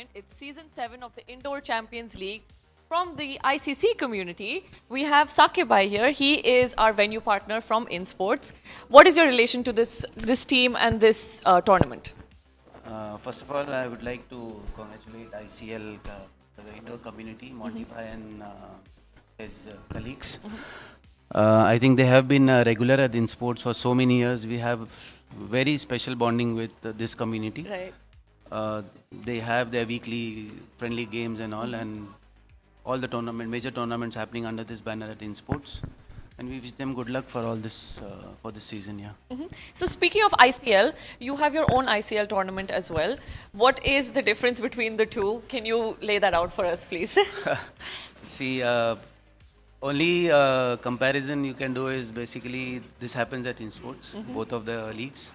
tournament. It's season 7 of the Indoor Champions League. From the ICC community, we have Sakib Bhai here. He is our venue partner from InSports. What is your relation to this team and this tournament? First of all, I would like to congratulate ICL, the indoor community, Monty Bhai and his colleagues. I think they have been regular at InSports for so many years. We have very special bonding with this community. Right. They have their weekly friendly games and all, and all the major tournaments happening under this banner at InSports. And we wish them good luck for all this for this season. Yeah. So speaking of ICL, you have your own ICL tournament as well. What is the difference between the two? Can you lay that out for us, please? See, only comparison you can do is basically this happens at InSports, both of the leagues.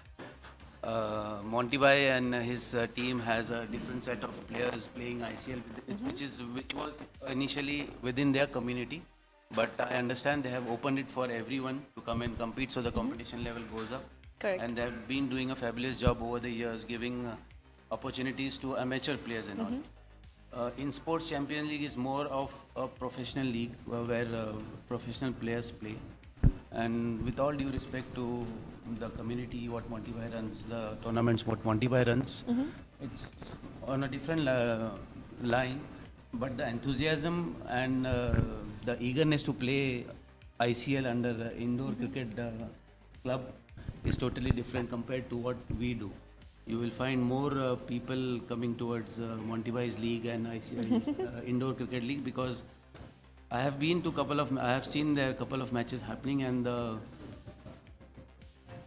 Monty Bhai and his team has a different set of players playing ICL, which was initially within their community. But I understand they have opened it for everyone to come and compete, so the competition level goes up. Correct. And they have been doing a fabulous job over the years, giving opportunities to amateur players and all. In Sports Champions League is more of a professional league where professional players play. And with all due respect to the community, what Monty Bhai runs, the tournaments, what Monty Bhai runs, it's on a different line. But the enthusiasm and the eagerness to play ICL under the indoor cricket club is totally different compared to what we do. You will find more people coming towards Monty Bhai's league and ICL indoor cricket league, because I have been to I have seen there a couple of matches happening, and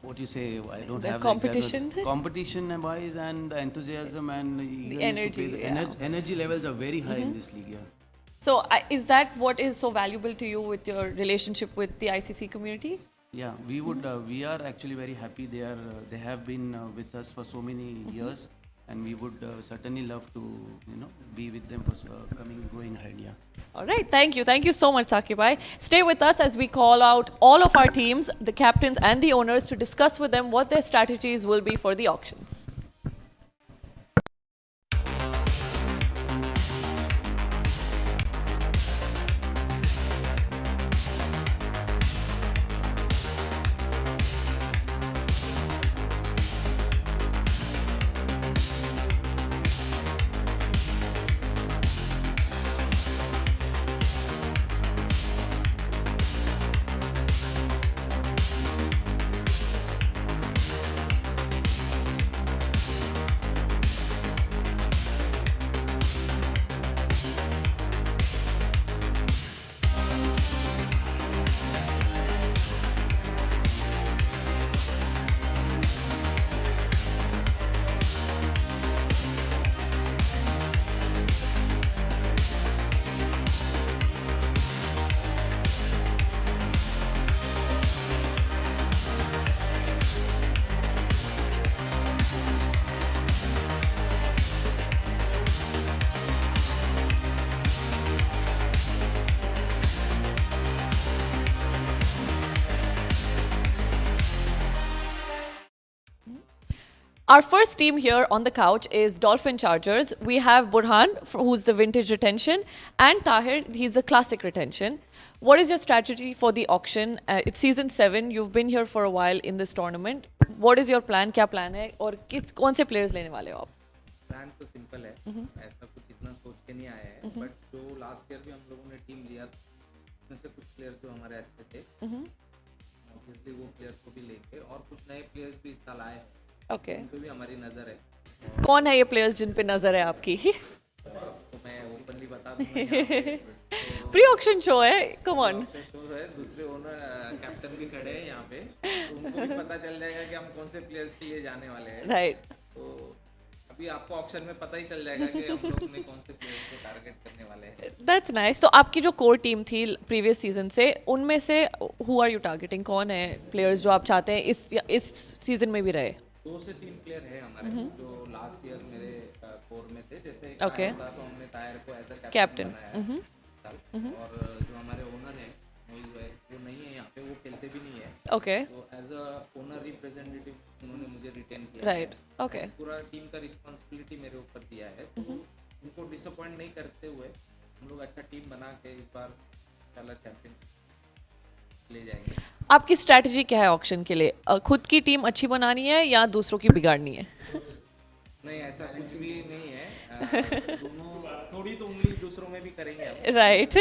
what you say, I don't The have competition? the exact competition wise, and the enthusiasm and The eagerness to energy, play. yeah. Energy levels are very high in this league. Yeah. So is that what is so valuable to you with your relationship with the ICC community? Yeah, we would. We are actually very happy. They have been with us for so many years, and we would certainly love to, be with them for going ahead. Yeah. All right, thank you. Thank you so much, Sakib Bhai. Stay with us as we call out all of our teams, the captains and the owners, to discuss with them what their strategies will be for the auctions. Our first team here on the couch is Dolphin Chargers. We have Burhan, who's the vintage retention, and Tahir, he's a classic retention. What is your strategy for the auction? It's season 7. You've been here for a while in this tournament. What is your plan? क्या plan है? और कौन से players लेने वाले हो आप? Plan तो सिंपल है, ऐसा कुछ इतना सोच के नहीं आया है, बट जो लास्ट ईयर भी हम लोगों ने टीम लिया उसमें से कुछ प्लेयर्स जो हमारे अच्छे थे, ऑब्वियसली वो प्लेयर्स को भी लेंगे, और कुछ नए प्लेयर्स भी इस साल आए हैं, Okay. उन पे भी हमारी नज़र है। कौन है ये players जिन पे नजर है आपकी? तो मैं ओपनली बता दूंगा यहाँ पे, Pre-auction show है. Come on. ऑप्शन शो है, दूसरे ओनर कैप्टन भी खड़े हैं यहाँ पे, तो उनको भी पता चल जाएगा कि हम कौन से प्लेयर्स के लिए जाने वाले हैं। Right. तो अभी आपको ऑक्शन में पता ही चल जाएगा कि हम लोग में कौन से प्लेयर्स को टारगेट करने वाले हैं। That's nice. तो आपकी जो core team थी previous season से, उनमें से who are you targeting? कौन है players जो आप चाहते हैं इस season में भी रहे? 2 से 3 प्लेयर है हमारे जो लास्ट ईयर मेरे कोर में थे, जैसे Okay. टायर था तो हमने टायर को एज अ Captain. कैप्टन बनाया, और जो हमारे ओनर है मोइज भाई, वो नहीं है यहाँ पे, वो खेलते भी नहीं है, Okay. तो एज अ ओनर रिप्रेजेंटेटिव उन्होंने मुझे रिटेन किया Right. है। Okay. पूरा टीम का रिस्पॉन्सिबिलिटी मेरे ऊपर दिया है, तो उनको डिसअपॉइंट नहीं करते हुए हम लोग अच्छा टीम बना के इस बार इंशाल्लाह चैंपियनशिप ले जाएंगे। आपकी स्ट्रैटेजी क्या है ऑक्शन के लिए? खुद की टीम अच्छी बनानी है या दूसरों की बिगाड़नी है? नहीं, ऐसा कुछ भी नहीं है। दोनों थोड़ी तो उंगली दूसरों में भी करेंगे हम। राइट।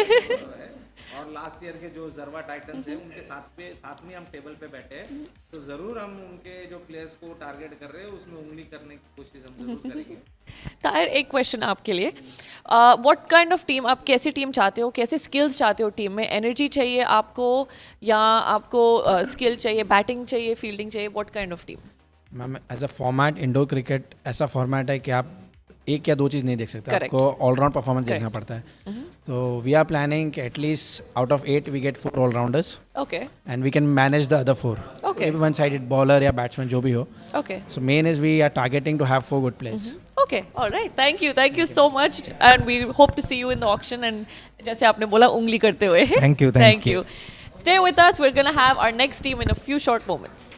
और लास्ट ईयर के जो जरवा टाइटंस हैं उनके साथ में हम टेबल पे बैठे हैं, तो ज़रूर हम उनके जो प्लेयर्स को टारगेट कर रहे हैं उसमें उंगली करने की कोशिश हम जरूर करेंगे। ताहिर, एक क्वेश्चन आपके लिए, व्हाट काइंड ऑफ टीम, आप कैसी टीम चाहते हो, कैसे स्किल्स चाहते हो टीम में? एनर्जी चाहिए आपको या आपको स्किल चाहिए, बैटिंग चाहिए, फील्डिंग चाहिए? What kind of team? Ma'am, as a format indoor cricket ऐसा फॉर्मेट है कि आप एक या दो चीज़ नहीं देख सकते, Correct. आपको ऑलराउंड परफॉर्मेंस देखना पड़ता है। तो वी आर प्लानिंग कि at least out of 8 we get 4 all rounders okay and we can manage the other 4, Okay. One sided bowler या बैट्समैन जो भी हो। Okay so main is we are targeting to have 4 good players. Okay, all right. Thank you so much, and we hope to see you in the auction. And जैसे आपने बोला उंगली करते हुए. Thank you, Thank thank you. Stay with us. We're gonna have our next team in a few short moments.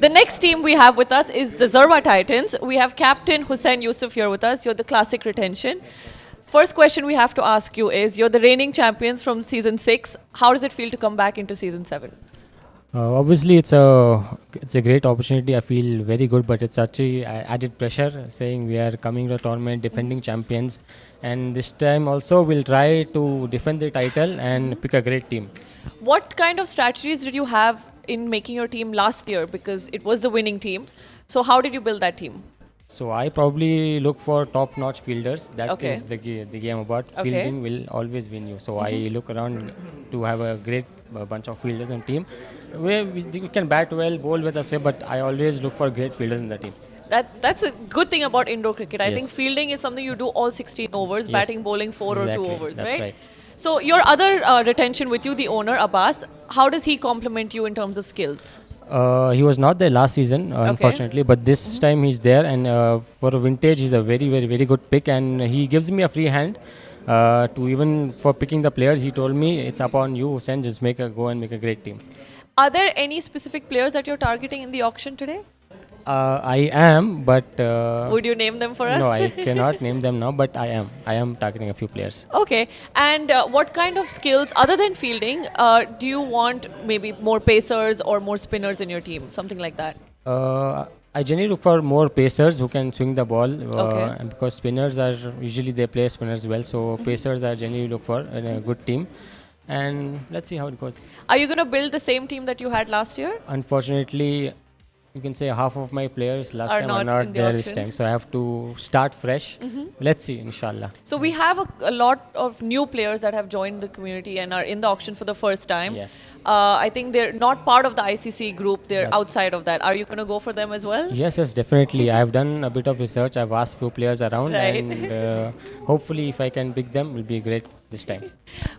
The next team we have with us is the Zarwa Titans. We have Captain Hussain Yusuf here with us. You're the classic retention. First question we have to ask you is, you're the reigning champions from season 6. How does it feel to come back into season 7? Obviously, it's a great opportunity. I feel very good, but it's actually added pressure, saying we are coming to a tournament, defending champions, and this time also we'll try to defend the title and pick a great team. What kind of strategies did you have in making your team last year? Because it was the winning team. So how did you build that team? So I probably look for top-notch fielders. That Okay. is the game about. Okay. Fielding will always win you. So I look around to have a great bunch of fielders in team. We can bat well, bowl with us, but I always look for great fielders in the team. That's a good thing about indoor cricket. I think Yes. fielding is something you do all 16 overs, Yes. batting, bowling 4 or 2 Exactly. overs, That's right. So your other retention with you, the owner, Abbas, how does he complement you in terms of skills? He was not there last season, unfortunately, but this time he's there, and for a vintage, he's a very, very, very good pick, and he gives me a free hand to even for picking the players. He told me it's upon you, Hussain, just go and make a great team. Are there any specific players that you're targeting in the auction today? I am, but Would you name them for us? no, I cannot name them now, but I am targeting a few players. Okay. And what kind of skills, other than fielding, do you want? Maybe more pacers or more spinners in your team? Something like that. I generally look for more pacers who can swing the ball, Okay. and because spinners are usually they play spinners well, so pacers are generally look for in a good team, and let's see how it goes. Are you going to build the same team that you had last year? Unfortunately, you can say half of my players last Are time not are not in the there this auction. time, so I have to start fresh. Let's see, inshallah. So we have a lot of new players that have joined the community and are in the auction for the first time. Yes. I think they're not part of the ICC group. They're outside of that. Are you going to go for them as well? Yes, definitely. I have done a bit of research. I've asked few players around, Right. and hopefully, if I can pick them, will be great this time.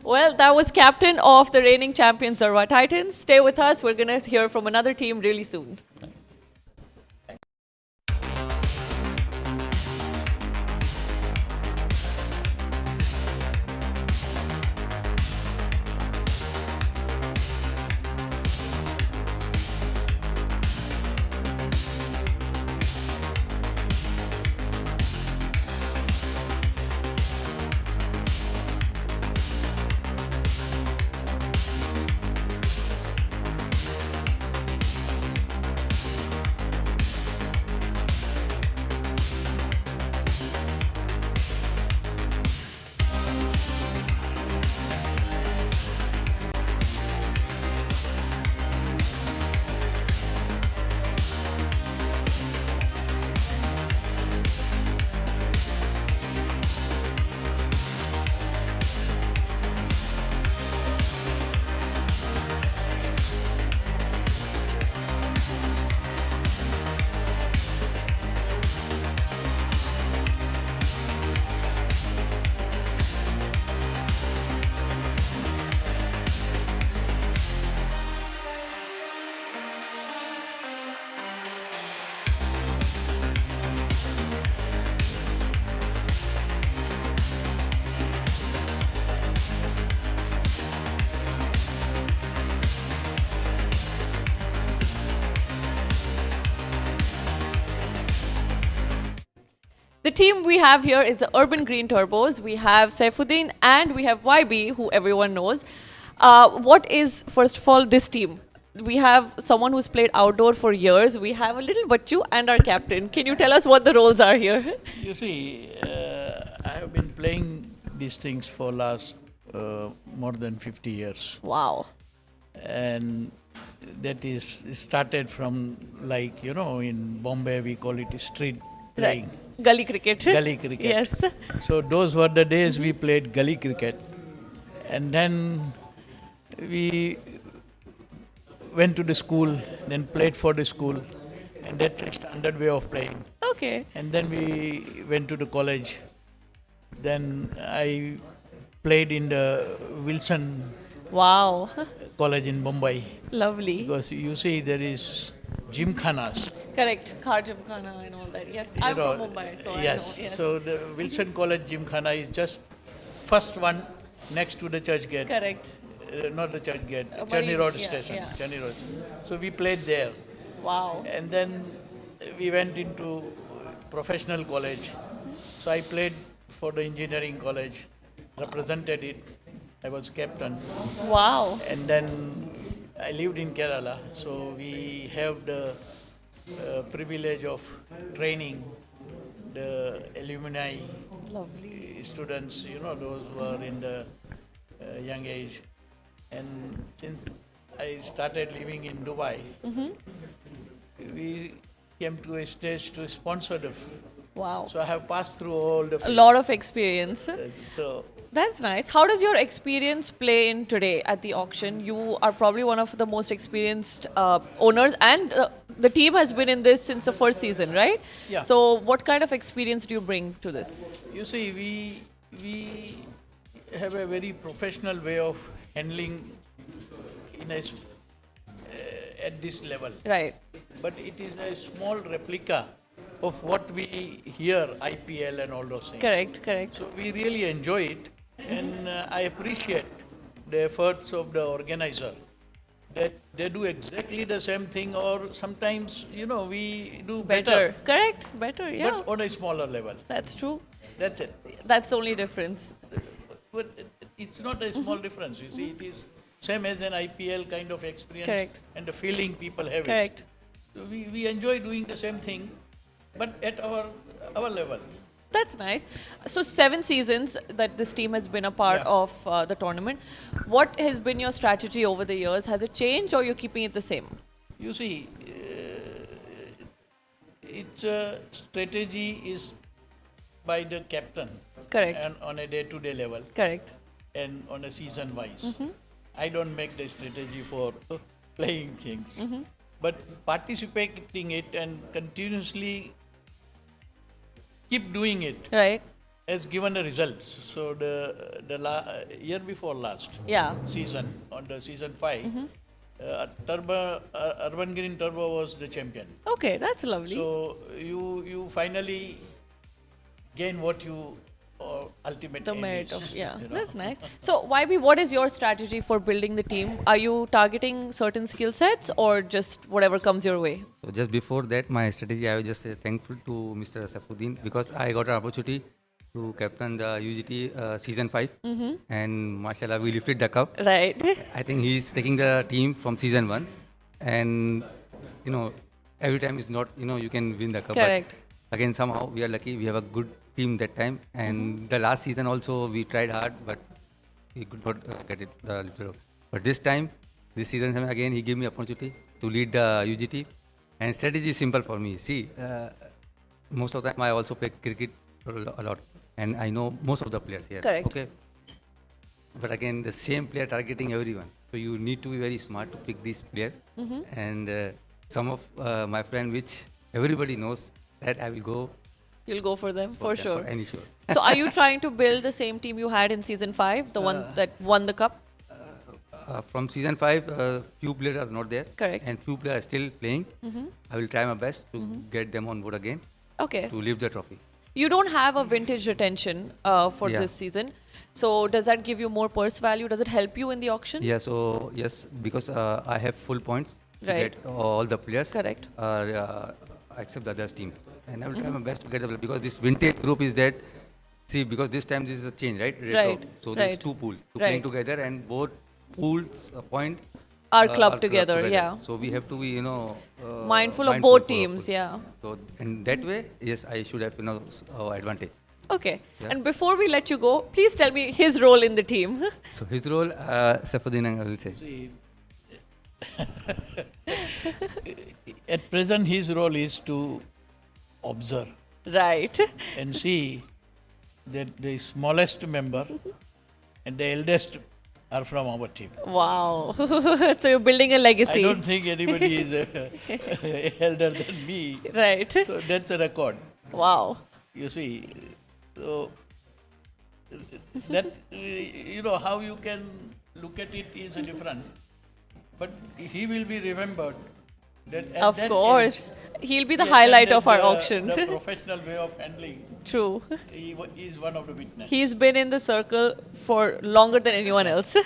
Well, that was captain of the reigning champions, Zarwa Titans. Stay with us. We're going to hear from another team really soon. team we have here is the Urban Green Turbos. We have Saifuddin and we have YB, who everyone knows. What is, first of all, this team? We have someone who's played outdoor for years. We have a little Bachu and our captain. Can you tell us what the roles are here? You see, I have been playing these things for last more than 50 years. Wow. And that is started from, like, in Bombay we call it street playing. Gully cricket. Gully cricket. Yes. So those were the days we played gully cricket. And then we went to the school, then played for the school. And that's a standard way of playing. Okay. And then we went to the college. Then I played in the Wilson Wow. College in Mumbai. Lovely. Because you see, there is gymkhanas. Correct. Khar Gymkhana and all that. Yes. I'm You from know, Mumbai, so yes. I know. Yes. So the Wilson College gymkhana is just first one next to the church gate. Correct. Not the church gate, Marine, Churni Road yeah, station. yeah. Churni Road. So we played there. Wow. And then we went into professional college. So I played for the engineering college, represented it. I was captain. Wow. And then I lived in Kerala. So we have the privilege of training the alumni Lovely. students, those who are in the young age. And since I started living in Dubai, we came to a stage to sponsor the. Wow. So I have passed through all the. A lot of experience. So That's nice. How does your experience play in today at the auction? You are probably one of the most experienced owners, and the team has been in this since the first season, right? Yeah. So, what kind of experience do you bring to this? you see, we have a very professional way of handling at this level. Right. But it is a small replica of what we hear, IPL and all those things. Correct. Correct. So we really enjoy it, and I appreciate the efforts of the organizer. That they do exactly the same thing, or sometimes, we do better, Correct. Better. Yeah. but on a smaller level. That's true. That's it. That's the only difference. But it's not a small difference. You see, it is same as an IPL kind of experience. Correct. And the feeling people have Correct. it. So we enjoy doing the same thing, but at our level. That's nice. So 7 seasons that this team has been a part Yeah. of the tournament. What has been your strategy over the years? Has it changed, or you're keeping it the same? You see, its strategy is by the captain. Correct. And on a day-to-day level Correct. and on a season-wise. I don't make the strategy for playing things, but participating it and continuously keep doing it Right. has given the results. So the year before last Yeah. season, on the season 5, Urban Green Turbo was the champion. Okay, that's lovely. So you finally gain what you ultimate The aim merit is, of, yeah, you know. that's nice. So, YB, what is your strategy for building the team? Are you targeting certain skill sets or just whatever comes your way? So just before that, my strategy, I was just thankful to Mr. Saifuddin because I got an opportunity to captain the UGT season 5, and mashallah, we lifted the cup. Right. I think he's taking the team from season 1, and every time is not you can win the cup. Correct. But again, somehow we are lucky. We have a good team that time, and the last season also we tried hard, but we could not get it. But this time, this season again, he gave me opportunity to lead the UGT, and strategy is simple for me. See, most of the time I also play cricket a lot, and I know most of the players here. Correct. Okay. But again, the same player targeting everyone. So you need to be very smart to pick this player. And some of my friend, which everybody knows, that I will go You'll go for them, for them sure. for any shows. So, are you trying to build the same team you had in season 5, the one that won the cup? From season 5, few players are not there. Correct. And few players are still playing. I will try my best to get them on board again Okay. to lift the trophy. You don't have a vintage retention for Yeah. this season. So, does that give you more purse value? Does it help you in the auction? Yeah, so yes, because I have full points to Right. get all the players Correct. except the other team. and I will try my best to get the player because this vintage group is that. See, because this time this is a change, right? Retro. Right, So there's right. two pools, Right. playing together, and both pools point Our club together, yeah. So we have to be, Mindful of both teams, yeah. So in that way, yes, I should have, advantage. Okay. Yeah. And before we let you go, please tell me his role in the team. So his role, Saifuddin, I will say. See, at present, his role is to observe Right. and see that the smallest member and the eldest are from our team. Wow. So you're building a I legacy. don't think anybody is elder than me. Right. So that's a record. Wow. You see, so that how you can look at it is different, but he will be remembered. That at Of that course. age, He'll be the that- highlight that of our the- auction. The professional way of handling, True. he is one of the witnesses. He's been in the circle for longer than anyone else.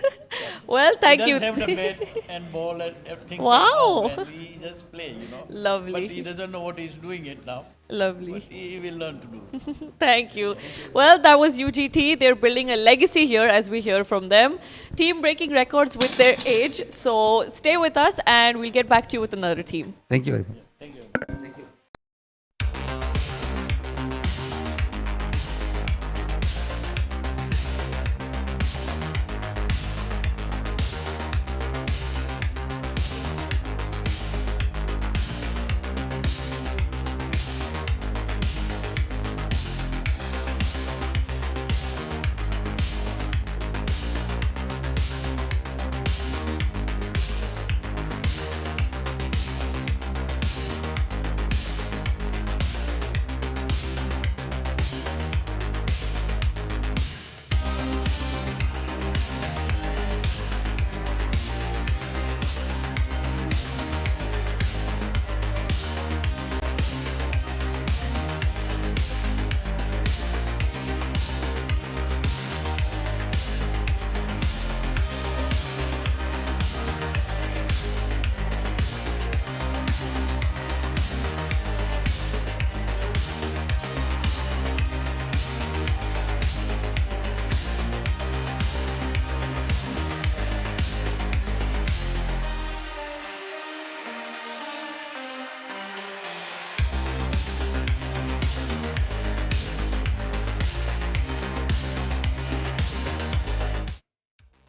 Well, thank he you. does have the bat and ball and everything. Wow. And he just play. Lovely. But he doesn't know what he's doing it now. Lovely. But he will learn to do. Thank you. Well, that was UGT. They're building a legacy here as we hear from them. Team breaking records with their age. So stay with us and we'll get back to you with another team. Thank you very much. Thank you.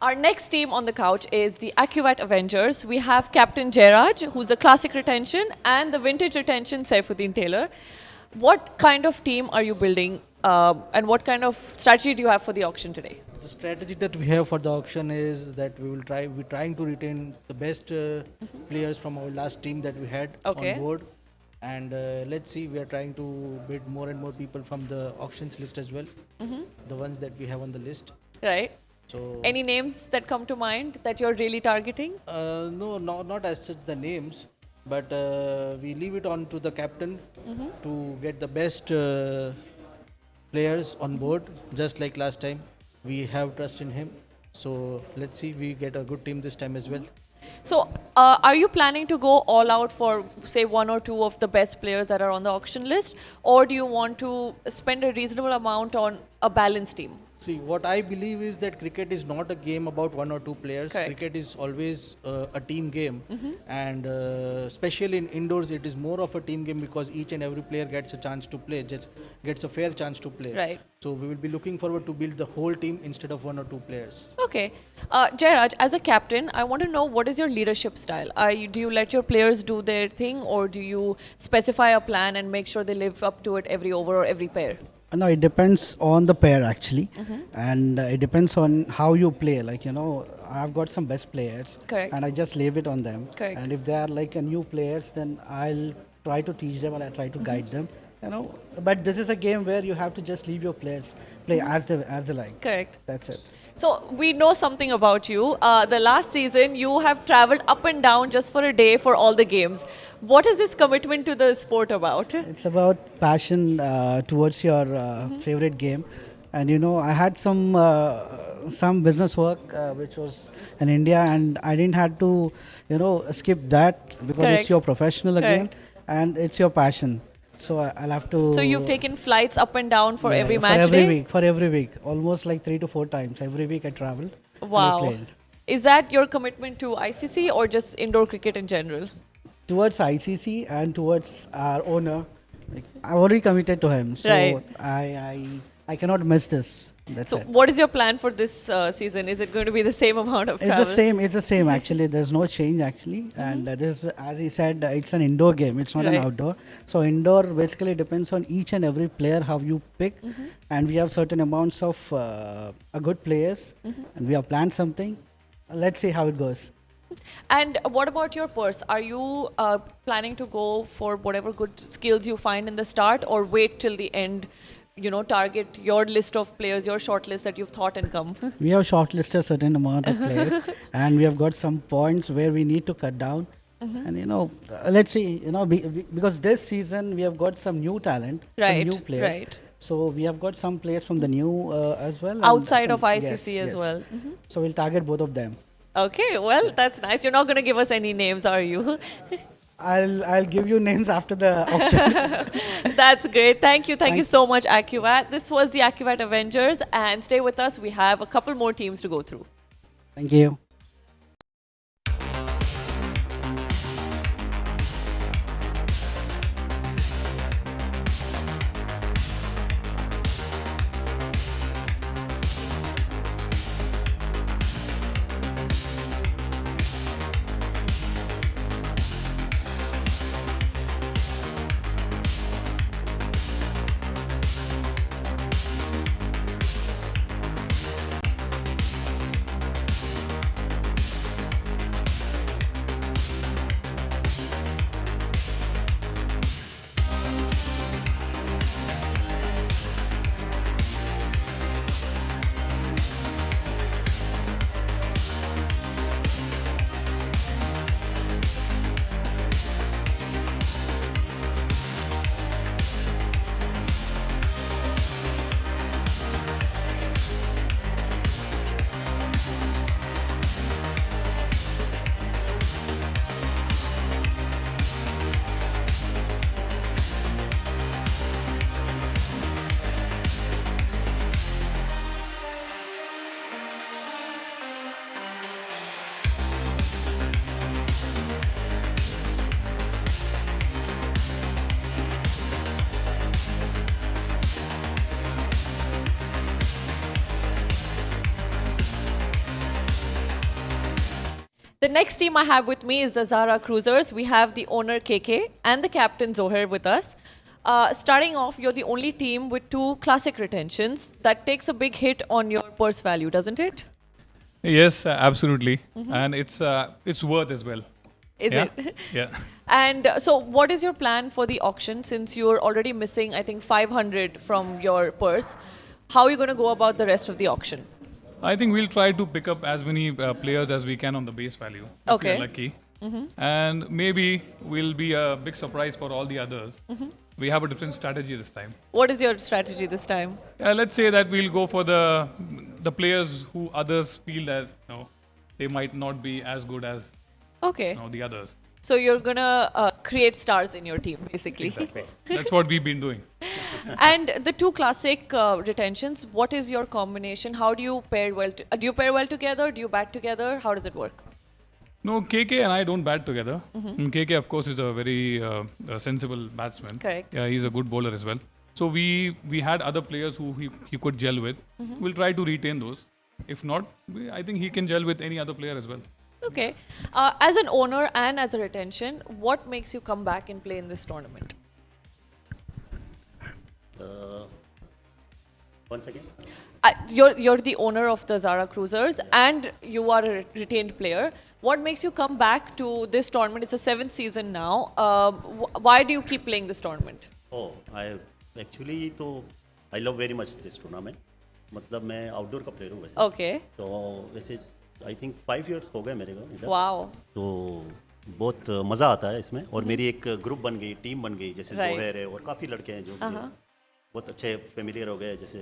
Our next team on the couch is the AccuVat Avengers. We have Captain Jairaj, who's a classic retention, and the vintage retention, Saifuddin Taylor. What kind of team are you building and what kind of strategy do you have for the auction today? The strategy that we have for the auction is that we're trying to retain the best players from our last team that we had Okay. on board. And let's see, we are trying to bid more and more people from the auctions list as well. The ones that we have on the list. Right? So Any names that come to mind that you're really targeting? no, not as such the names, but we leave it on to the captain to get the best players on board, just like last time. We have trust in him. So let's see, we get a good team this time as well. So, are you planning to go all out for, say, one or two of the best players that are on the auction list? Or do you want to spend a reasonable amount on a balanced team? See, what I believe is that cricket is not a game about one or two players. Correct. Cricket is always a team game, and especially in indoors, it is more of a team game because each and every player gets a chance to play, just gets a fair chance to play. Right. So we will be looking forward to build the whole team instead of one or two players. Okay. Jairaj, as a captain, I want to know what is your leadership style? Do you let your players do their thing, or do you specify a plan and make sure they live up to it every over or every pair? No, it depends on the pair actually, and it depends on how you play. Like, I've got some best players, Correct. and I just leave it on them. Correct. And if they are like a new players, then I'll try to teach them and I try to guide them. But this is a game where you have to just leave your players play as they like. Correct. That's it. So we know something about you. The last season, you have traveled up and down just for a day for all the games. What is this commitment to the sport about? It's about passion towards your favorite game, and I had some business work which was in India, and I didn't have to skip that because Correct. it's your professional Correct. game and it's your passion. So I'll have to. So you've taken flights up and down for Yeah, every yeah, match for every day? week. For every week, almost like 3 to 4 times. Every week I traveled. and I Wow. played. Is that your commitment to ICC or just indoor cricket in general? Towards ICC and towards our owner. Like, I've already committed to him, so Right. I cannot miss this. That's So it. what is your plan for this season? Is it going to be the same amount of It's travel? the same. It's the same actually. There's no change actually, and this, as he said, it's an indoor game. It's not an Right. outdoor. So indoor basically depends on each and every player how you pick, and we have certain amounts of a good players, and we have planned something. Let's see how it goes. And what about your purse? Are you planning to go for whatever good skills you find in the start, or wait till the end? You know, target your list of players, your short list that you've thought and come. We have shortlisted a certain amount of players, and we have got some points where we need to cut down. And let's see. Because this season we have got some new talent, Right, some new players. right. So we have got some players from the new as well. and Outside some- of ICC yes, as yes. well. So we'll target both of them. Okay, well, that's nice. You're not going to give us any names, are you? I'll give you names after the auction. That's great. Thank you. Thank you Thanks. so much, AccuVat. This was the AccuVat Avengers. And stay with us. We have a couple more teams to go through. Thank you. The next team I have with me is the Zara Cruisers. We have the owner KK and the captain Zohair with us. Starting off, you're the only team with 2 classic retentions. That takes a big hit on your purse value, doesn't it? Yes, absolutely, and it's worth as well. Is yeah? it? Yeah. And so what is your plan for the auction, since you're already missing, I think, 500 from your purse? How are you going to go about the rest of the auction? I think we'll try to pick up as many players as we can on the base value. If Okay. we're lucky. And maybe we'll be a big surprise for all the others. We have a different strategy this time. What is your strategy this time? Let's say that we'll go for the players who others feel that they might not be as good as Okay. the others. So you're going to create stars in your team, basically. That's what we've been doing. And the 2 classic retentions, what is your combination? How do you pair well? Do you pair well together? Do you bat together? How does it work? No, KK and I don't bat together. And KK, of course, is a very sensible batsman. Correct. Yeah, he's a good bowler as well. So we had other players who he could gel with. We'll try to retain those. If not, I think he can gel with any other player as well. Okay. As an owner and as a retention, what makes you come back and play in this tournament? Once again? You're the owner of the Zara Cruisers and you are a retained player. What makes you come back to this tournament? It's the 7th season now. Why do you keep playing this tournament? Oh, I actually तो I love very much this tournament. मतलब मैं outdoor का player हूँ वैसे. Okay. तो वैसे I think 5 years हो गए मेरे को इधर. Wow. तो बहुत मज़ा आता है इसमें और मेरी एक ग्रुप बन गई, टीम बन गई, जैसे जोहर है और काफ़ी लड़के हैं जो भी हैं. बहुत अच्छे फेमिलियर हो गए जैसे,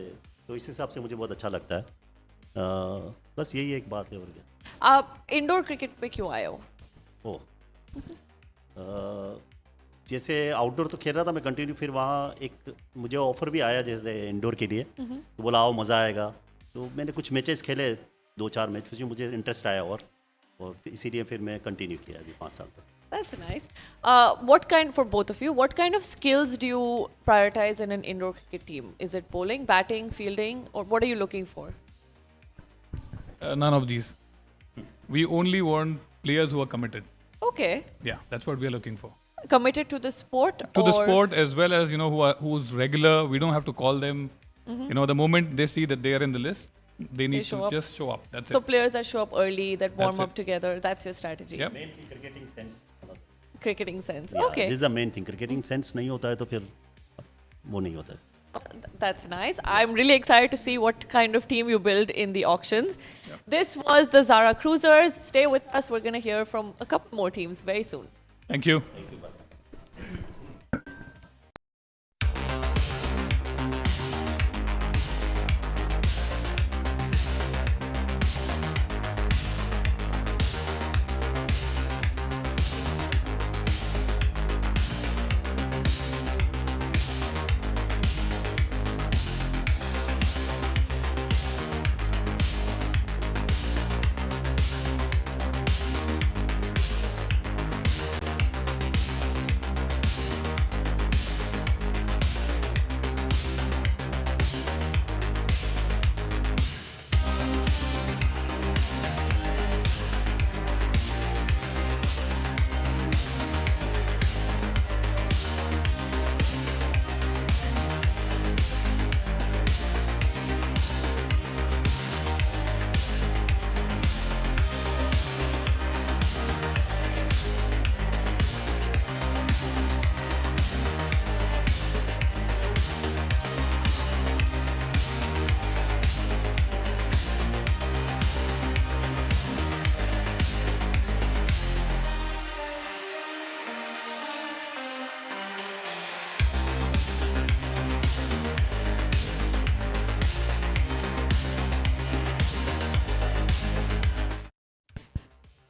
तो इस हिसाब से मुझे बहुत अच्छा लगता है. बस यही एक बात है और क्या. आप इंडोर क्रिकेट पे क्यों आए हो? ओ जैसे आउटडोर तो खेल रहा था मैं कंटिन्यू, फिर वहाँ एक मुझे ऑफर भी आया जैसे इंडोर के लिए, तो बोला आओ मज़ा आएगा, तो मैंने कुछ मैचेस खेले, 2-4 मैच, फिर मुझे इंटरेस्ट आया और इसीलिए फिर मैं कंटिन्यू किया अभी 5 साल से. That's nice. For both of you, what kind of skills do you prioritize in an indoor cricket team? Is it bowling, batting, fielding, or what are you looking for? None of these. We only want players who are committed. Okay. Yeah, that's what we are looking for. Committed to the sport? To the sport, as well as, who's regular. We don't have to call them. The moment they see that they are in the list, they need to just show up. That's so it. players that show up early, that warm up together, that's your strategy. Yep. Main thing, cricketing sense. Cricketing sense. Yeah, Okay. This is the main thing. Cricketing sense नहीं होता है तो फिर वो नहीं होता है. That's nice. I'm really excited to see what kind of team you build in the auctions. Yep. This was the Zara Cruisers. Stay with us. We're going to hear from a couple more teams very soon. Thank you. Thank you.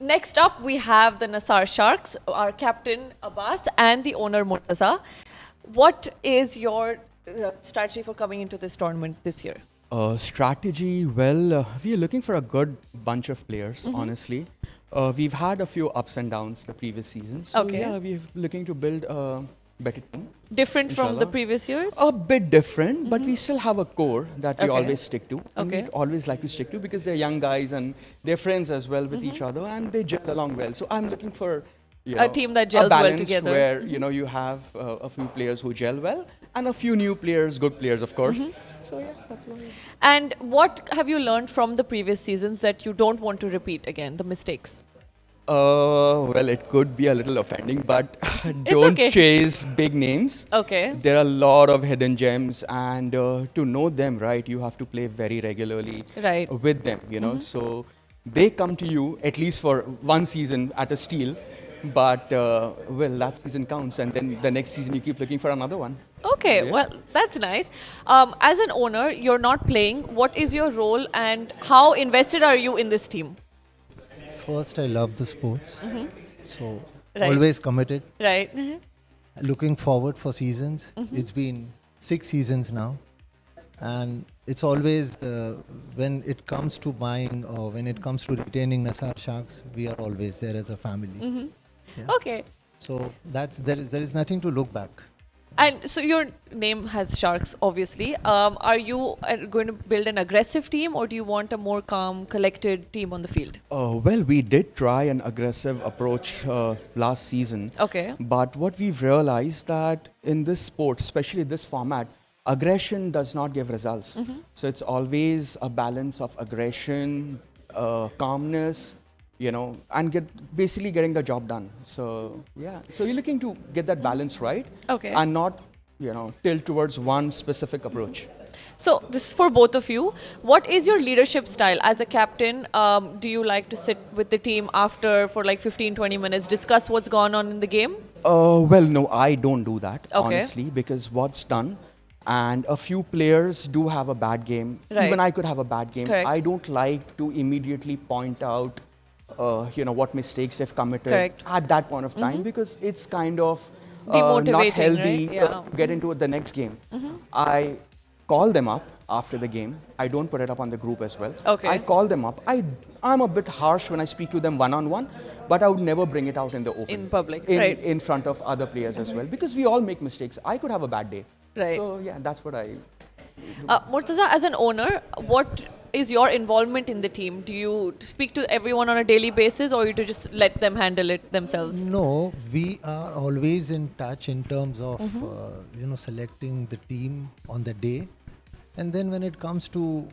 Next up, we have the Nassar Sharks, our captain Abbas and the owner Murtaza. What is your strategy for coming into this tournament this year? Strategy, well, we are looking for a good bunch of players, honestly. We've had a few ups and downs the previous season. So yeah, we're looking to build a better team. Different from the previous years? A bit different, but we still have a core that we always stick to. And we always like to stick to because they're young guys and they're friends as well with each other and they gel along well. So I'm looking for a team that gels well together. Where you have a few players who gel well and a few new players, good players of course. So yeah, that's what it is. And what have you learned from the previous seasons that you don't want to repeat again, the mistakes? Well, it could be a little offending, but don't chase big names. Okay. There are a lot of hidden gems, and to know them, right, you have to play very regularly with them, you know. So they come to you at least for one season at a steal, but well, that season counts, and then the next season you keep looking for another one. Okay, well, that's nice. As an owner, you're not playing. What is your role, and how invested are you in this team? First, I love the sports, so always committed. Right. Looking forward for seasons. It's been 6 seasons now, and it's always when it comes to buying or when it comes to retaining Nassar Sharks, we are always there as a family. Yeah. Okay. So there is nothing to look back. And so your name has Sharks, obviously. Are you going to build an aggressive team, or do you want a more calm, collected team on the field? Well, we did try an aggressive approach last season. Okay. But what we've realized that in this sport, especially this format, aggression does not give results. So it's always a balance of aggression, calmness, you know, and basically getting the job done. So yeah, so you're looking to get that balance right, and not, you know, tilt towards one specific approach. So this is for both of you. What is your leadership style as a captain? Do you like to sit with the team after for like 15-20 minutes, discuss what's gone on in the game? Well, no, I don't do that, honestly, because what's done, and a few players do have a bad game. Even I could have a bad game. I don't like to immediately point out you know, what mistakes they've committed at that point of time, because it's kind of not Demotivating, healthy, right? Yeah. get into the next game. I call them up after the game. I don't put it up on the group as well. Okay. I call them up. I'm a bit harsh when I speak to them one-on-one, but I would never bring it out in the open. In public, right. In front of other players as well, because we all make mistakes. I could have a bad day. Right. So yeah, that's what I... Murtaza, as an owner, what is your involvement in the team? Do you speak to everyone on a daily basis, or you to just let them handle it themselves? No, we are always in touch in terms of selecting the team on the day, and then when it comes to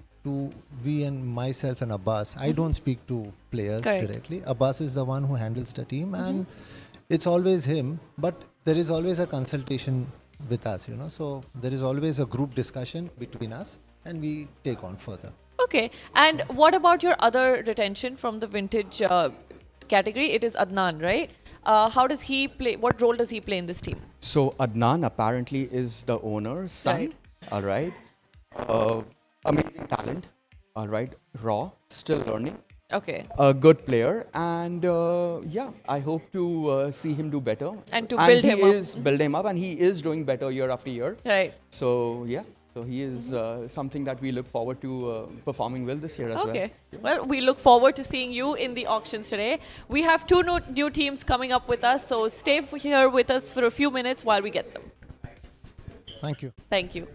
we and myself and Abbas, I don't speak to players Correct. directly. Abbas is the one who handles the team, and it's always him. But there is always a consultation with us, So there is always a group discussion between us, and we take on further. Okay. And what about your other retention from the vintage category? It is Adnan, right? How does he play? What role does he play in this team? So Adnan apparently is the owner's son. Right. All right. Amazing talent. All right. Raw. Still learning. Okay. A good player, and yeah, I hope to see him do better. And to build him up. He is building him up, and he is doing better year after year. Right. So yeah. So he is something that we look forward to performing well this year as well. Okay. Well, we look forward to seeing you in the auctions today. We have two new teams coming up with us, so stay here with us for a few minutes while we get them. Thank you. Thank you.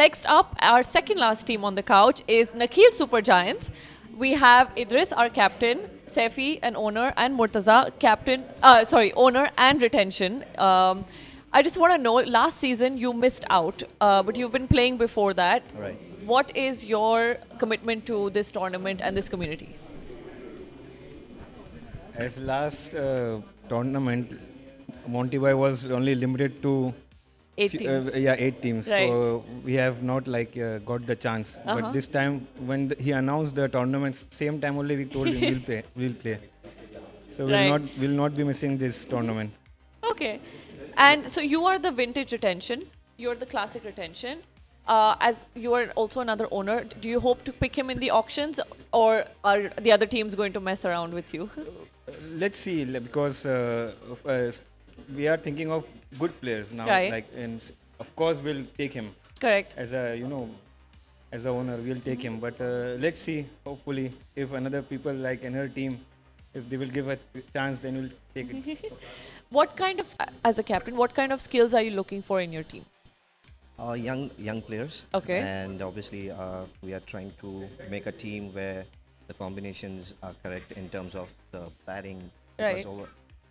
Next up, our second last team on the couch is Nakheel Super Giants. We have Idris, our captain, Saifi, an owner, and Murtaza, owner and retention. I just want to know, last season you missed out, but you've been playing before that. Right. What is your commitment to this tournament and this community? As last tournament, Monty Boy was only limited to 8 teams. 8 teams. Right. So we have not got the chance. But this time, when he announced the tournaments, same time only we told him we'll play. So we'll not be missing this tournament. Okay. And so you are the vintage retention. You're the classic retention. As you are also another owner, do you hope to pick him in the auctions, or are the other teams going to mess around with you? Let's see, because we are thinking of good players now. Right. And of course we'll take him. Correct. As a owner, we'll take him. But let's see. Hopefully, if another people like another team, if they will give a chance, then we'll take it. As a captain, what kind of skills are you looking for in your team? Young players. Okay. And obviously, we are trying to make a team where the combinations are correct in terms of the batting. Right.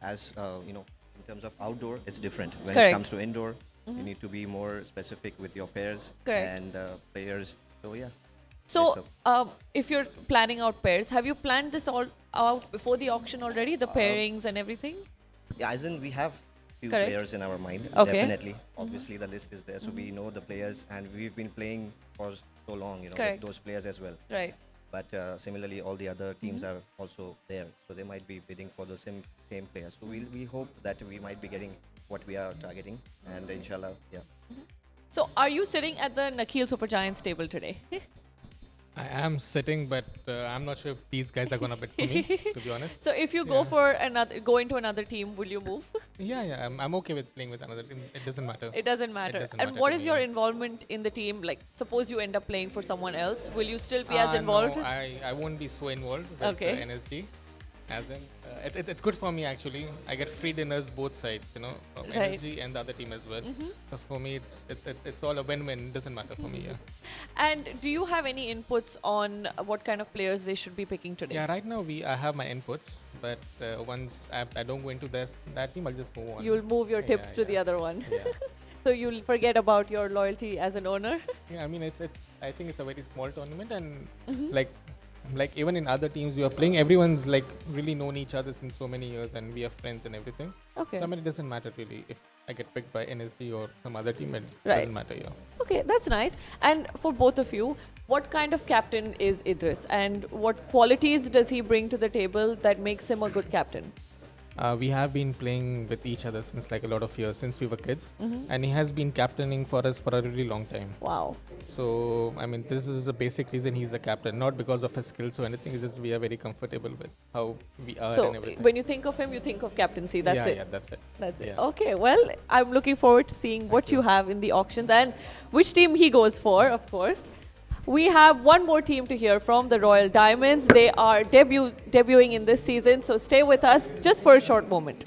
As you know, in terms of outdoor, it's different. When Correct. it comes to indoor, you need to be more specific with your pairs Correct. and players. So yeah. So, if you're planning out pairs, have you planned this all out before the auction already? The pairings and everything? Yeah, as in we have few Correct. players in our mind. Okay. Definitely. Obviously, the list is there, so we know the players, and we've been playing for so long, you know, Correct. with those players as well. Right. But similarly, all the other teams are also there, so they might be bidding for the same players. So we hope that we might be getting what we are targeting, and inshallah, yeah. So, are you sitting at the Nakheel Super Giants table today? I am sitting, but I'm not sure if these guys are gonna bid for me, to be honest. So, if you go into another team, will you move? Yeah, I'm okay with playing with another team. It doesn't matter. It doesn't matter. And what is your involvement in the team? Like, suppose you end up playing for someone else, will you still be as involved? No, I won't be so involved with Okay. NSD. As in, it's good for me actually. I get free dinners both sides, you know, from Right. NSG and the other team as well. So for me, it's all a win-win. It doesn't matter for me. Yeah. And do you have any inputs on what kind of players they should be picking today? Yeah, right now I have my inputs, but once I don't go into that team, I'll just move on. You'll move your tips to the other one. Yeah. So you'll forget about your loyalty as an owner. Yeah, I mean I think it's a very small tournament, and like even in other teams we are playing, everyone's like really known each other since so many years, and we are friends and everything. Okay. So I mean it doesn't matter really if I get picked by NSD or some other team. It Right. doesn't matter. Yeah. Okay, that's nice. And for both of you, what kind of captain is Idris, and what qualities does he bring to the table that makes him a good captain? We have been playing with each other since like a lot of years, since we were kids, and he has been captaining for us for a really long time. Wow. So I mean, this is the basic reason he's the captain, not because of his skills or anything. It's just we are very comfortable with how we are So and everything. when you think of him, you think of captaincy. That's it. Yeah, that's it. That's it. Yeah. Okay, well, I'm looking forward to seeing what you have in the auctions and which team he goes for, of course. We have one more team to hear from, the Royal Diamonds. They are debuting in this season, so stay with us just for a short moment.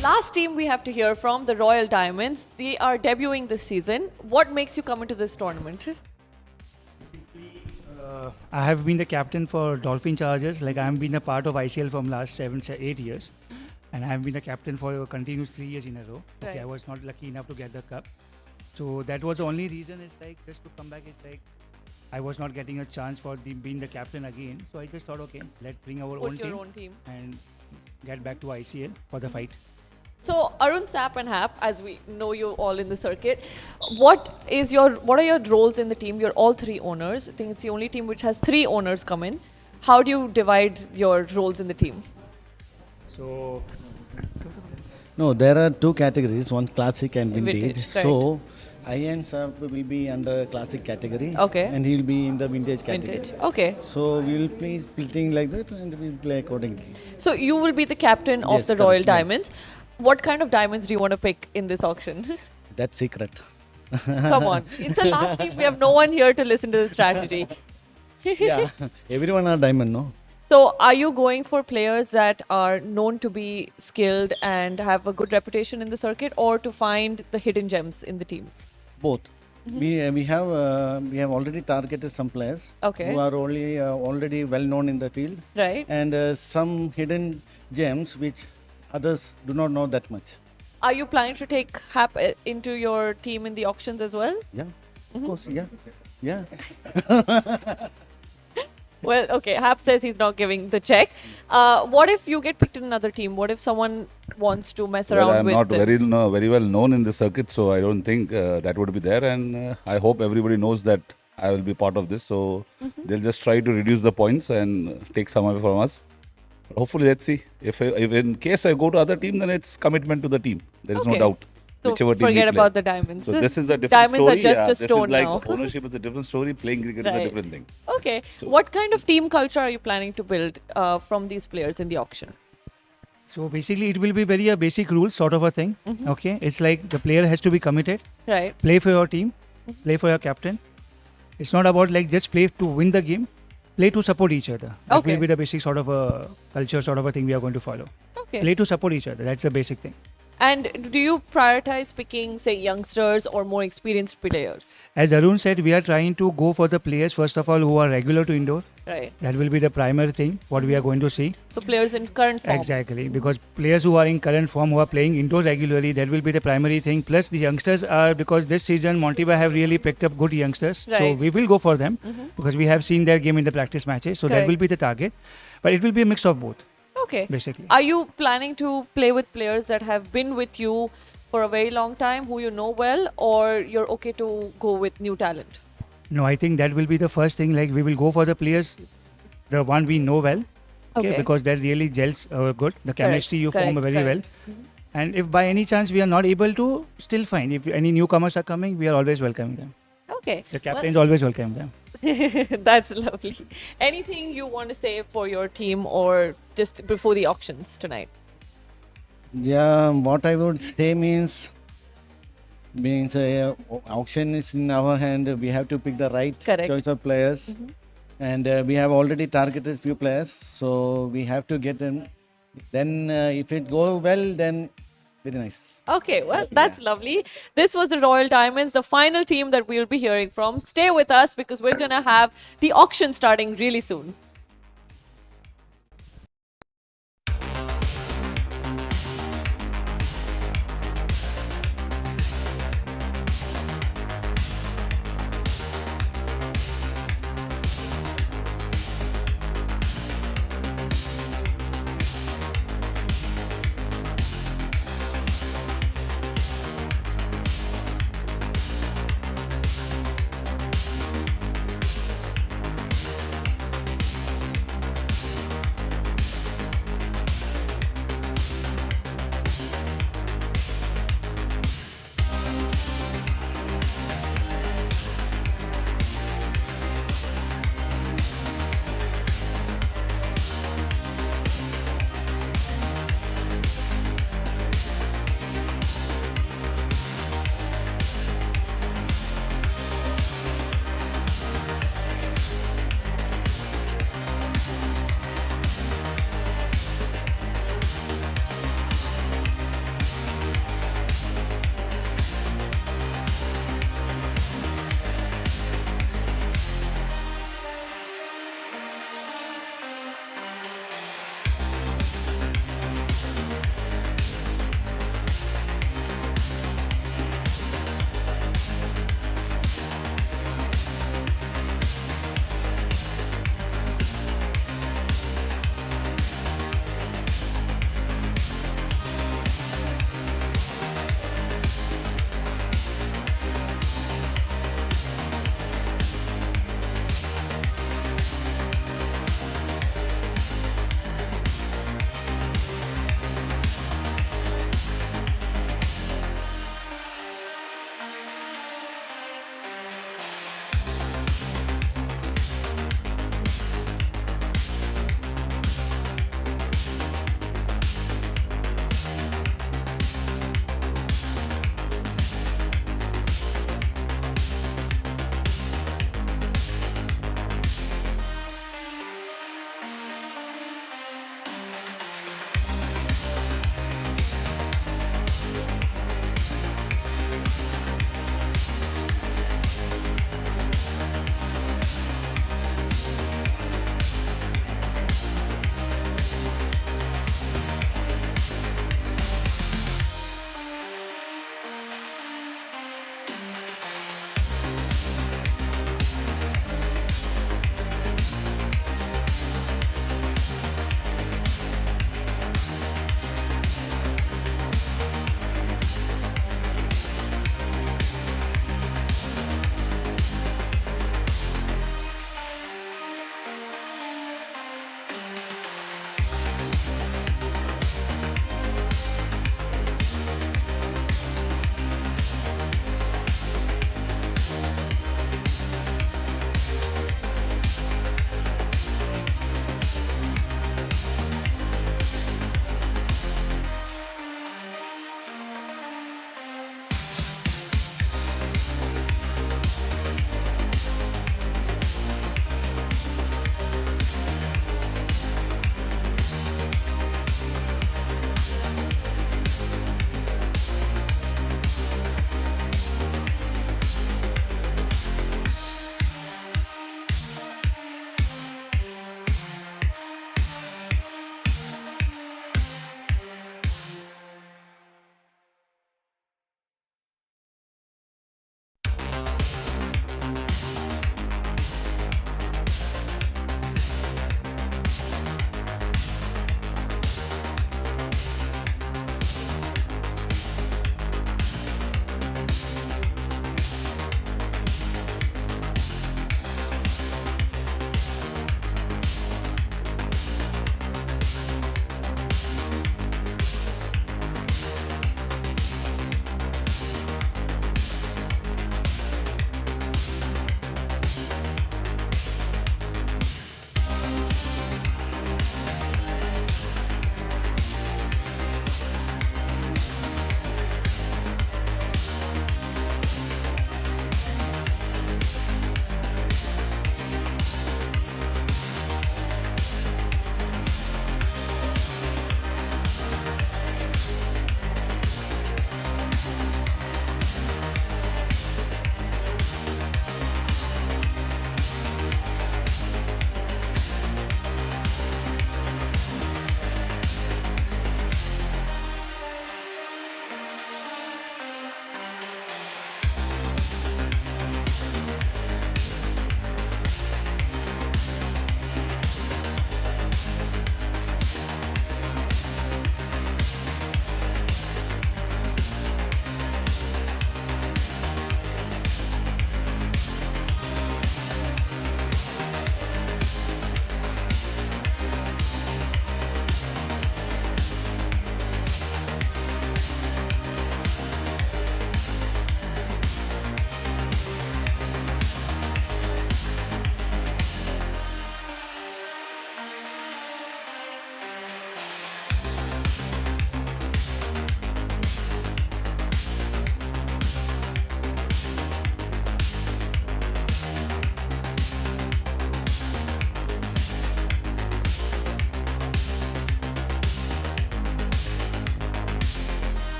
Last team we have to hear from, the Royal Diamonds. They are debuting this season. What makes you come into this tournament? I have been the captain for Dolphin Chargers. Like I have been a part of ICL from last 8 years, and I have been the captain for continuous 3 years in a row. Okay, Right. I was not lucky enough to get the cup, so that was the only reason. Is like just to come back. Is like I was not getting a chance for being the captain again. So I just thought, okay, let's bring our Put own your team own team. and get back to ICL for the fight. So Arun, Sap and Hap, as we know you all in the circuit, what are your roles in the team? You're all three owners. I think it's the only team which has three owners come in. How do you divide your roles in the team? So no, there are two categories, one classic and vintage. Vintage, So I and Sap will be under classic category. Okay. And he will be in the vintage category. Vintage. Okay. So we will play splitting like that, and we will play accordingly. So you will be the captain of Yes, the correct, Royal yes. Diamonds. What kind of diamonds do you want to pick in this auction? That's secret. Come on. It's a last team. We have no one here to listen to the strategy. Yeah, everyone are diamond, no? So, are you going for players that are known to be skilled and have a good reputation in the circuit, or to find the hidden gems in the teams? Both. We have already targeted some players Okay. who are already well known in the field, Right. and some hidden gems which others do not know that much. Are you planning to take Hap into your team in the auctions as well? Yeah, of course. Yeah. Well, okay. Hap says he's not giving the check. What if you get picked in another team? What if someone wants to mess Well, around I'm with not them? very well known in the circuit, so I don't think that would be there. And I hope everybody knows that I will be part of this. So they'll just try to reduce the points and take some away from us. But hopefully, let's see. If in case I go to other team, then it's commitment to the team. There is no Okay. doubt. So Whichever team we forget play. about the diamonds. So this is a different Diamonds story. are just a This stone is like now. ownership is a different story. Playing cricket is a Right. different thing. Okay. So- What kind of team culture are you planning to build from these players in the auction? So basically, it will be very a basic rule sort of a thing. Okay, it's like the player has to be committed. Right. Play for your team. Play for your captain. It's not about like just play to win the game. Play to support each other. That Okay. will be the basic sort of a culture, sort of a thing we are going to follow. Okay. Play to support each other. That's the basic thing. And do you prioritize picking, say, youngsters or more experienced players? As Arun said, we are trying to go for the players first of all who are regular to indoor. Right. That will be the primary thing what we are going to see. So players in current form. Exactly, because players who are in current form who are playing indoors regularly, that will be the primary thing. Plus the youngsters are, because this season Monteba have really picked up good youngsters, so Right. we will go for them because we have seen their game in the practice matches. So that will Correct. be the target, but it will be a mix of both. Okay. Basically. Are you planning to play with players that have been with you for a very long time, who you know well, or you're okay to go with new talent? No, I think that will be the first thing. Like we will go for the players, the one we know well, Okay. because that really gels good. The chemistry you form correct, very correct. well. And if by any chance we are not able to, still fine. If any newcomers are coming, we are always welcoming them. Okay. The captains always welcome them. That's lovely. Anything you want to say for your team or just before the auctions tonight? Yeah, what I would say means auction is in our hand. We have to pick the right Correct. choice of players, and we have already targeted few players, so we have to get them. Then if it goes well, then very nice. Okay, well, that's lovely. This was the Royal Diamonds, the final team that we'll be hearing from. Stay with us because we're going to have the auction starting really soon.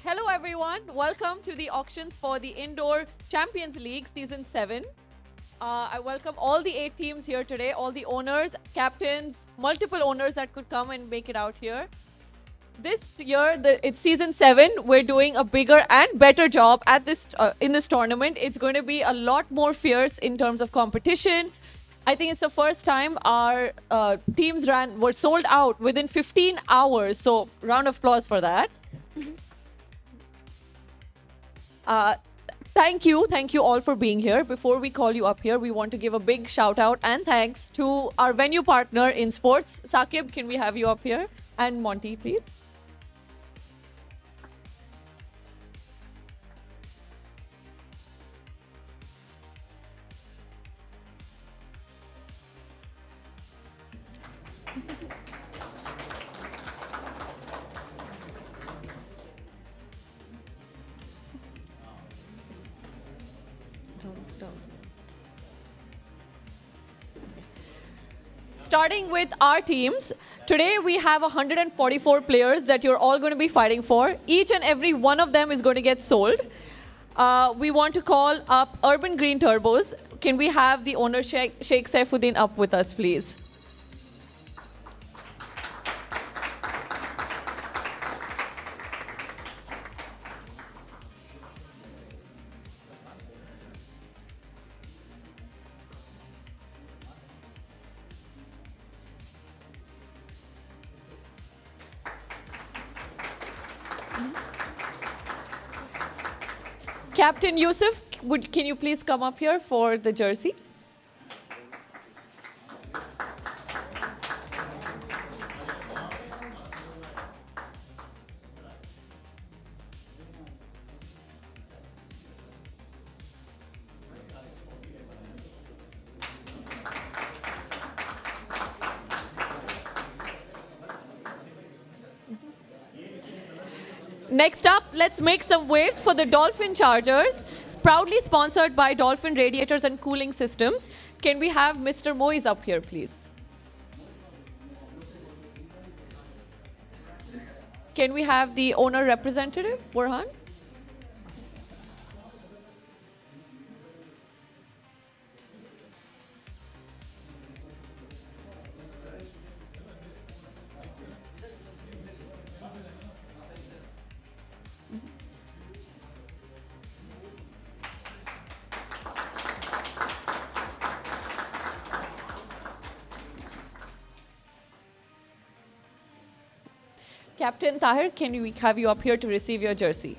hello everyone. Welcome to the auctions for the Indoor Champions League Season 7. I welcome all the 8 teams here today, all the owners, captains, multiple owners that could come and make it out here. This year, it's Season 7. We're doing a bigger and better job at this in this tournament. It's going to be a lot more fierce in terms of competition. I think it's the first time our teams were sold out within 15 hours. So round of applause for that. Thank you all for being here. Before we call you up here, we want to give a big shout out and thanks to our venue partner in sports. Saqib, can we have you up here? And Monty, please. Starting with our teams, today we have 144 players that you're all going to be fighting for. Each and every one of them is going to get sold. We want to call up Urban Green Turbos. Can we have the owner Sheikh Saifuddin up with us, please? Captain Yusuf, can you please come up here for the jersey? Next up, let's make some waves for the Dolphin Chargers, proudly sponsored by Dolphin Radiators and Cooling Systems. Can we have Mr. Moise up here, please? Can we have the owner representative, Burhan? Captain Tahir, can we have you up here to receive your jersey?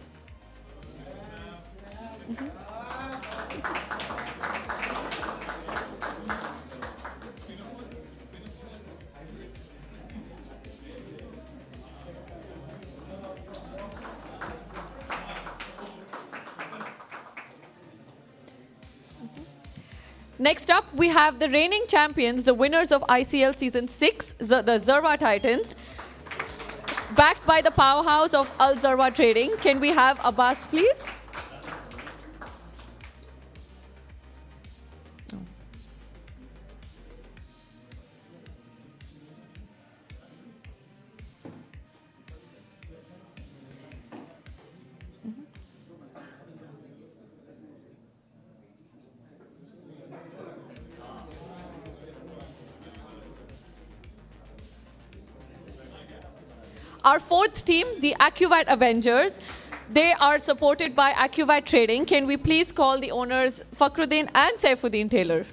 Next up, we have the reigning champions, the winners of ICL Season 6, the Zarwa Titans, backed by the powerhouse of Al Zarwa Trading. Can we have Abbas, please? Our fourth team, the AccuVite Avengers, they are supported by AccuVite Trading. Can we please call the owners Fakhruddin and Saifuddin Taylor?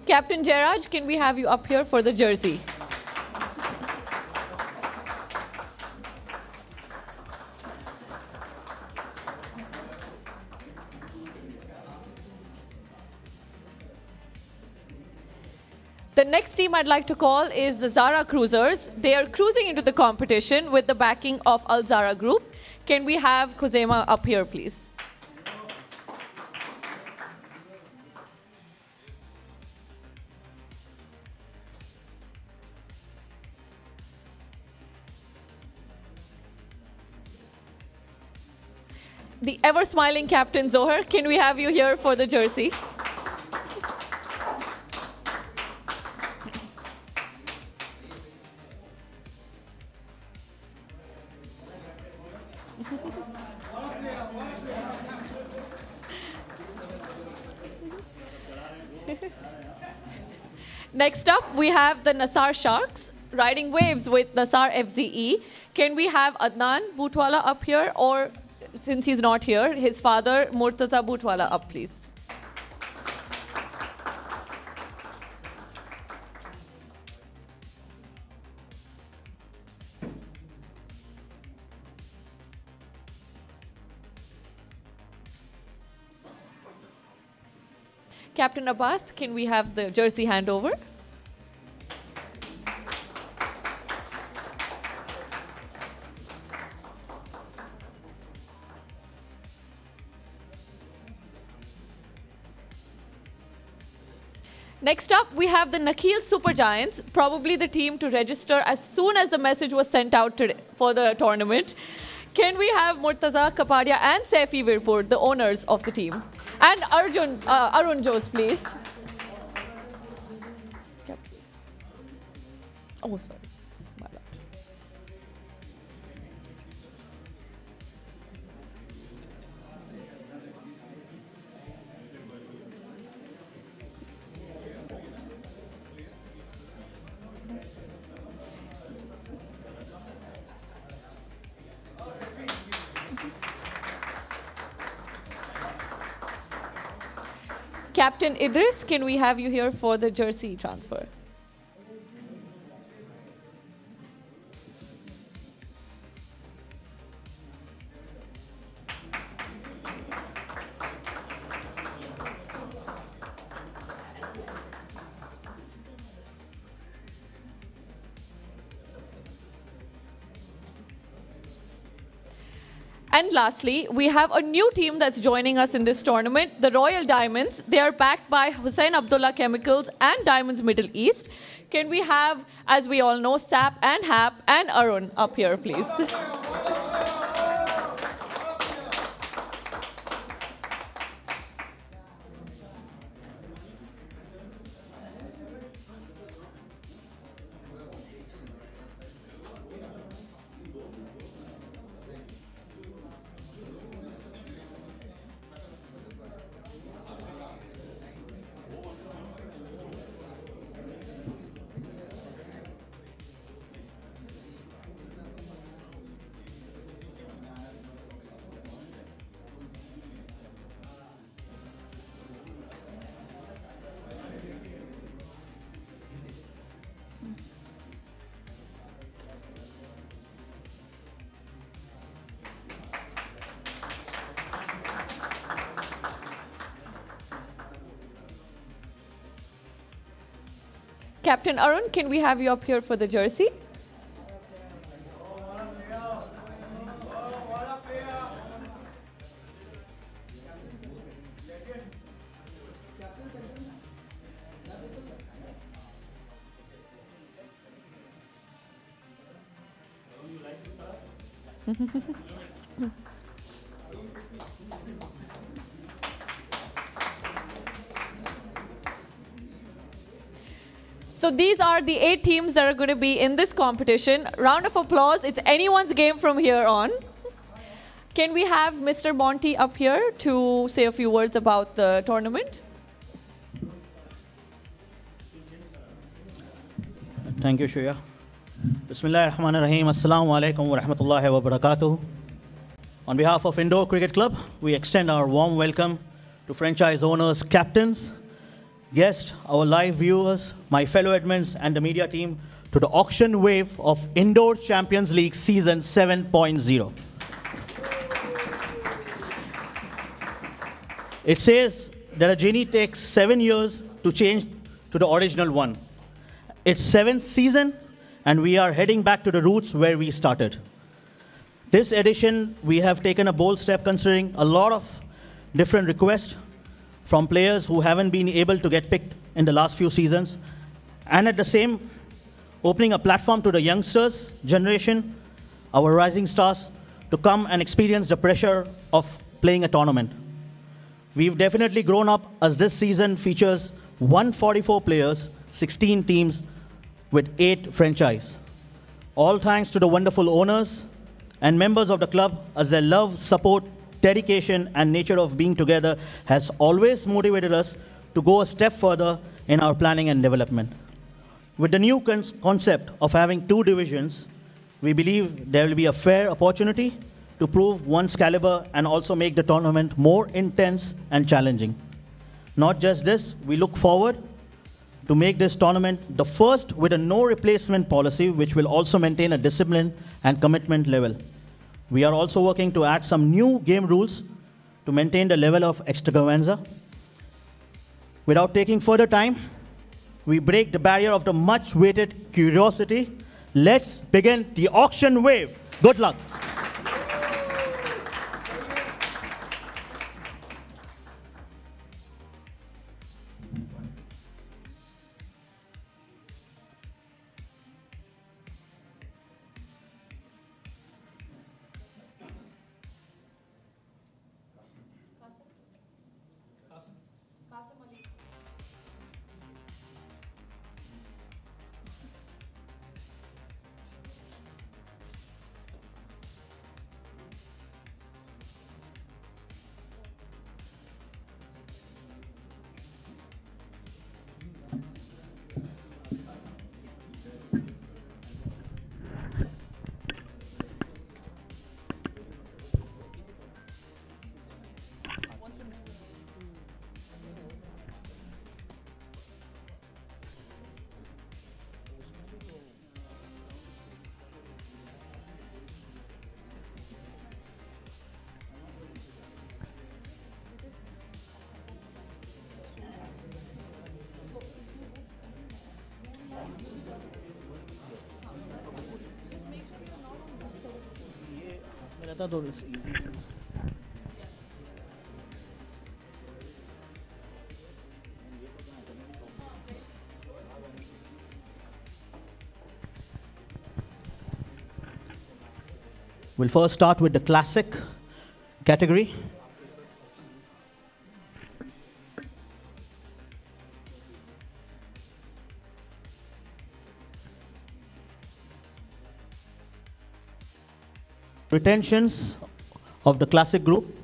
Captain Jairaj, can we have you up here for the jersey? The next team I'd like to call is the Zara Cruisers. They are cruising into the competition with the backing of Al Zara Group. Can we have Kuzema up here, please? The ever-smiling captain Zohar, can we have you here for the jersey? Next up, we have the Nasar Sharks riding waves with Nasar FZE. Can we have Adnan Bootwala up here, or since he's not here, his father Murtaza Bootwala up, please? Captain Abbas, can we have the jersey handover? Next up, we have the Nakheel Super Giants, probably the team to register as soon as the message was sent out today for the tournament. Can we have Murtaza Kapadia and Saifi Virpur, the owners of the team? And Arun Jose, please. Oh, sorry. My bad. Captain Idris, can we have you here for the jersey transfer? And lastly, we have a new team that's joining us in this tournament, the Royal Diamonds. They are backed by Hussein Abdullah Chemicals and Diamonds Middle East. Can we have, as we all know, Sap and Hap and Arun up here, please? Captain Arun, can we have you up here for the jersey? So these are the 8 teams that are going to be in this competition. Round of applause. It's anyone's game from here on. Can we have Mr. Monty up here to say a few words about the tournament? Thank you, Shreya. Bismillah ar-Rahman ar-Rahim. Assalamu alaikum wa rahmatullahi wa barakatuh. On behalf of Indoor Cricket Club, we extend our warm welcome to franchise owners, captains, guests, our live viewers, my fellow admins, and the media team to the auction wave of Indoor Champions League Season 7.0. It says that a genie takes 7 years to change to the original one. It's 7th season, and we are heading back to the roots where we started. This edition, we have taken a bold step considering a lot of different requests from players who haven't been able to get picked in the last few seasons, and at the same, opening a platform to the youngsters generation, our rising stars, to come and experience the pressure of playing a tournament. We've definitely grown up as this season features 144 players, 16 teams with 8 franchise. All thanks to the wonderful owners and members of the club, as their love, support, dedication, and nature of being together has always motivated us to go a step further in our planning and development. With the new concept of having 2 divisions, we believe there will be a fair opportunity to prove one's caliber and also make the tournament more intense and challenging. Not just this, we look forward to make this tournament the first with a no replacement policy, which will also maintain a discipline and commitment level. We are also working to add some new game rules to maintain the level of extravaganza. Without taking further time, we break the barrier of the much-awaited curiosity. Let's begin the auction wave. Good luck. We'll first start with the classic category. Retentions of the classic group.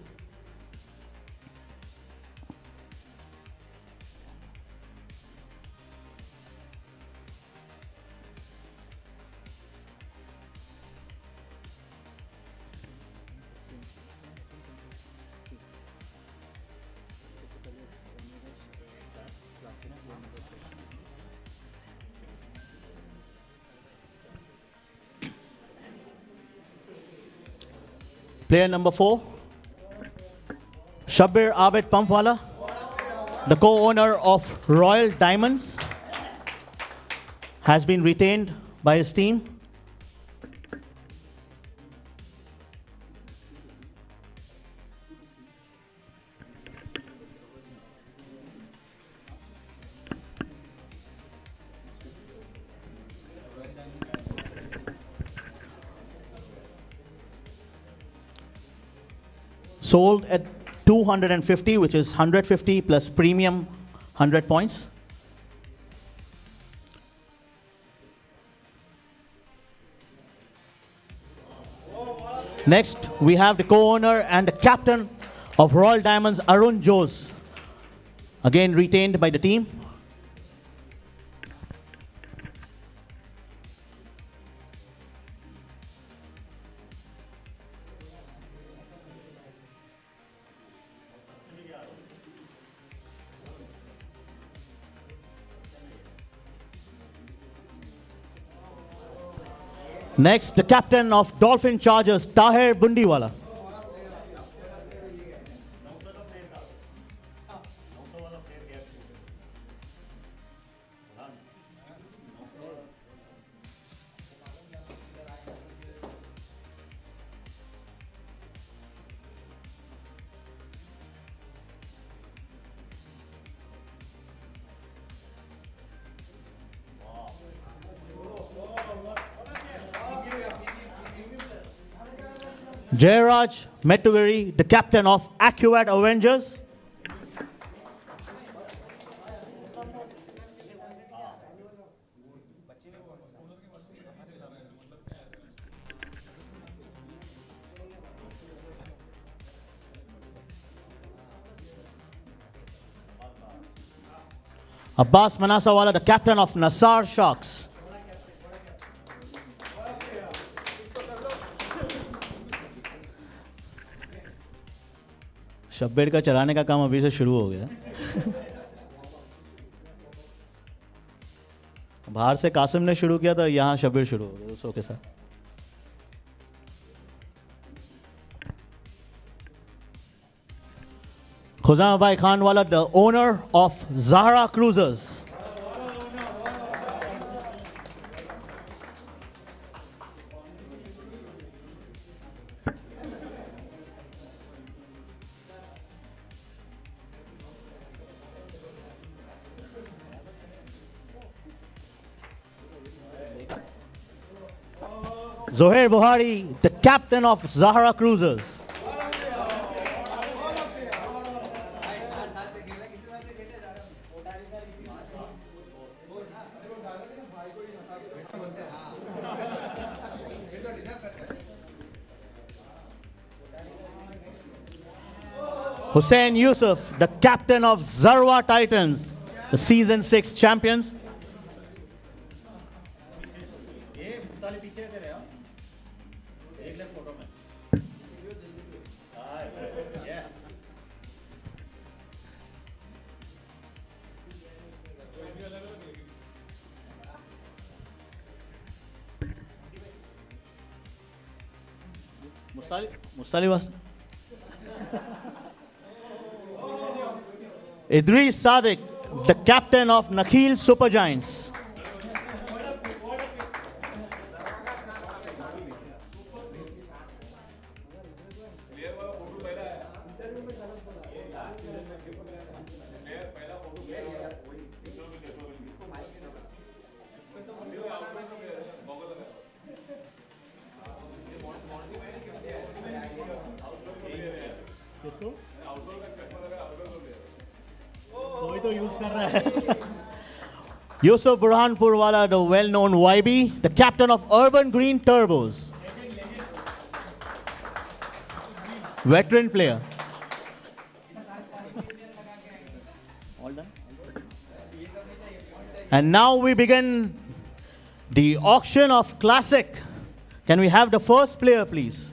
Player number 4, Shabbir Abed Pampwala, the co-owner of Royal Diamonds, has been retained by his team. Sold at 250, which is 150 plus premium 100 points. Next, we have the co-owner and the captain of Royal Diamonds, Arun Jose, again retained by the team. Next, the captain of Dolphin Chargers, Tahir Bundiwala. Jayraj Metuveri, the captain of Acuat Avengers. Abbas Manasawala, the captain of Nassar Sharks. Shabbir का चलाने का काम अभी से शुरू हो गया. बाहर से कासिम ने शुरू किया था, यहाँ शब्बीर शुरू हो गया दूसरों के साथ. Khuzama Bhai Khanwala, the owner of Zahra Cruisers. Zohair Buhari, the captain of Zahra Cruisers. Hussain Yusuf, the captain of Zarwa Titans, the season 6 champions. Mustali was Idris Sadiq, the captain of Nakheel Supergiants. Yusuf Burhanpurwala, the well-known YB, the captain of Urban Green Turbos. Veteran player. All done? And now we begin the auction of Classic. Can we have the first player, please?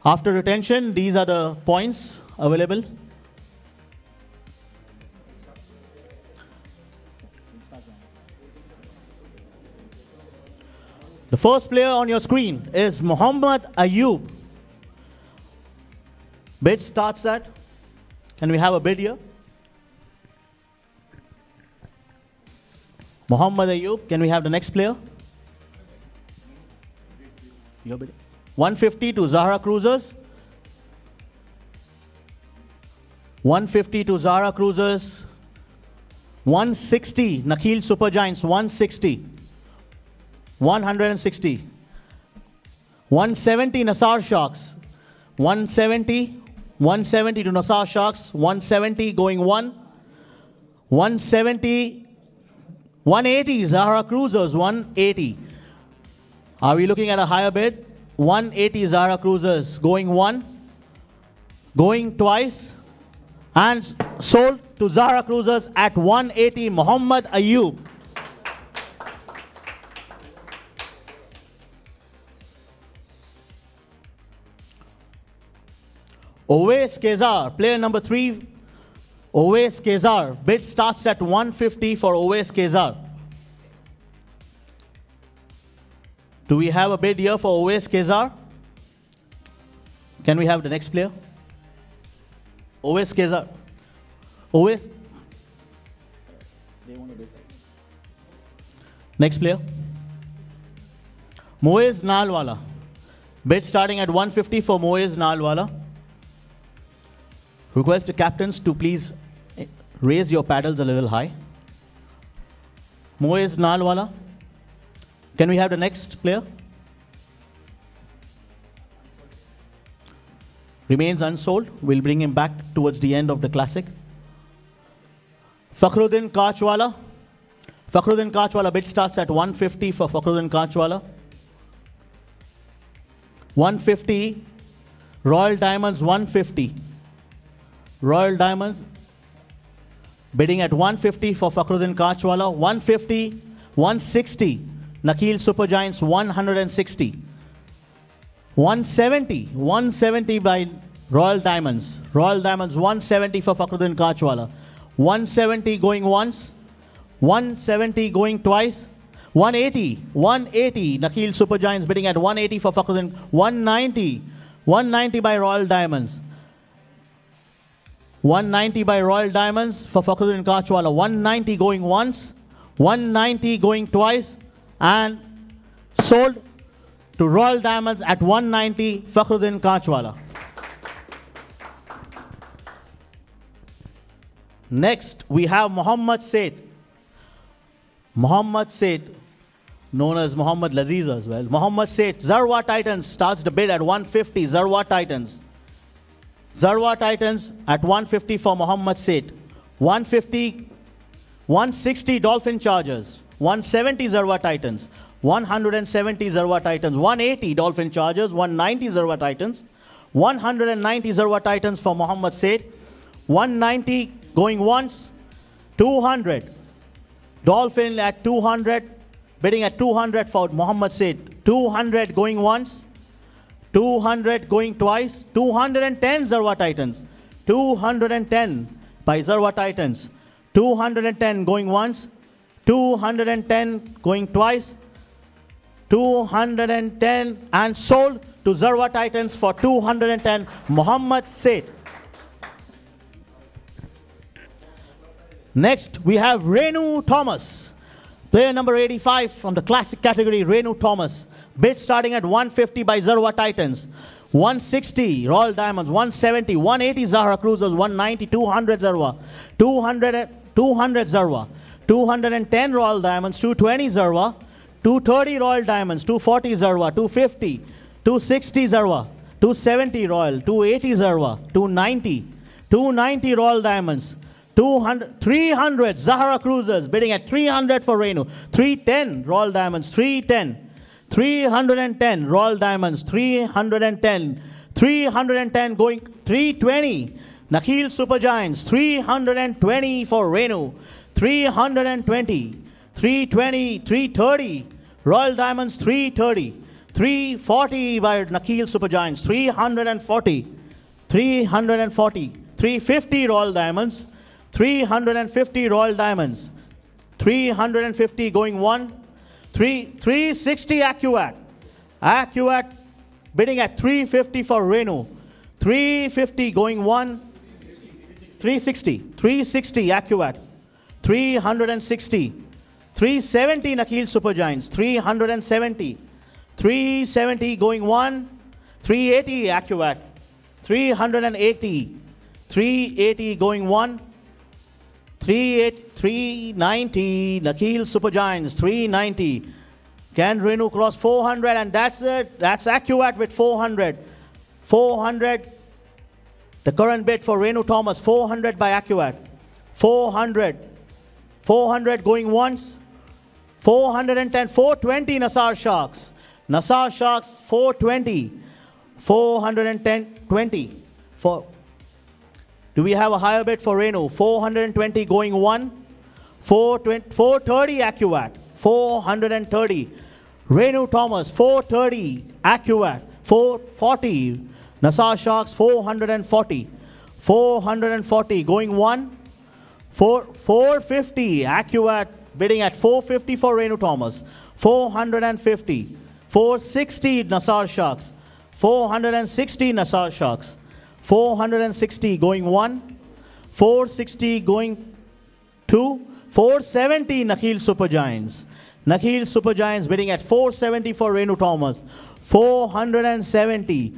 After retention, these are the points available. The first player on your screen is Muhammad Ayub. Bid starts at, can we have a bid here? Muhammad Ayub, can we have the next player? Your bid. 150 to Zahra Cruisers. 150 to Zahra Cruisers. 160 Nakheel Supergiants. 160. 160. 170 Nassar Sharks. 170. 170 to Nassar Sharks. 170 going 1. 170. 180 Zahra Cruisers. 180. Are we looking at a higher bid? 180 Zahra Cruisers going 1, going twice, and sold to Zahra Cruisers at 180 Muhammad Ayub. Owais Kezar, player number 3, Owais Kezar. Bid starts at 150 for Owais Kezar. Do we have a bid here for Owais Kezar? Can we have the next player? Owais Kezar. Owais. Next player. Moez Nalwala. Bid starting at 150 for Moez Nalwala. Request the captains to please raise your paddles a little high. Moez Nalwala. Can we have the next player? Remains unsold. We'll bring him back towards the end of the classic. Fakhruddin Kachwala. Fakhruddin Kachwala, bid starts at 150 for Fakhruddin Kachwala. 150. Royal Diamonds 150. Royal Diamonds bidding at 150 for Fakhruddin Kachwala. 150. 160. Nakheel Supergiants 160. 170. 170 by Royal Diamonds. Royal Diamonds 170 for Fakhruddin Kachwala. 170 going once. 170 going twice. 180. 180. Nakheel Supergiants bidding at 180 for Fakhruddin. 190. 190 by Royal Diamonds. 190 by Royal Diamonds for Fakhruddin Kachwala. 190 going once. 190 going twice. And sold to Royal Diamonds at 190, Fakhruddin Kachwala. Next, we have Mohammad Seth. Mohammad Seth, known as Mohammad Laziz as well. Mohammad Seth, Zarwa Titans starts the bid at 150, Zarwa Titans. Zarwa Titans at 150 for Mohammad Seth. 150, 160 Dolphin Chargers. 170 Zarwa Titans. 170 Zarwa Titans. 180 Dolphin Chargers. 190 Zarwa Titans. 190 Zarwa Titans for Mohammad Seth. 190 going once. 200. Dolphin at 200. Bidding at 200 for Mohammad Seth. 200 going once. 200 going twice. 210 Zarwa Titans. 210 by Zarwa Titans. 210 going once. 210 going twice. 210 and sold to Zarwa Titans for 210. Mohammad Seth. Next, we have Renu Thomas. Player number 85 from the classic category, Renu Thomas. Bid starting at 150 by Zarwa Titans. 160 Royal Diamonds. 170, 180 Zahra Cruisers. 190, 200 Zarwa. 200 Zarwa. 210 Royal Diamonds. 220 Zarwa. 230 Royal Diamonds. 240 Zarwa. 250. 260 Zarwa. 270 Royal. 280 Zarwa. 290. 290 Royal Diamonds. 300 Zahra Cruisers bidding at 300 for Renu. 310 Royal Diamonds. 310. 310 Royal Diamonds. 310. 310 going 320. Nakheel Supergiants. 320 for Renu. 320. 320. 330. Royal Diamonds. 330. 340 by Nakheel Supergiants. 340. 340. 350 Royal Diamonds. 350 Royal Diamonds. 350 going one. 360 Acuat. Acuat bidding at 350 for Renu. 350 going one. 360. 360 Acuat. 360. 370 Nakheel Supergiants. 370. 370 going one. 380 Acuat. 380. 380 going one. 390 Nakheel Supergiants. 390. Can Renu cross 400? And that's it. That's Acuat with 400. 400. The current bid for Renu Thomas. 400 by Acuat. 400. 400 going once. 410. 420 Nassar Sharks. Nassar Sharks 420. 410. 20. Do we have a higher bid for Renu? 420 going one. 430 Acuat. 430. Renu Thomas 430. Acuat 440. Nassar Sharks 440. 440 going one. 450 Acuat bidding at 450 for Renu Thomas. 450. 460 Nassar Sharks. 460 Nassar Sharks. 460 going one. 460 going two. 470 Nakheel Supergiants. Nakheel Supergiants bidding at 470 for Renu Thomas. 470.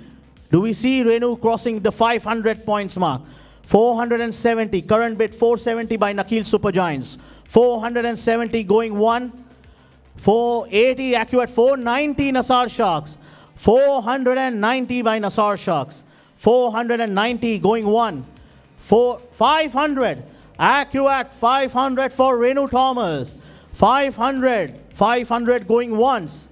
Do we see Renu crossing the 500 points mark? 470. Current bid 470 by Nakhil Supergiants. 470 going 1. 480 accurate. 490 Nasar Sharks. 490 by Nasar Sharks. 490 going 1. 500 accurate. 500 for Renu Thomas. 500 going once.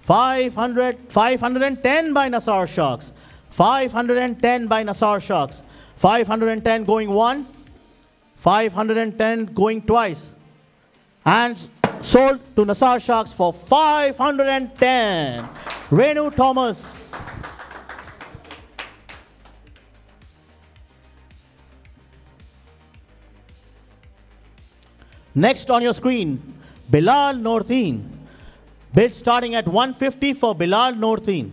510 by Nasar Sharks. 510 by Nasar Sharks. 510 going 1. 510 going twice. And sold to Nasar Sharks for 510. Renu Thomas. Next on your screen, Bilal Northin. Bid starting at 150 for Bilal Northin.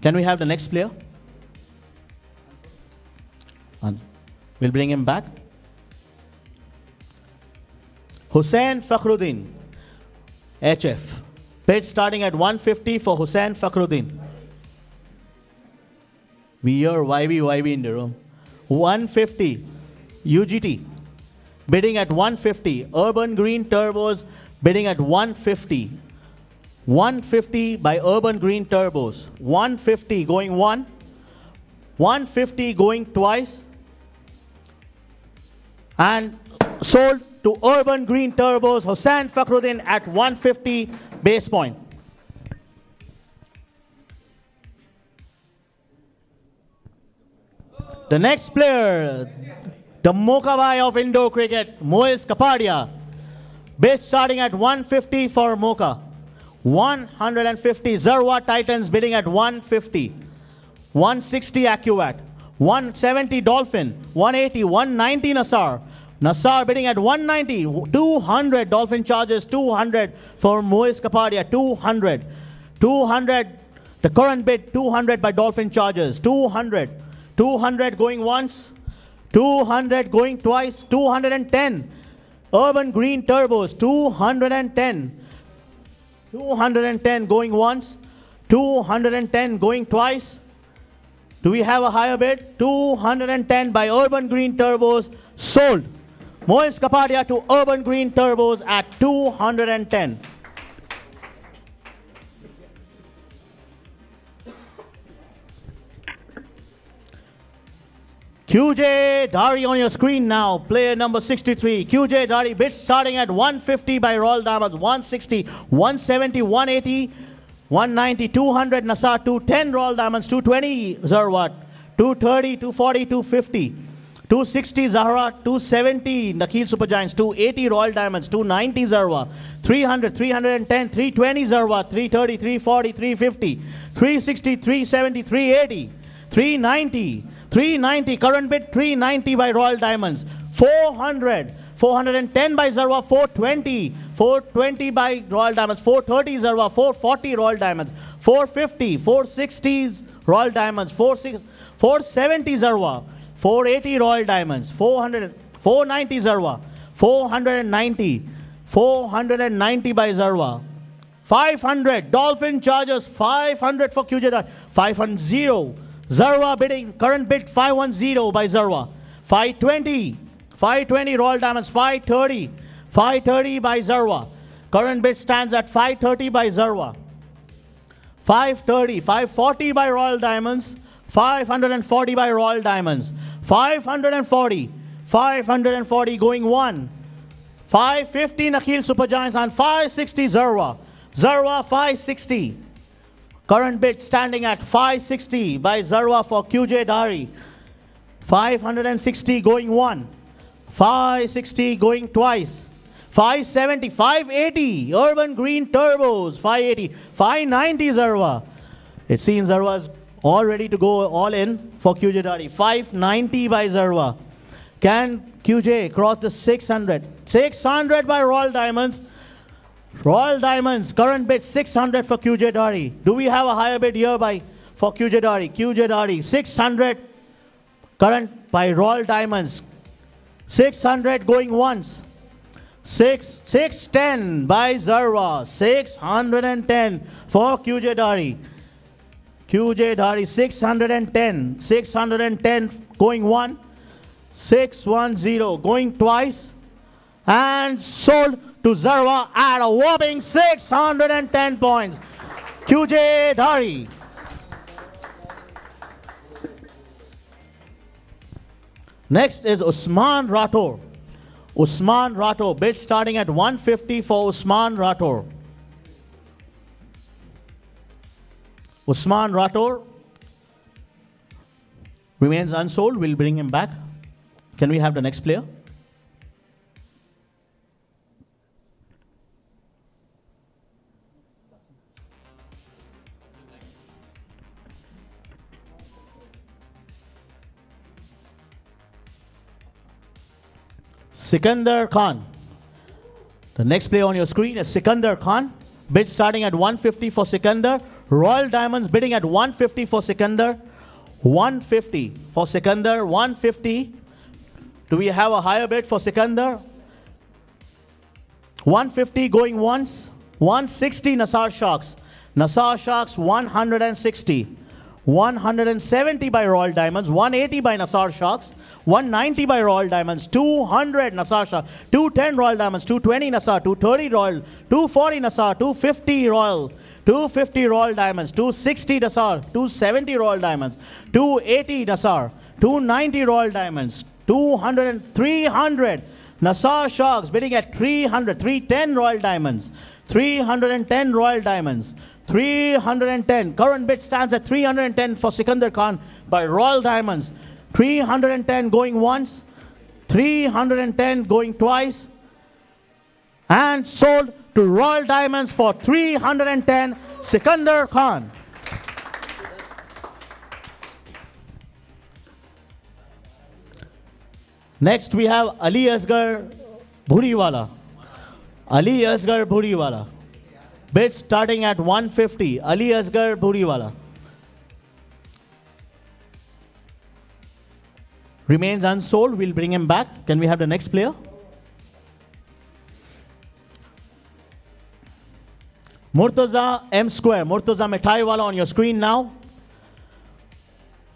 Can we have the next player? We'll bring him back. Hussain Fakhruddin, HF. Bid starting at 150 for Hussain Fakhruddin. We hear YB in the room. 150, UGT. Bidding at 150. Urban Green Turbos bidding at 150. 150 by Urban Green Turbos. 150 going 1. 150 going twice. And sold to Urban Green Turbos, Hussain Fakhruddin at 150 base point. The next player, the Mokabai of Indo cricket, Moez Kapadia. Bid starting at 150 for Moka. 150. Zarwa Titans bidding at 150. 160 Acuat. 170 Dolphin. 180, 190 Nasar. Nasar bidding at 190. 200 Dolphin Chargers. 200 for Moez Kapadia. 200. 200. The current bid 200 by Dolphin Chargers. 200. 200 going once. 200 going twice. 210. Urban Green Turbos. 210. 210 going once. 210 going twice. Do we have a higher bid? 210 by Urban Green Turbos. Sold. Moez Kapadia to Urban Green Turbos at 210. QJ Dari on your screen now, player number 63. QJ Dari bid starting at 150 by Royal Diamonds, 160, 170, 180, 190, 200 Nasar, 210 Royal Diamonds, 220 Zarwat, 230, 240, 250, 260 Zahra, 270 Nakhil Supergiants, 280 Royal Diamonds, 290 Zarwa, 300, 310, 320 Zarwa, 330, 340, 350, 360, 370, 380, 390, 390, current bid 390 by Royal Diamonds, 400, 410 by Zarwa, 420, 420 by Royal Diamonds, 430 Zarwa, 440 Royal Diamonds, 450, 460 Royal Diamonds, 470 Zarwa, 480 Royal Diamonds, 400, 490 Zarwa, 490, 490 by Zarwa, 500 Dolphin Chargers, 500 for QJ, 500 Zarwa bidding, current bid 510 by Zarwa. 520, 520 Royal Diamonds, 530, 530 by Zarwa. Current bid stands at 530 by Zarwa. 530, 540 by Royal Diamonds, 540 by Royal Diamonds. 540, 540 going 1. 550 Nakhil Supergiants and 560 Zarwa. Zarwa 560. Current bid standing at 560 by Zarwa for QJ Dari. 560 going 1. 560 going twice. 570, 580 Urban Green Turbos. 580, 590 Zarwa. It seems Zarwa's all ready to go all in for QJ Dari. 590 by Zarwa. Can QJ cross the 600? 600 by Royal Diamonds. Royal Diamonds, current bid 600 for QJ Dari. Do we have a higher bid here for QJ Dari? QJ Dari, 600 current by Royal Diamonds. 600 going once. 610 by Zarwa. 610 for QJ Dari. QJ Dhari 610. 610 going one. 610 going twice. And sold to Zarwa at a whopping 610 points. QJ Dhari. Next is Usman Rathore. Usman Rathore, bid starting at 150 for Usman Rathore. Usman Rathore remains unsold. We'll bring him back. Can we have the next player? Sikandar Khan. The next player on your screen is Sikandar Khan. Bid starting at 150 for Sikandar. Royal Diamonds bidding at 150 for Sikandar. 150 for Sikandar. 150. Do we have a higher bid for Sikandar? 150 going once. 160 Nasar Sharks. Nasar Sharks 160. 170 by Royal Diamonds. 180 by Nasar Sharks. 190 by Royal Diamonds. 200 Nasar Sharks. 210 Royal Diamonds. 220 Nasar. 230 Royal. 240 Nasar. 250 Royal. 250 Royal Diamonds. 260 Nasar. 270 Royal Diamonds. 280 Nasar. 290 Royal Diamonds. 200 and 300 Nasar Sharks bidding at 300. 310 Royal Diamonds. 310 Royal Diamonds. 310. Current bid stands at 310 for Sikandar Khan by Royal Diamonds. 310 going once. 310 going twice. And sold to Royal Diamonds for 310 Sikandar Khan. Next we have Ali Asgar Bhuriwala. Ali Asgar Bhuriwala. Bid starting at 150. Ali Asgar Bhuriwala. Remains unsold. We'll bring him back. Can we have the next player? Murtaza M Square. Murtaza Mithai Wala on your screen now.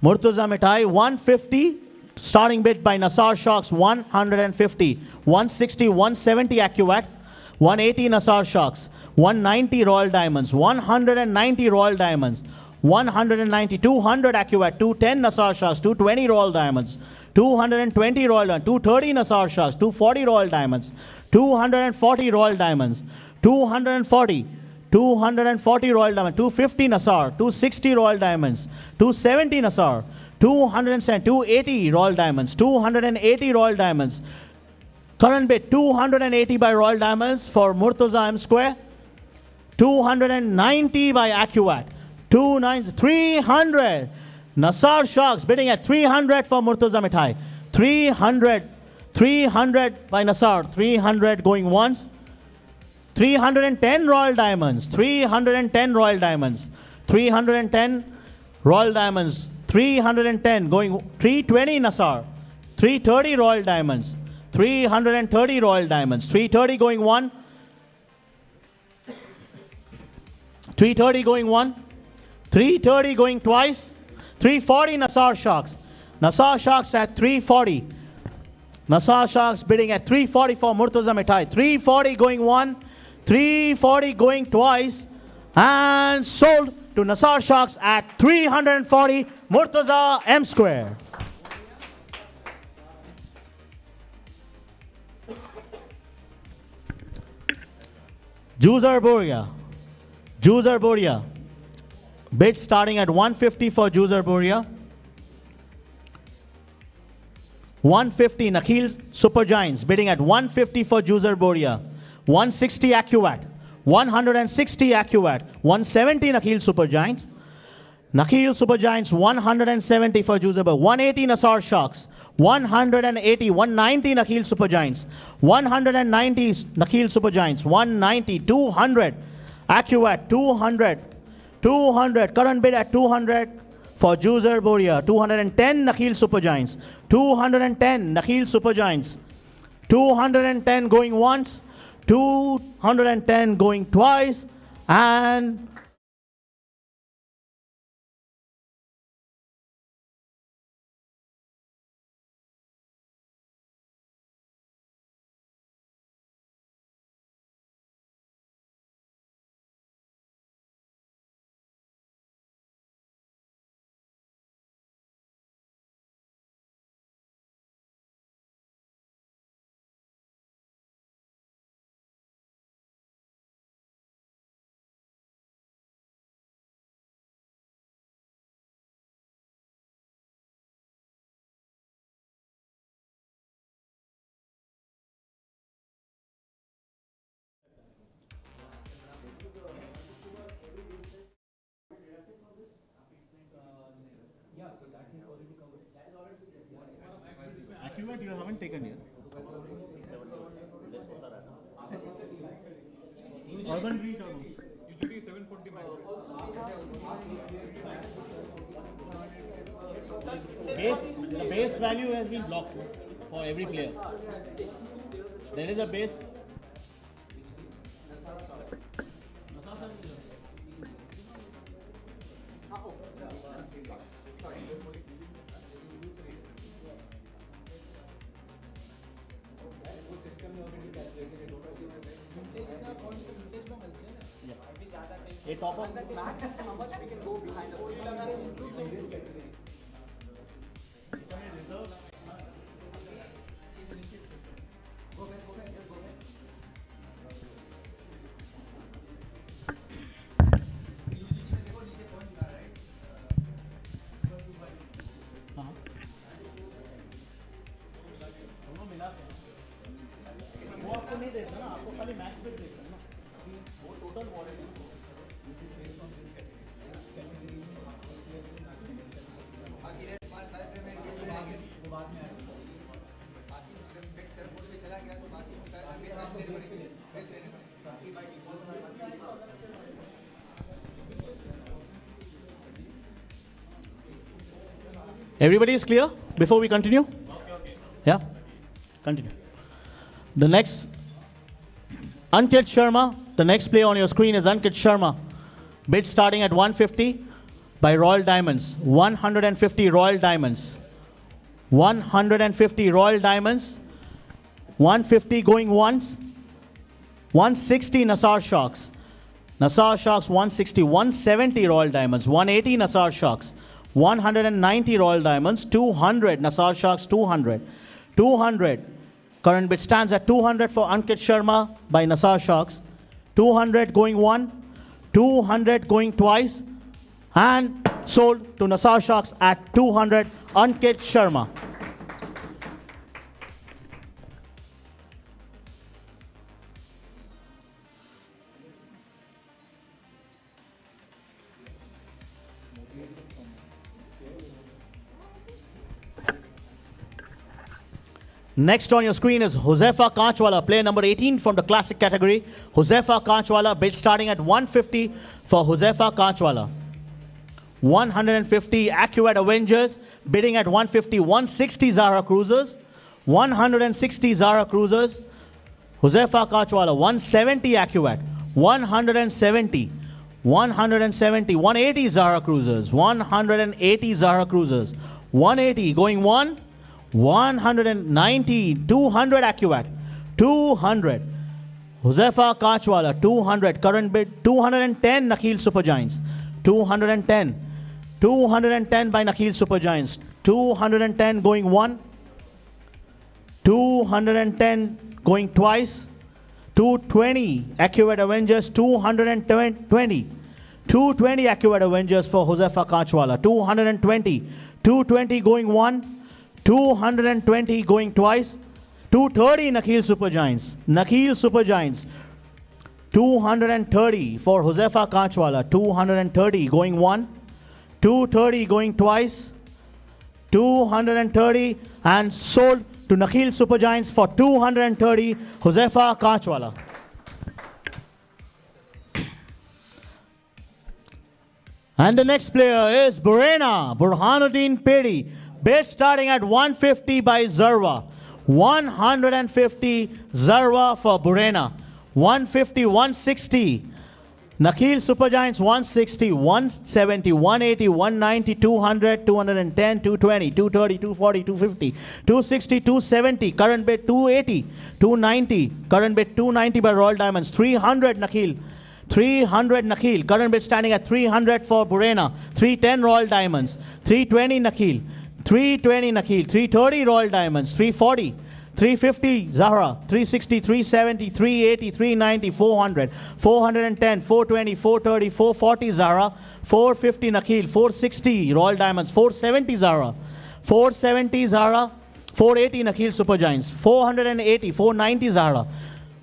Murtaza Mithai 150. Starting bid by Nasar Sharks 150. 160, 170 Acuat. 180 Nasar Sharks. 190 Royal Diamonds. 190 Royal Diamonds. 190, 200 Acuat. 210 Nasar Sharks. 220 Royal Diamonds. 220 Royal Diamonds. 230 Nasar Sharks. 240 Royal Diamonds. 240 Royal Diamonds. 240. 240 Royal Diamonds. 250 Nasar. 260 Royal Diamonds. 270 Nasar. 270, 280 Royal Diamonds. 280 Royal Diamonds. Current bid 280 by Royal Diamonds for Murtaza M Square. 290 by Acuat. 300. Nasar Sharks bidding at 300 for Murtaza Mithai. 300. 300 by Nasar. 300 going once. 310 Royal Diamonds. 310 Royal Diamonds. 310 Royal Diamonds. 310 going 320 Nasar. 330 Royal Diamonds. 330 Royal Diamonds. 330 going one. 330 going one. 330 going twice. 340 Nasar Sharks. Nasar Sharks at 340. Nasar Sharks bidding at 340 for Murtaza Mithai. 340 going one. 340 going twice. And sold to Nasar Sharks at 340 Murtaza M Square. Juzar Boria. Juzar Boria. Bid starting at 150 for Juzar Boria. 150 Nakhil Super Giants bidding at 150 for Juzar Boria. 160 Acuat. 160 Acuat. 170 Nakhil Super Giants. Nakhil Super Giants 170 for Juzar Boria. 180 Nasar Sharks. 180, 190 Nakhil Super Giants. 190 Nakhil Super Giants. 190, 200 Acuat. 200. 200. Current bid at 200 for Juzar Boria. 210 Nakhil Super Giants. 210 Nakhil Super Giants. 210 going once. 210 going twice. And taken here. Urban Green Turbos. Usually 740 The base value has been blocked for every player. There is a base. A top of that max is how much we can go behind the वो आपको नहीं देखना ना, आपको खाली max पे देखना ना, वो total wallet Everybody is clear before we continue? Yeah? Continue. The next, Ankit Sharma. The next player on your screen is Ankit Sharma. Bid starting at 150 by Royal Diamonds. 150 Royal Diamonds. 150 Royal Diamonds. 150 going once. 160 Nassar Sharks. Nassar Sharks 160. 170 Royal Diamonds. 180 Nassar Sharks. 190 Royal Diamonds. 200 Nassar Sharks. 200. 200. Current bid stands at 200 for Ankit Sharma by Nassar Sharks. 200 going one. 200 going twice. And sold to Nassar Sharks at 200. Ankit Sharma. Next on your screen is Josefa Kanchwala, player number 18 from the classic category. Josefa Kanchwala, bid starting at 150 for Josefa Kanchwala. 150 AccuAd Avengers, bidding at 150. 160 Zara Cruisers. 160 Zara Cruisers. Josefa Kanchwala, 170 AccuAd. 170. 170. 180 Zara Cruisers. 180 Zara Cruisers. 180 going one. 190, 200 AccuAd, 200. Josefa Kanchwala, 200. Current bid, 210 Nakheel Supergiants, 210. 210 by Nakheel Supergiants, 210 going one. 210 going twice. 220 AccuAd Avengers, 220. 220 AccuAd Avengers for Josefa Kanchwala, 220. 220 going one. 220 going twice. 230 Nakheel Supergiants. Nakheel Supergiants. 230 for Josefa Kanchwala. 230 going one. 230 going twice. 230 and sold to Nakheel Supergiants for 230. Josefa Kanchwala. And the next player is Burena Burhanuddin Pedi. Bid starting at 150 by Zarwa. 150 Zarwa for Burena. 150, 160. Nakheel Supergiants 160, 170, 180, 190, 200, 210, 220, 230, 240, 250, 260, 270. Current bid 280, 290. Current bid 290 by Royal Diamonds. 300 Nakheel. 300 Nakheel. Current bid standing at 300 for Burena. 310 Royal Diamonds. 320 Nakheel. 320 Nakheel, 330 Royal Diamonds, 340, 350 Zahra, 360, 370, 380, 390, 400, 410, 420, 430, 440 Zahra, 450 Nakheel, 460 Royal Diamonds, 470 Zahra, 470 Zahra, 480 Nakheel Supergiants, 480, 490 Zahra,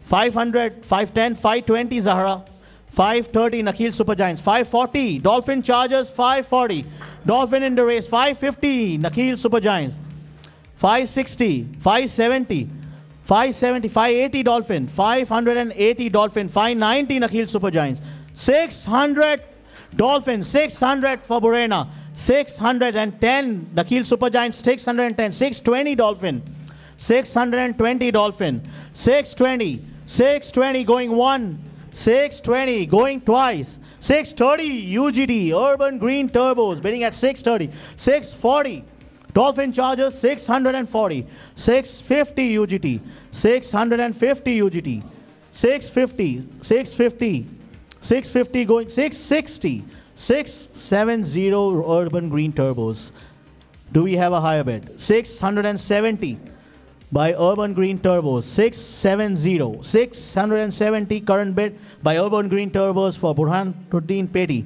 500, 510, 520 Zahra, 530 Nakheel Supergiants, 540 Dolphin Chargers, 540 Dolphin in the race, 550 Nakheel Supergiants, 560, 570, 570, 580 Dolphin, 580 Dolphin, 590 Nakhil Supergiants, 600 Dolphin, 600 for Burena, 610 Nakhil Supergiants, 610, 620 Dolphin, 620 Dolphin, 620, 620 going one, 620 going twice, 630 UGT, Urban Green Turbos, bidding at 630, 640 Dolphin Chargers, 640, 650 UGT, 650 UGT, 650, 650, 650 going, 660, 670 Urban Green Turbos. Do we have a higher bid? 670 by Urban Green Turbos, 670, 670 current bid by Urban Green Turbos for Burhanuddin Pedi.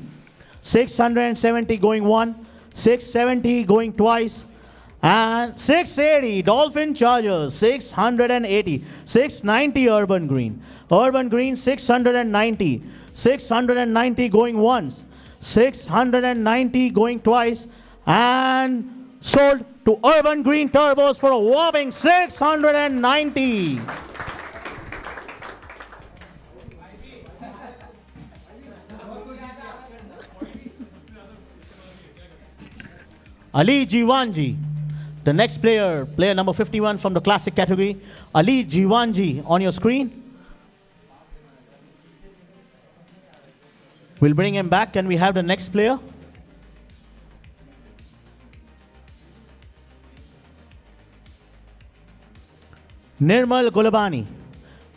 670 going one, 670 going twice, and 680 Dolphin Chargers, 680, 690 Urban Green. Urban Green 690, 690 going once, 690 going twice, and sold to Urban Green Turbos for a whopping 690. Ali Jiwanji, the next player, player number 51 from the classic category. Ali Jiwanji on your screen. We'll bring him back. Can we have the next player? Nirmal Gulabani.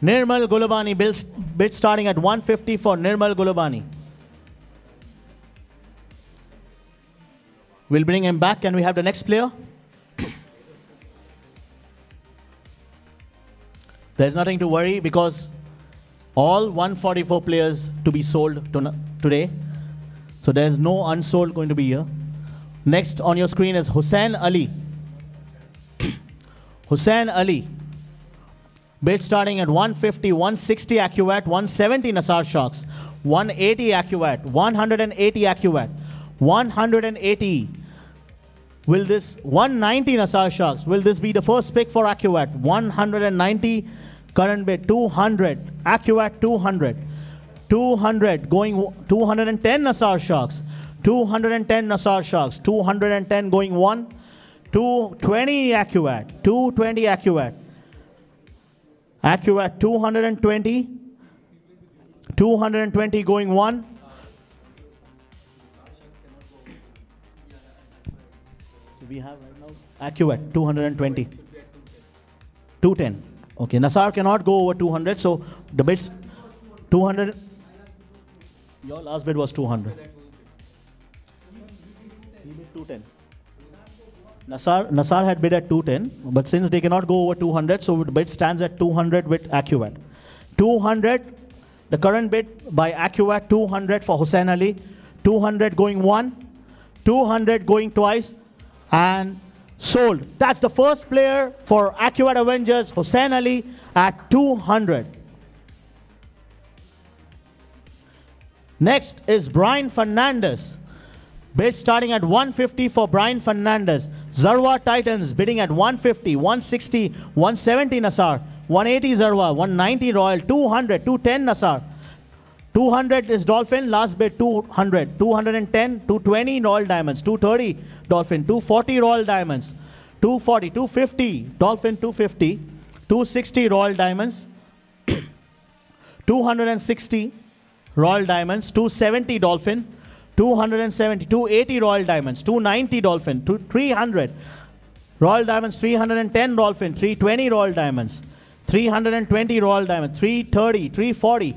Nirmal Gulabani bid starting at 150 for Nirmal Gulabani. We'll bring him back. Can we have the next player? There's nothing to worry because all 144 players to be sold today. So there's no unsold going to be here. Next on your screen is Hussain Ali. Hussain Ali. Bid starting at 150, 160 AccuWatt, 170 Nassar Sharks, 180 AccuWatt, 180 AccuWatt, 180. Will this 190 Nassar Sharks? Will this be the first pick for AccuWatt? 190 current bid, 200 AccuWatt, 200, 200 going 210 Nassar Sharks, 210 Nassar Sharks, 210 going one, 220 AccuWatt, 220 AccuWatt. AccuWatt 220, 220 going one. So we have right now AccuWatt 220, 210. Okay, Nassar cannot go over 200, so the bids 200. Your last bid was 200. He bid 210. Nassar had bid at 210, but since they cannot go over 200, so the bid stands at 200 with AccuWatt. 200, the current bid by AccuWatt, 200 for Hussain Ali, 200 going one, 200 going twice, and sold. That's the first player for AccuWatt Avengers, Hussain Ali at 200. Next is Brian Fernandez. Bid starting at 150 for Brian Fernandez. Zarwa Titans bidding at 150, 160, 170 Nassar, 180 Zarwa, 190 Royal, 200, 210 Nassar. 200 is Dolphin, last bid 200, 210, 220 Royal Diamonds, 230 Dolphin, 240 Royal Diamonds, 240, 250 Dolphin, 250, 260 Royal Diamonds, 260 Royal Diamonds, 270 Dolphin, 270, 280 Royal Diamonds, 290 Dolphin, 300 Royal Diamonds, 310 Dolphin, 320 Royal Diamonds, 320 Royal Diamonds, 330, 340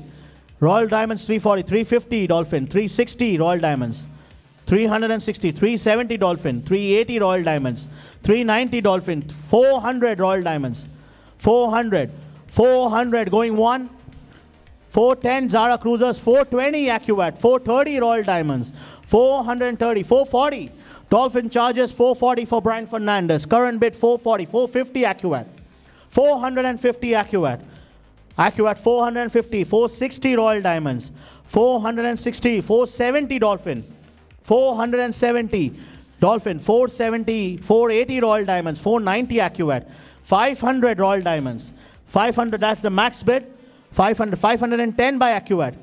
Royal Diamonds, 340, 350 Dolphin, 360 Royal Diamonds, 360, 370 Dolphin, 380 Royal Diamonds, 390 Dolphin, 400 Royal Diamonds, 400, 400 going one, 410 Zara Cruisers, 420 AccuWatt, 430 Royal Diamonds, 430, 440 Dolphin Chargers, 440 for Brian Fernandez. Current bid 440, 450 AccuWatt, 450 AccuWatt, AccuWatt 450, 460 Royal Diamonds, 460, 470 Dolphin, 470 Dolphin, 470, 480 Royal Diamonds, 490 AccuAdd, 500 Royal Diamonds, 500, that's the max bid, 500, 510 by AccuAdd,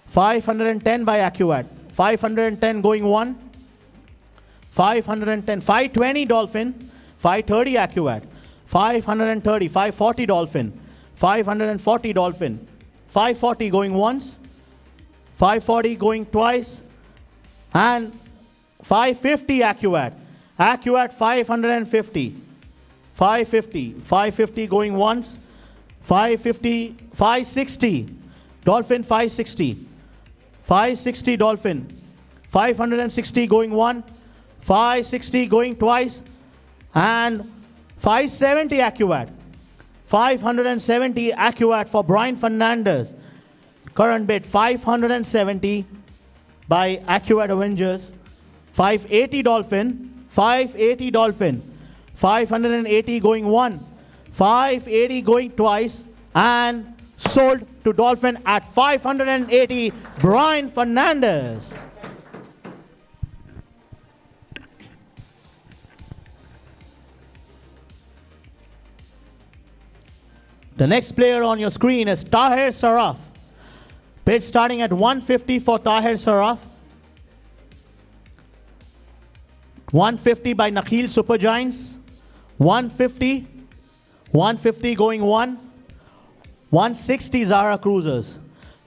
510 by AccuAdd, 510 going one, 510, 520 Dolphin, 530 AccuAdd, 530, 540 Dolphin, 540 Dolphin, 540 going once, 540 going twice, and 550 AccuAdd. AccuAdd 550. 550. 550 going once. 550. 560. Dolphin 560. 560 Dolphin. 560 going one. 560 going twice. And 570 AccuAdd. 570 AccuAdd for Brian Fernandez. Current bid 570 by AccuAdd Avengers. 580 Dolphin, 580 Dolphin, 580 going one, 580 going twice, and sold to Dolphin at 580, Brian Fernandez. The next player on your screen is Tahir Saraf. Bid starting at 150 for Tahir Saraf. 150 by Nakheel Supergiants. 150. 150 going one. 160 Zara Cruisers.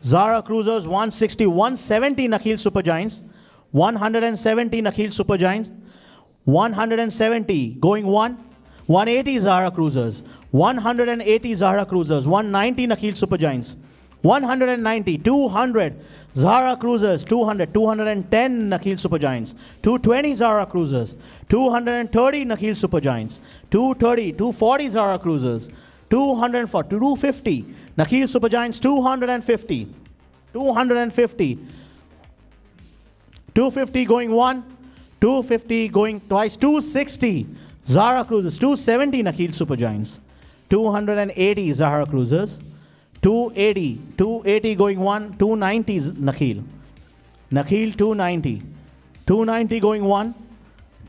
Zara Cruisers 160. 170 Nakheel Supergiants. 170 Nakheel Supergiants. 170 going one. 180 Zara Cruisers. 180 Zara Cruisers. 190 Nakheel Supergiants. 190, 200 Zara Cruisers, 200, 210 Nakheel Supergiants, 220 Zara Cruisers, 230 Nakheel Supergiants, 230, 240 Zara Cruisers, 240, 250 Nakheel Supergiants, 250, 250, 250 going one, 250 going twice, 260 Zara Cruisers, 270 Nakheel Supergiants, 280 Zara Cruisers, 280, 280 going one, 290 Nakheel. Nakheel 290. 290 going one,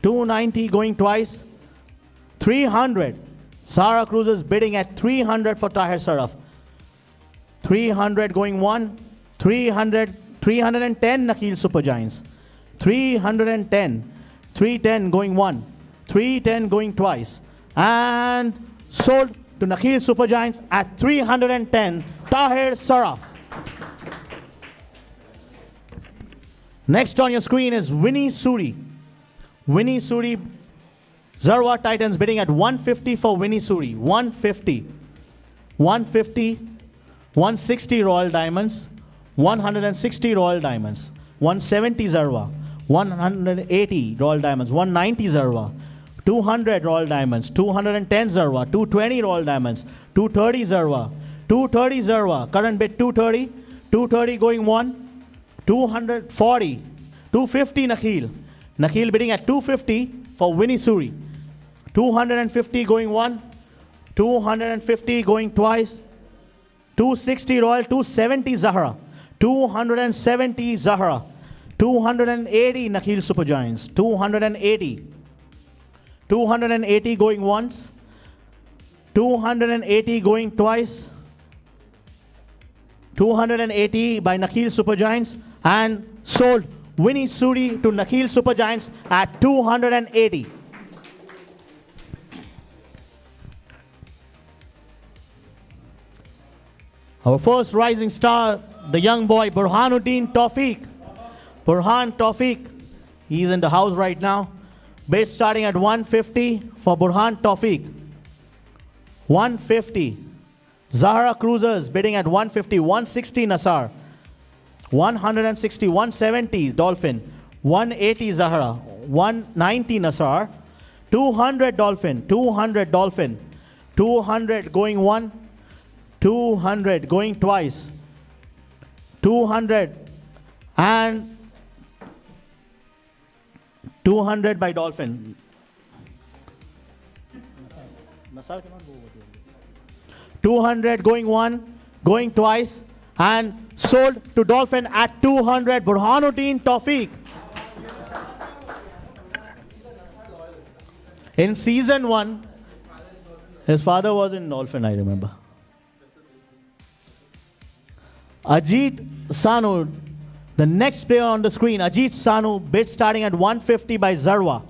290 going twice, 300. Zara Cruisers bidding at 300 for Tahir Saraf. 300 going one, 300, 310 Nakheel Supergiants. 310, 310 going one, 310 going twice, and sold to Nakheel Supergiants at 310, Tahir Saraf. Next on your screen is Winnie Suri. Winnie Suri, Zarwa Titans bidding at 150 for Winnie Suri. 150. 150, 160 Royal Diamonds, 160 Royal Diamonds, 170 Zarwa, 180 Royal Diamonds, 190 Zarwa, 200 Royal Diamonds, 210 Zarwa, 220 Royal Diamonds, 230 Zarwa, 230 Zarwa, current bid 230, 230 going one, 240, 250 Nakheel. Nakheel bidding at 250 for Winnie Suri. 250 going one, 250 going twice, 260 Royal, 270 Zahra, 270 Zahra, 280 Nakheel Supergiants, 280. 280 going once, 280 going twice, 280 by Nakheel Supergiants, and sold Winnie Suri to Nakheel Supergiants at 280. Our first rising star, the young boy Burhanuddin Tawfiq. Burhan Tawfiq, he's in the house right now. Bid starting at 150 for Burhan Tawfiq. 150. Zahra Cruisers bidding at 150. 160 Nasar. 160. 170 Dolphin. 180 Zahra. 190 Nasar. 200 Dolphin. 200 Dolphin. 200 going one. 200 going twice. 200 and 200 by Dolphin. 200 going one, going twice, and sold to Dolphin at 200. Burhanuddin Tawfiq. In season 1, his father was in Dolphin, I remember. Ajit Sanu, the next player on the screen, Ajit Sanu, bid starting at 150 by Zarwa,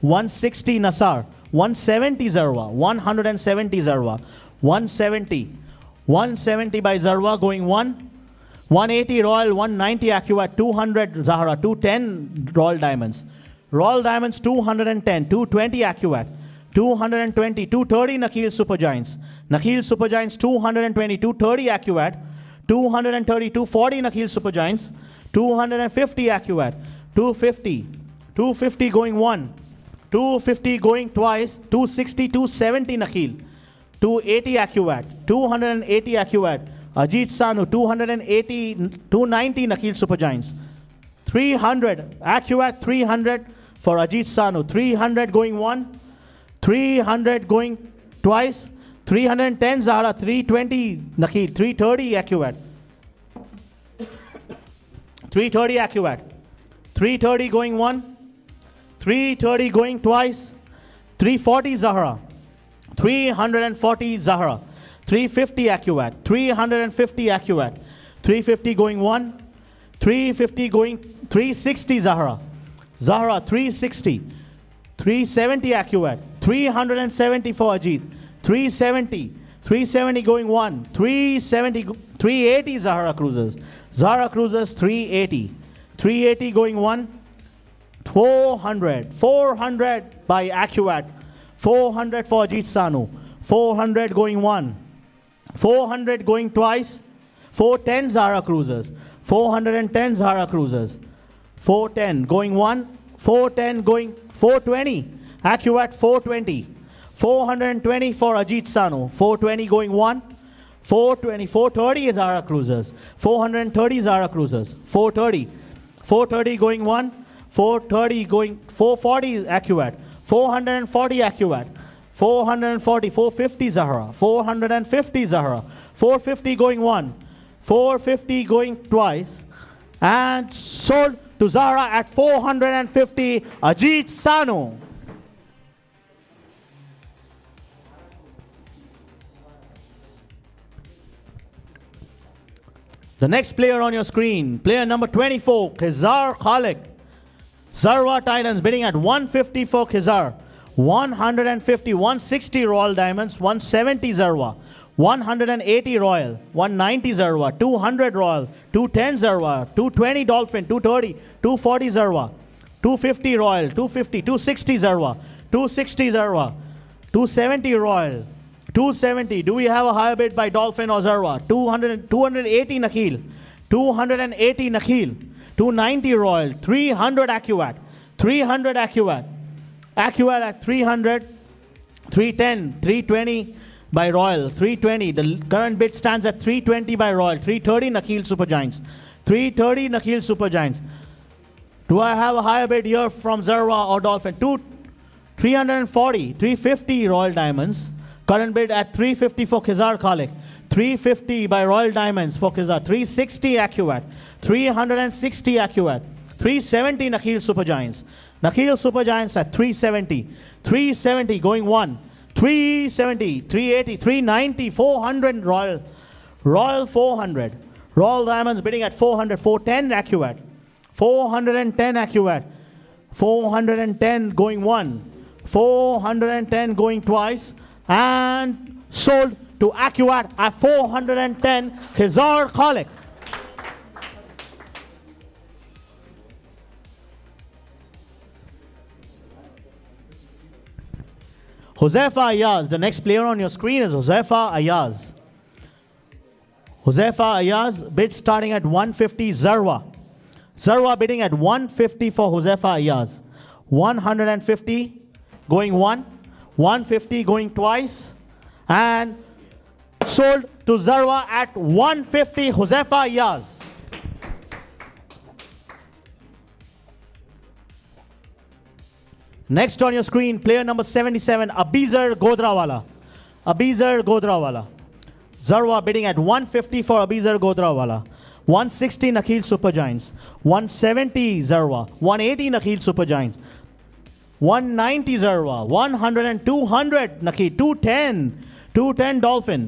160 Nasar, 170 Zarwa, 170 Zarwa, 170 by Zarwa going 180 Royal, 190 Acquat, 200 Zahra, 210 Royal Diamonds. Royal Diamonds 210, 220 Acquat, 220, 230 Nakheel Supergiants. Nakheel Supergiants 220, 230 Acquat, 230, 240 Nakheel Supergiants, 250 Acquat, 250 going 250 going twice, 260, 270 Nakheel, 280 Acquat, 280 Acquat, Ajit Sanu 280, 290 Nakheel Supergiants, 300 Acquat, 300 for Ajit Sanu, 300 going 300 going twice, 310 Zahra, 320 Nakheel, 330 Acquat, 330 Acquat, 330 going 330 going twice, 340 Zahra, 340 Zahra, 350 Acquat, 350 Acquat, 350 going 350 going 360 Zahra, Zahra 360, 370 Acquat, 370 for Ajit, 370 going 380 Zahra Cruisers, 380 going 400 by Acquat, 400 for Ajit Sanu, 400 going 400 going twice, 410 Zahra Cruisers, 410 Zahra Cruisers, 410 going 410 going 420, Acquat 420, 420 for Ajit Sanu, 420 going 420, 430 is Zahra Cruisers, 430 Zahra Cruisers, 430 going 430 going 440 Acquat, 440 Acquat, 440, 450 Zahra, 450 Zahra, 450 going 450 going twice, and sold to Zahra at 450, Ajit Sanu. The next player on your screen, player number 24, Khizar Khalik. Zarwa Titans bidding at 150 for Khizar. 150, 160 Royal Diamonds, 170 Zarwa, 180 Royal, 190 Zarwa, 200 Royal, 210 Zarwa, 220 Dolphin, 230, 240 Zarwa, 250 Royal, 250, 260 Zarwa, 260 Zarwa, 270 Royal, 270. Do we have a higher bid by Dolphin or Zarwa? 280 Nakheel, 280 Nakheel, 290 Royal, 300 Acquat, 300 Acquat, Acquat at 300, 310, 320 by Royal, 320. The current bid stands at 320 by Royal, 330 Nakheel Supergiants, 330 Nakheel Supergiants. Do I have a higher bid here from Zarwa or Dolphin? 340, 350 Royal Diamonds. Current bid at 350 for Khizar Khalik, 350 by Royal Diamonds for Khizar, 360 Acquat, 360 Acquat, 370 Nakheel Supergiants. Nakheel Supergiants at 370. 370 going 370, 380, 390, 400 Royal. Royal 400. Royal Diamonds bidding at 400, 410 Acquat. 410 Acquat. 410 going 410 going twice. And sold to Acquat at 410, Khizar Khalik. Huzaifa Ayaz, the next player on your screen is Huzaifa Ayaz. Huzaifa Ayaz bid starting at 150 Zarwa. Zarwa bidding at 150 for Huzaifa Ayaz. 150 going 150 going twice, and sold to Zarwa at 150, Huzaifa Ayaz. Next on your screen, player number 77, Abizar Godrawala. Abizar Godrawala. Zarwa bidding at 150 for Abizar Godrawala. 160 Nakheel Supergiants. 170 Zarwa. 180 Nakheel Supergiants. 190 Zarwa. 100 and 200 Nakhil. 210. 210 Dolphin.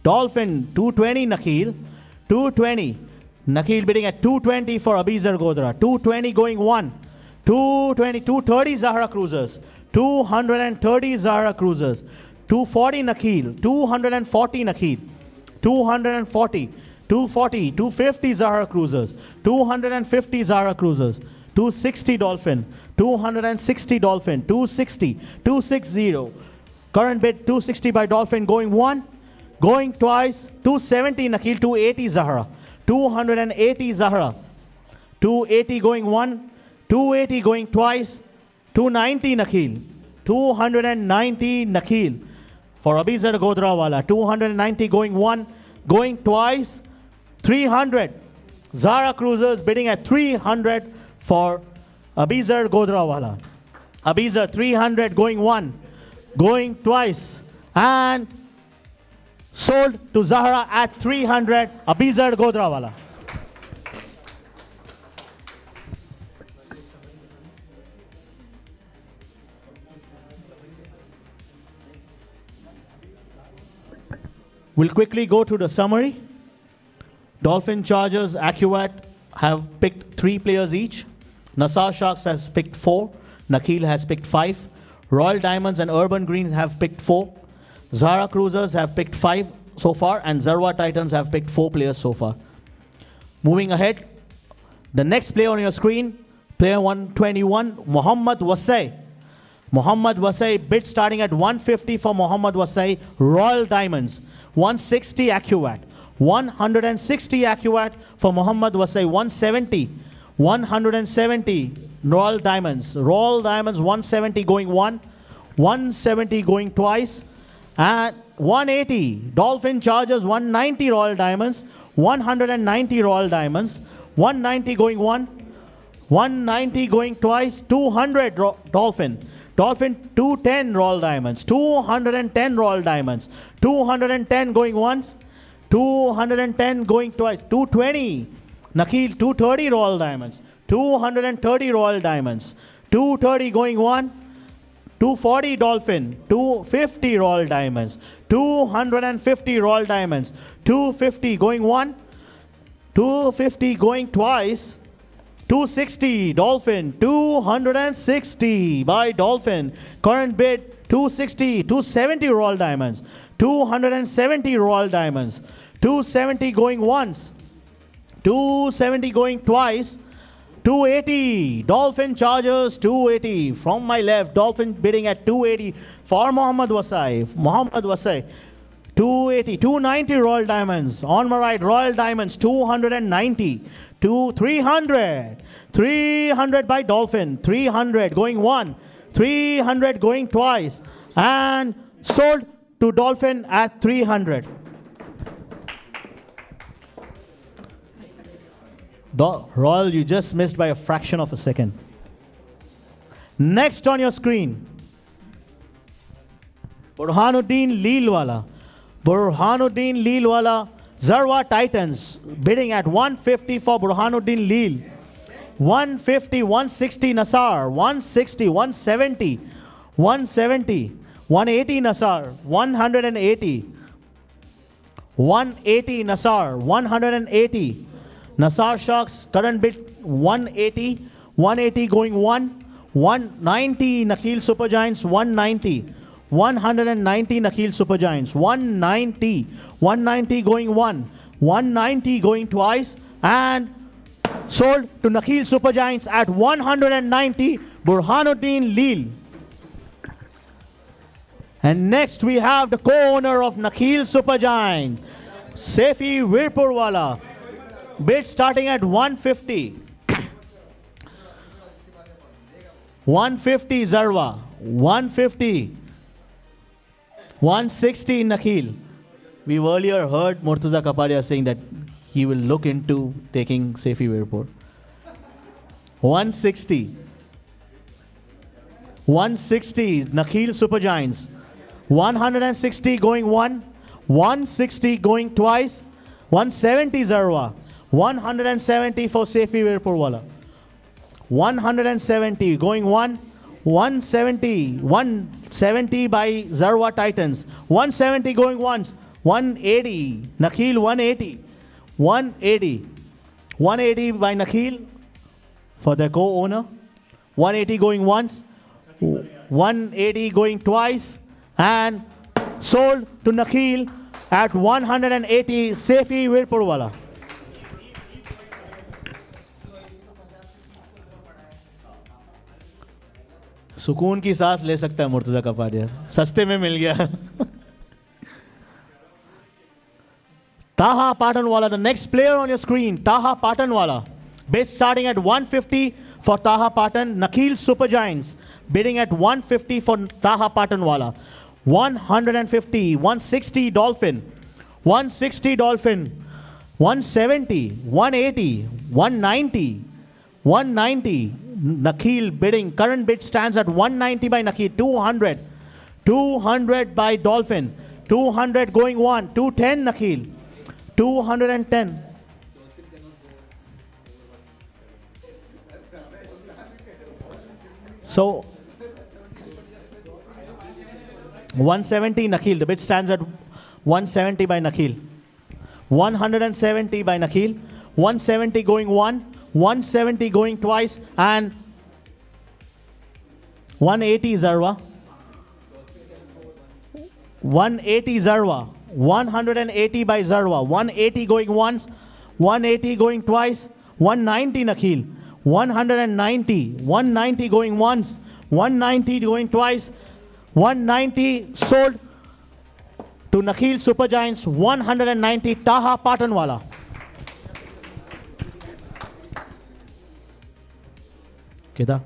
Dolphin 220 Nakhil. 220. Nakhil bidding at 220 for Abizar Godra. 220 going 1. 220. 230 Zahra Cruisers. 230 Zahra Cruisers. 240 Nakhil. 240 Nakhil. 240. 240. 250 Zahra Cruisers. 250 Zahra Cruisers. 260 Dolphin. 260 Dolphin. 260. 260. Current bid 260 by Dolphin going 1. Going twice. 270 Nakhil. 280 Zahra. 280 Zahra. 280 going 1. 280 going twice. 290 Nakhil. 290 Nakhil. For Abizar Godrawala. 290 going 1. Going twice. 300. Zahra Cruisers bidding at 300 for Abizar Godrawala. Abizar 300 going 1. Going twice. And sold to Zahra at 300. Abizar Godrawala. We'll quickly go to the summary. Dolphin Chargers, AccuAt have picked 3 players each. Nassar Sharks has picked 4. Nakhil has picked 5. Royal Diamonds and Urban Greens have picked 4. Zahra Cruisers have picked 5 so far, and Zarwa Titans have picked 4 players so far. Moving ahead, the next player on your screen, player 121, Mohammad Wasai. Mohammad Wasai bid starting at 150 for Mohammad Wasai, Royal Diamonds. 160 AccuAt. 160 AccuAt for Mohammad Wasai. 170. 170 Royal Diamonds. Royal Diamonds 170 going 1. 170 going twice. And 180 Dolphin Chargers. 190 Royal Diamonds. 190 Royal Diamonds. 190 going 1. 190 going twice. 200 Dolphin. Dolphin 210 Royal Diamonds. 210 Royal Diamonds. 210 going once. 210 going twice. 220 Nakhil. 230 Royal Diamonds. 230 Royal Diamonds. 230 going 1. 240 Dolphin. 250 Royal Diamonds. 250 Royal Diamonds. 250 going 1. 250 going twice. 260 Dolphin. 260 by Dolphin. Current bid 260. 270 Royal Diamonds. 270 Royal Diamonds. 270 going once. 270 going twice. 280 Dolphin Chargers. 280 from my left. Dolphin bidding at 280 for Mohammad Wasai. Mohammad Wasai 280. 290 Royal Diamonds. On my right, Royal Diamonds 290 to 300. 300 by Dolphin. 300 going 1. 300 going twice. And sold to Dolphin at 300. Royal, you just missed by a fraction of a second. Next on your screen, Burhanuddin Leelwala. Burhanuddin Leelwala, Zarwa Titans, bidding at 150 for Burhanuddin Leel. 150, 160 Nassar, 160, 170, 170, 180 Nassar, 180, 180 Nassar, 180. Nassar Sharks, current bid 180, 180 going 1, 190 Nakhil Supergiants, 190, 190 Nakhil Supergiants, 190, 190 going 1, 190 going twice, and sold to Nakhil Supergiants at 190, Burhanuddin Leel. And next we have the co-owner of Nakhil Supergiant, Sefi Virpurwala. Bid starting at 150. 150 Zarwa. 150. 160 Nakhil. We've earlier heard Murtuza Kapadia saying that he will look into taking Sefi Virpur. 160. 160 Nakhil Supergiants. 160 going 1. 160 going twice. 170 Zarwa. 170 for Sefi Virpurwala. 170 going 1. 170. 170 by Zarwa Titans. 170 going once. 180. Nakhil 180. 180. 180 by Nakhil for the co-owner. 180 going once. 180 going twice. And sold to Nakhil at 180. Sefi Virpurwala. सुकून की सांस ले सकता है मुर्तजा कपाडिया, सस्ते में मिल गया. Taha Patanwala, the next player on your screen, Taha Patanwala. Bid starting at 150 for Taha Patan. Nakhil Super Giants bidding at 150 for Taha Patanwala. 150, 160 Dolphin, 160 Dolphin, 170, 180, 190, 190. Nakhil bidding. Current bid stands at 190 by Nakhil. 200. 200 by Dolphin. 200 going one. 210 Nakhil. 210. So 170 Nakhil. The bid stands at 170 by Nakhil. 170 by Nakhil. 170 going one. 170 going twice, and 180 Zarwa. 180 Zarwa. 180 by Zarwa. 180 going once. 180 going twice. 190 Nakhil. 190. 190 going once. 190 going twice. 190 sold to Nakhil Super Giants. 190 Taha Patanwala. Kedar.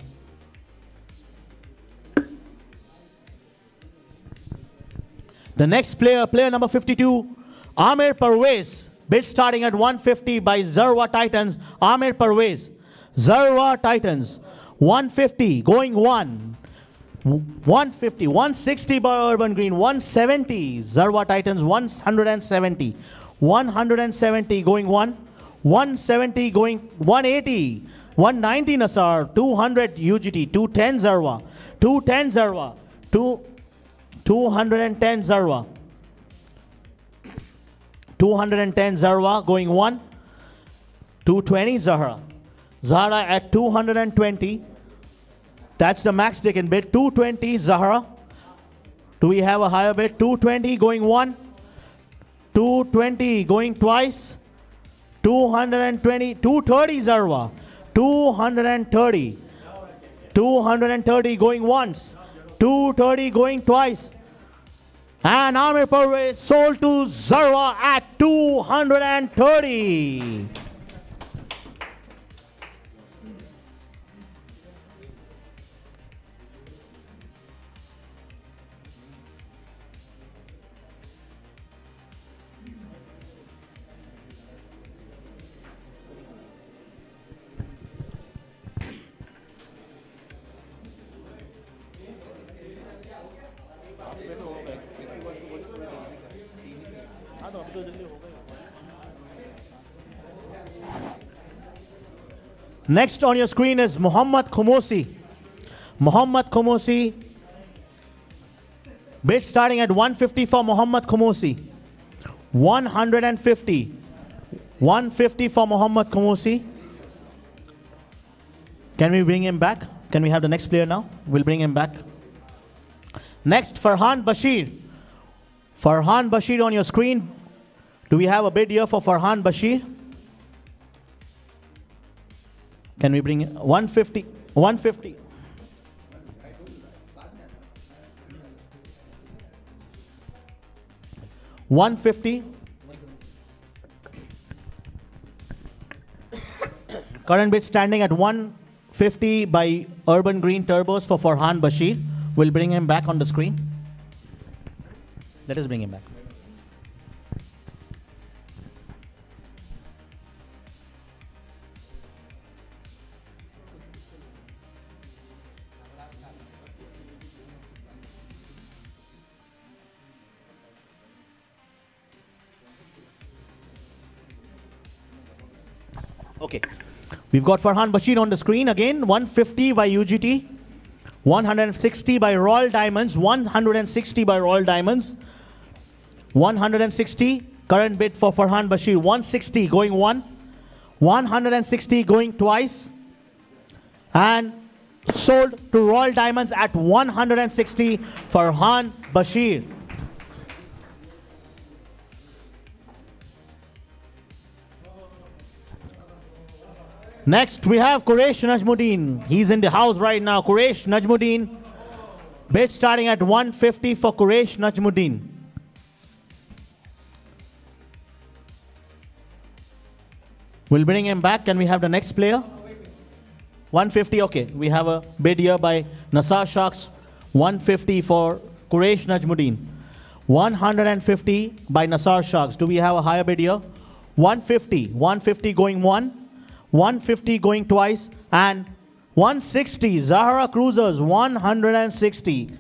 The next player, player number 52, Amir Parvez. Bid starting at 150 by Zarwa Titans. Amir Parvez. Zarwa Titans. 150 going one. 150. 160 by Urban Green. 170. Zarwa Titans. 170. 170 going one. 170 going 180. 190 Nasar, 200 UGT, 210 Zarwa, 210 Zarwa, 210 Zarwa, 210 Zarwa going one, 220 Zahra, Zahra at 220, that's the max they can bid, 220 Zahra. Do we have a higher bid? 220 going one, 220 going twice, 220, 230 Zarwa. 230. 230 going once. 230 going twice. And Amir Parvez sold to Zarwa at 230. Next on your screen is Muhammad Khumosi. Muhammad Khumosi. Bid starting at 150 for Muhammad Khumosi. 150. 150 for Muhammad Khumosi. Can we bring him back? Can we have the next player now? We'll bring him back. Next, Farhan Bashir. Farhan Bashir on your screen. Do we have a bid here for Farhan Bashir? Can we bring in 150? 150. $150. Current bid standing at 150 by Urban Green Turbos for Farhan Bashir. We'll bring him back on the screen. Let us bring him back. Okay. We've got Farhan Bashir on the screen again. 150 by UGT. 160 by Royal Diamonds. 160 by Royal Diamonds. 160. Current bid for Farhan Bashir. 160 going one. 160 going twice. And sold to Royal Diamonds at 160. Farhan Bashir. Next, we have Quresh Najmuddin. He's in the house right now. Quresh Najmuddin. Bid starting at 150 for Quresh Najmuddin. We'll bring him back. Can we have the next player? 150, okay. We have a bid here by Nasar Sharks. 150 for Quresh Najmuddin. 150 by Nasar Sharks. Do we have a higher bid here? 150. 150 going one. 150 going twice. And 160. Zahra Cruisers. 160.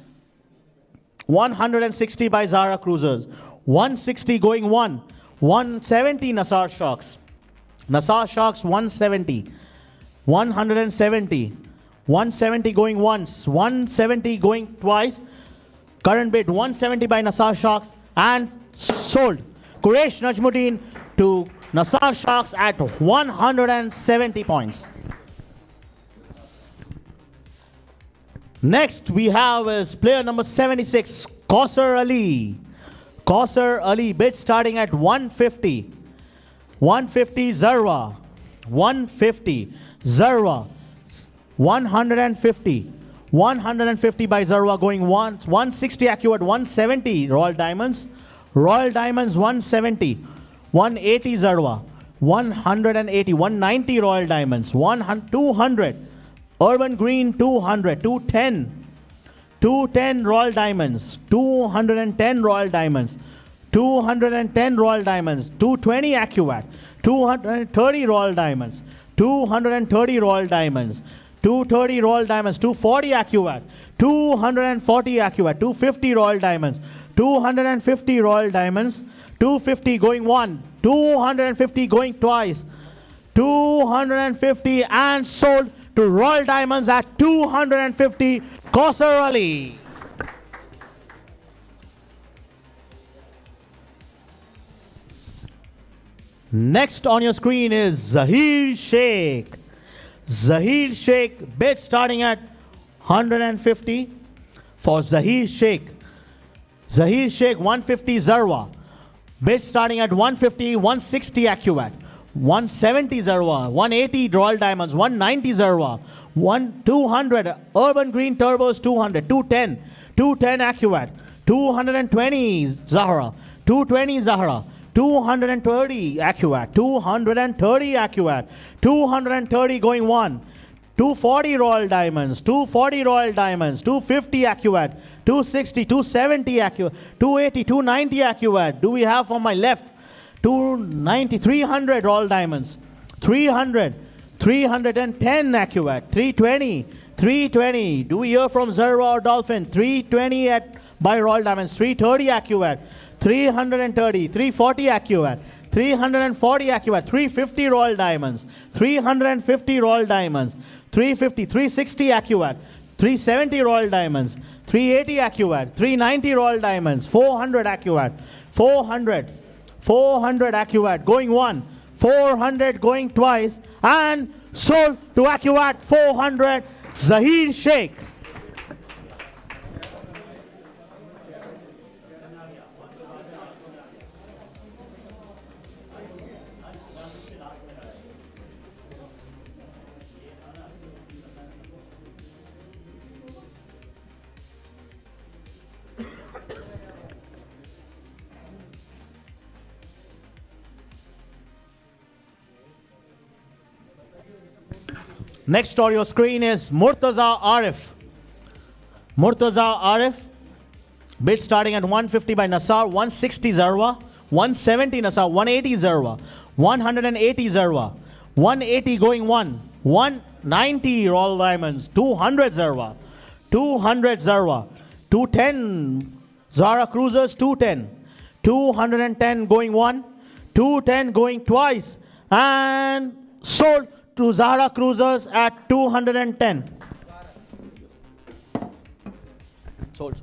160 by Zahra Cruisers. 160 going one. 170 Nasar Sharks. Nasar Sharks 170. 170. 170 going once. 170 going twice. Current bid 170 by Nasar Sharks and sold. Quresh Najmuddin to Nasar Sharks at 170 points. Next we have is player number 76, Kausar Ali. Kausar Ali bid starting at 150. 150 Zarwa. 150 Zarwa. 150. 150 by Zarwa going once. 160 accurate. 170 Royal Diamonds. Royal Diamonds 170. 180 Zarwa. 180. 190 Royal Diamonds. 200. Urban Green 200. 210. 210 Royal Diamonds. 210 Royal Diamonds. 210 Royal Diamonds. 220 Accuvat. 230 Royal Diamonds. 230 Royal Diamonds. 230 Royal Diamonds. 240 Accuvat. 240 Accuvat. 250 Royal Diamonds. 250 Royal Diamonds. 250 going one. 250 going twice. 250 and sold to Royal Diamonds at 250. Kausar Ali. Next on your screen is Zahir Sheikh. Zahir Sheikh bid starting at 150 for Zahir Sheikh. Zahir Sheikh 150 Zarwa. Bid starting at 150, 160 Accuvat. 170 Zarwa. 180 Royal Diamonds. 190 Zarwa. 200 Urban Green Turbos 200. 210. 210 Accuvat. 220 Zahra. 220 Zahra. 230 Accuvat. 230 Accuvat. 230 going one. 240 Royal Diamonds. 240 Royal Diamonds. 250 Accuvat. 260, 270 Accuvat. 280, 290 Accuvat. Do we have on my left? 290, 300 Royal Diamonds. 300, 310 Accuvat. 320, 320. Do we hear from Zarwa or Dolphin? 320 by Royal Diamonds. 330 Accuvat. 330, 340 Accuvat. 340 Accuvat. 350 Royal Diamonds. 350 Royal Diamonds. 350, 360 Accuvat. 370 Royal Diamonds. 380 Accuvat. 390 Royal Diamonds. 400 Accuvat. 400. 400 Accuvat going one. 400 going twice. And sold to Accuvat 400. Zahir Sheikh. Next on your screen is Murtaza Arif. Murtaza Arif. Bid starting at 150 by Nasar. 160 Zarwa. 170 Nasar. 180 Zarwa. 180 Zarwa. 180 going one. 190 Royal Diamonds. 200 Zarwa. 200 Zarwa. 210 Zahra Cruisers. 210. 210 going one. 210 going twice. And sold to Zahra Cruisers at 210. Sold.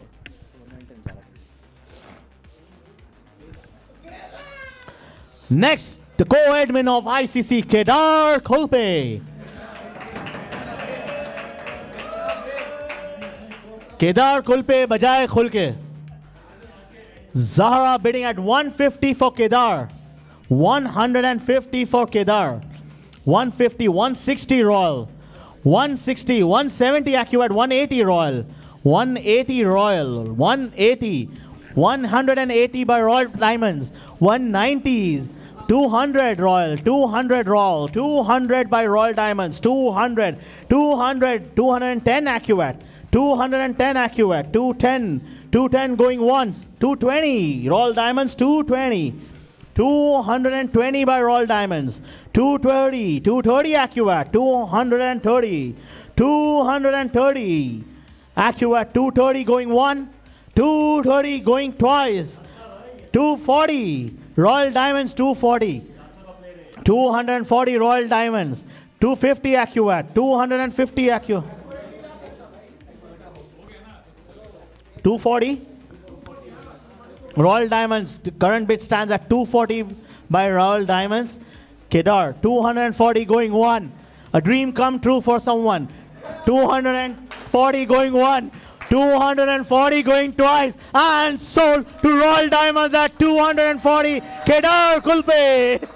Next, the co-admin of ICC, Kedar Kulpe. Kedar Kulpe, bajaye khulke. Zahra bidding at 150 for Kedar. 150 for Kedar. 150, 160 Royal. 160, 170 accurate, 180 Royal. 180 Royal. 180. 180 by Royal Diamonds. 190. 200 Royal. 200 Royal. 200 by Royal Diamonds. 200. 200. 210 accurate. 210 accurate. 210. 210 going once. 220 Royal Diamonds. 220. 220 by Royal Diamonds. 230. 230 accurate. 230. 230 accurate. 230 going one. 230 going twice. 240 Royal Diamonds. 240. 240 Royal Diamonds. 250 accurate. 250 accurate. 240 Royal Diamonds. The current bid stands at 240 by Royal Diamonds. Kedar 240 going one. A dream come true for someone. 240 going one. 240 going twice. And sold to Royal Diamonds at 240. Kedar Kulpe.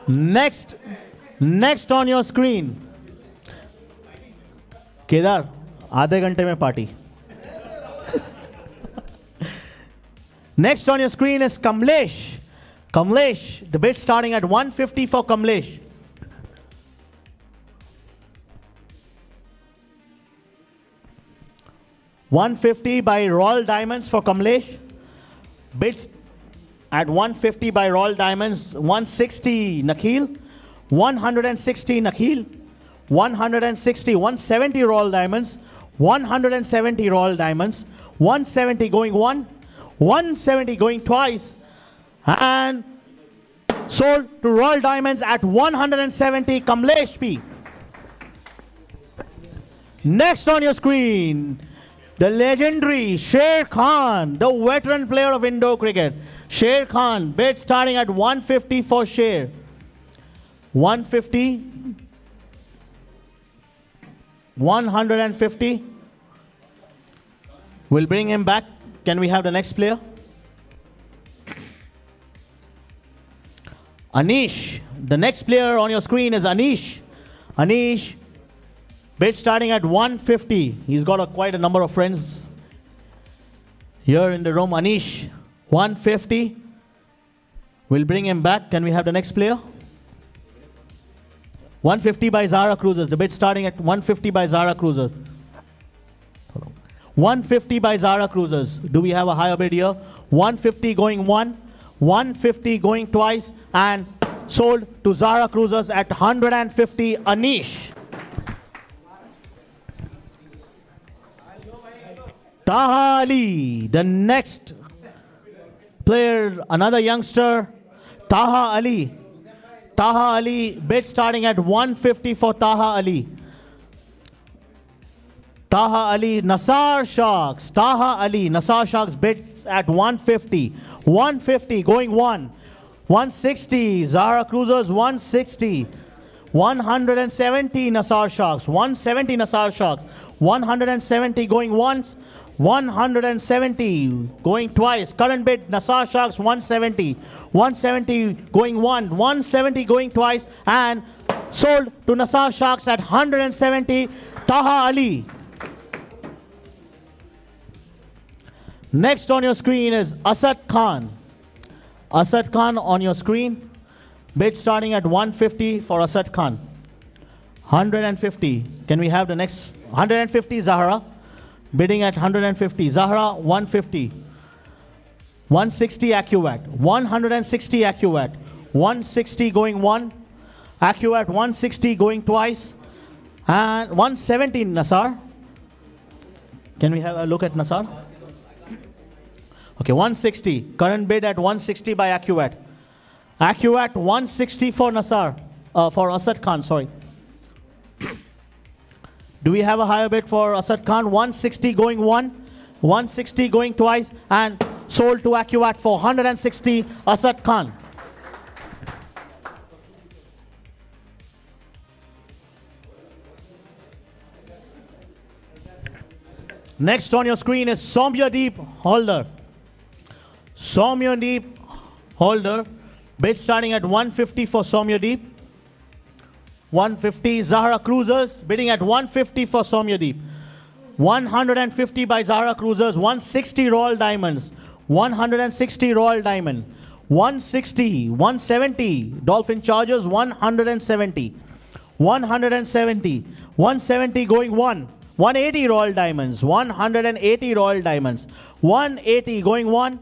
Next on your screen, Kedar, आधे घंटे में party. Next on your screen is Kamlesh. Kamlesh, the bid starting at 150 for Kamlesh. $150 by Royal Diamonds for Kamlesh. Bids at 150 by Royal Diamonds. 160 Nakhil. 160 Nakhil. 160, 170 Royal Diamonds. 170 Royal Diamonds. 170 going one. 170 going twice. And sold to Royal Diamonds at 170 Kamlesh P. Next on your screen, the legendary Sher Khan, the veteran player of Indo cricket. Sher Khan, bid starting at 150 for Sher. 150. 150. We'll bring him back. Can we have the next player? Anish. The next player on your screen is Anish. Anish, bid starting at 150. He's got quite a number of friends here in the room. Anish, 150. We'll bring him back. Can we have the next player? 150 by Zara Cruisers. The bid starting at 150 by Zara Cruisers. 150 by Zara Cruisers. Do we have a higher bid here? 150 going one. 150 going twice. And sold to Zara Cruisers at 150 Anish. Taha Ali, the next player, another youngster, Taha Ali. Taha Ali, bid starting at 150 for Taha Ali. Taha Ali, Nasar Sharks. Taha Ali, Nasar Sharks bids at 150. 150 going one. 160, Zara Cruisers 160. 170 Nasar Sharks. 170 Nasar Sharks. 170 going once. 170 going twice. Current bid Nasar Sharks 170. 170 going one. 170 going twice. And sold to Nasar Sharks at 170 Taha Ali. Next on your screen is Asad Khan. Asad Khan on your screen. Bid starting at 150 for Asad Khan. 150. Can we have the next? 150 Zahra. Bidding at 150. Zahra 150. 160 Accurate. 160 Accurate. 160 going one. Accurate 160 going twice. And 170 Nasar. Can we have a look at Nasar? Okay, 160. Current bid at 160 by AccuAt. AccuAt 160 for Nasar. For Asad Khan, sorry. Do we have a higher bid for Asad Khan? 160 going one, 160 going twice, and sold to AccuAt for 160, Asad Khan. Next on your screen is Soumyadeep Holder. Soumyadeep Holder. Bid starting at 150 for Soumyadeep. 150. Zahra Cruisers bidding at 150 for Soumyadeep. 150 by Zahra Cruisers. 160 Royal Diamonds. 160 Royal Diamond. 160. 170. Dolphin Chargers. 170. 170. 170 going one. 180 Royal Diamonds. 180 Royal Diamonds. 180 going one.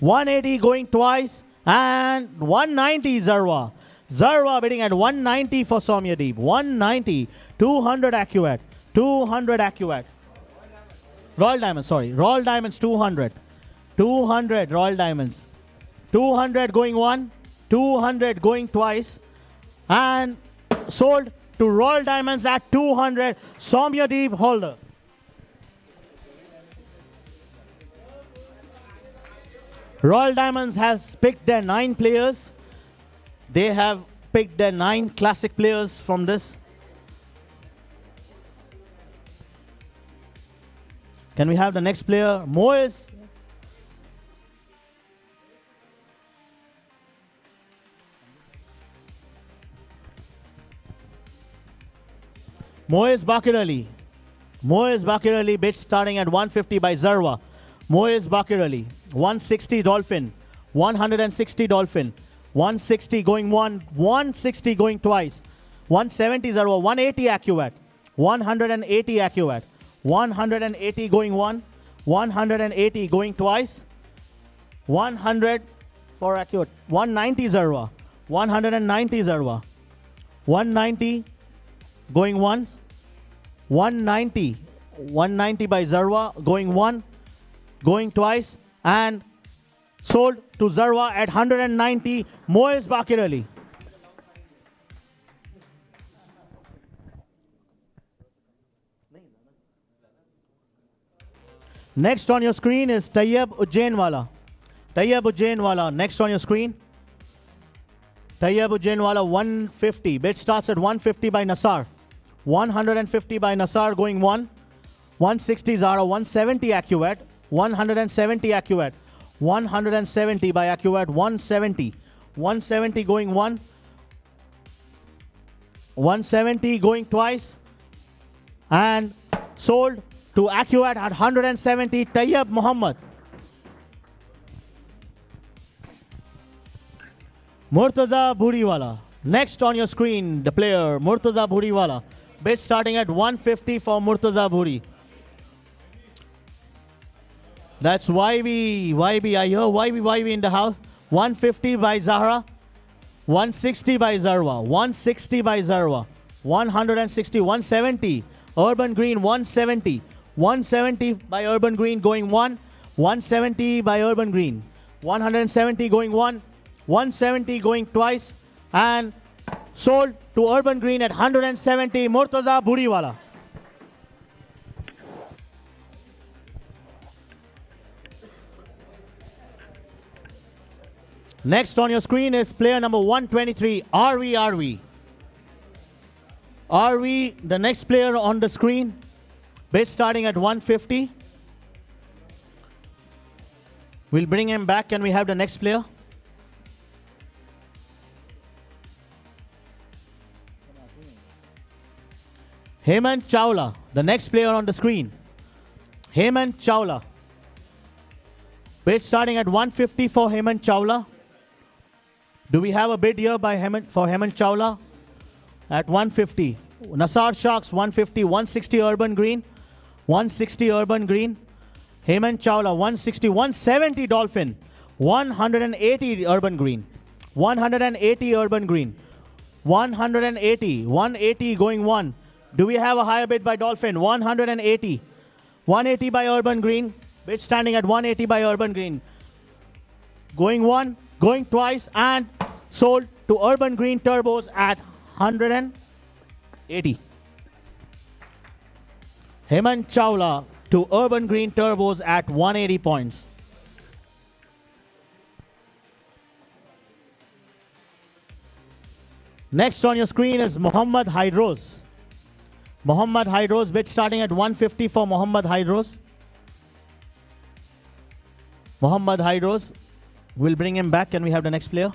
180 going twice. And 190 Zarwa. Zarwa bidding at 190 for Soumyadeep. 190. 200 AccuAt. 200 AccuAt. Royal Diamonds, sorry. Royal Diamonds 200. 200 Royal Diamonds. 200 going one. 200 going twice. And sold to Royal Diamonds at 200. Soumyadeep Holder. Royal Diamonds has picked their 9 players. They have picked their 9 classic players from this. Can we have the next player? Moez. Moez Bakir Ali. Moez Bakir Ali bid starting at 150 by Zarwa. Moez Bakir Ali. 160 Dolphin. 160 Dolphin. 160 going one. 160 going twice. 170 Zarwa. 180 AccuAt. 180 AccuAt. 180 going one. 180 going twice. 100 for AccuAt. 190 Zarwa. 190 Zarwa. 190 going once. 190. 190 by Zarwa going one. Going twice. And sold to Zarwa at 190. Moez Bakir Ali. Next on your screen is Tayyab Ujjainwala. Tayyab Ujjainwala. Next on your screen. Tayyab Ujjainwala 150. Bid starts at 150 by Nasar. 150 by Nasar going one. 160 Zahra. 170 AccuAt. 170 AccuAt. 170 by AccuAt. 170. 170 going one. 170 going twice. And sold to AccuAt at 170. Tayyab Muhammad. Murtaza Bhuriwala. Next on your screen, the player Murtaza Bhuriwala. Bid starting at 150 for Murtaza Bhuri. That's YB. I hear YB in the house. 150 by Zahra. 160 by Zarwa. 160 by Zarwa. 160. 170. Urban Green 170. 170 by Urban Green going one. 170 by Urban Green. 170 going one. 170 going twice. And sold to Urban Green at 170. Murtaza Bhuriwala. Next on your screen is player number 123, RV. RV, the next player on the screen. Bid starting at 150. We'll bring him back. Can we have the next player? Hemant Chawla, the next player on the screen. Hemant Chawla. Bid starting at 150 for Hemant Chawla. Do we have a bid here by for Hemant Chawla? At 150. Nasar Sharks 150, 160 Urban Green. 160 Urban Green. Hemant Chawla 160, 170 Dolphin. 180 Urban Green. 180 Urban Green. 180. 180 going one. Do we have a higher bid by Dolphin? 180. 180 by Urban Green. Bid standing at 180 by Urban Green. going one, going twice, and sold to Urban Green Turbos at 180. Hemant Chawla to Urban Green Turbos at 180 points. Next on your screen is Mohammad Hydros. Mohammad Hydros, bid starting at 150 for Mohammad Hydros. Mohammad Hydros, we'll bring him back. Can we have the next player?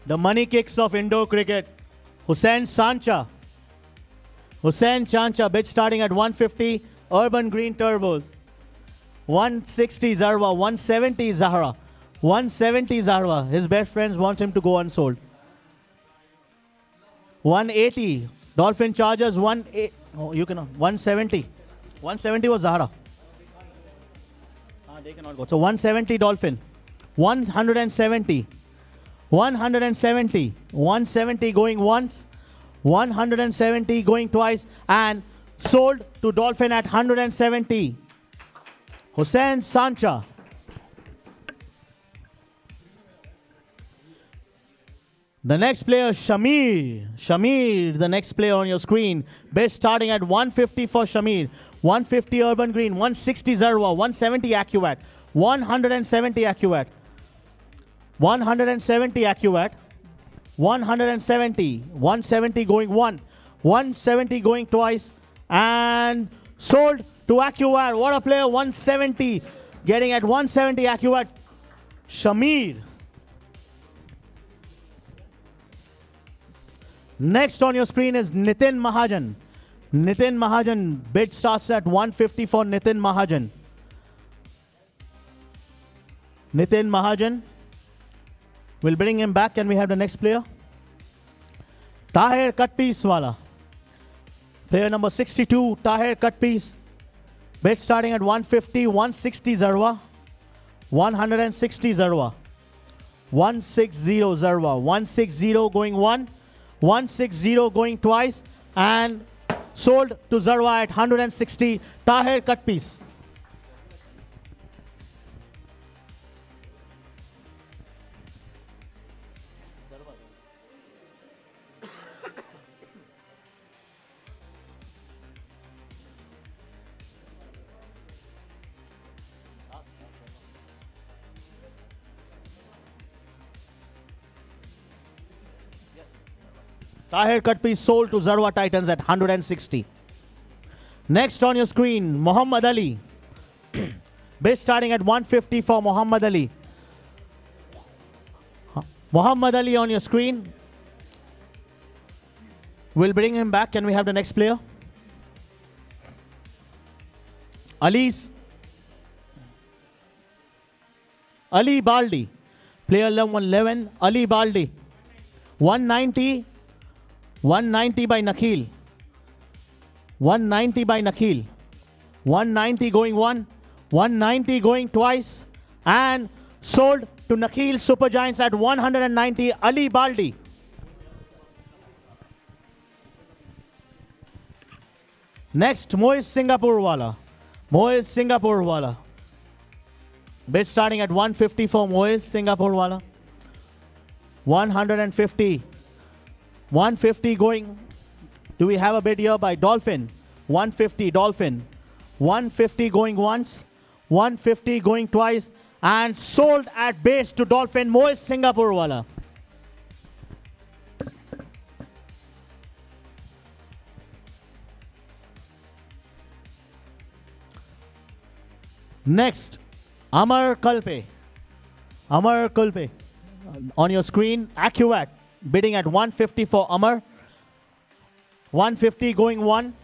The money kicks of Indo cricket. Hussain Sancha. Hussain Sancha, bid starting at 150. Urban Green Turbos. 160 Zarwa, 170 Zahra. 170 Zarwa. His best friends want him to go unsold. 180. Dolphin Chargers, 170. 170 was Zahra. They cannot go. So 170 Dolphin. 170. 170. 170 going once. 170 going twice. And sold to Dolphin at 170. Hussain Sancha. The next player, Shamir. Shamir, the next player on your screen. Best starting at 150 for Shamir. 150 Urban Green, 160 Zarwa, 170 Acuat, 170 Acuat, 170 Acuat, 170, 170 going one, 170 going twice, and sold to Acuat. What a player, 170, getting at 170 Acuat, Shamir. Next on your screen is Nitin Mahajan. Nitin Mahajan, bid starts at 150 for Nitin Mahajan. Nitin Mahajan. We'll bring him back. Can we have the next player? Tahir Katpieswala. Player number 62, Tahir Katpies. Bid starting at 150, 160 Zarwa. 160 Zarwa. 160 Zarwa. 160 going one. 160 going twice. And sold to Zarwa at 160. Tahir Katpies. Tahir Katpi sold to Zarwa Titans at 160. Next on your screen, Muhammad Ali. Bid starting at 150 for Muhammad Ali. Muhammad Ali on your screen. We'll bring him back. Can we have the next player? Ali Baldi. Player 11, Ali Baldi. 190. 190 by Nakhil. 190 by Nakhil. 190 going one. 190 going twice. And sold to Nakhil Super Giants at 190. Ali Baldi. Next, Moez Singapore Wala. Moez Singapore Wala. Bid starting at 150 for Moez Singapore Wala. 150. 150 going. Do we have a bid here by Dolphin? 150 Dolphin. 150 going once. 150 going twice. And sold at base to Dolphin. Moez Singapore Wala. Next, Amar Kalpe. Amar Kalpe. On your screen, Acuat. Bidding at 150 for Amar. 150 going one.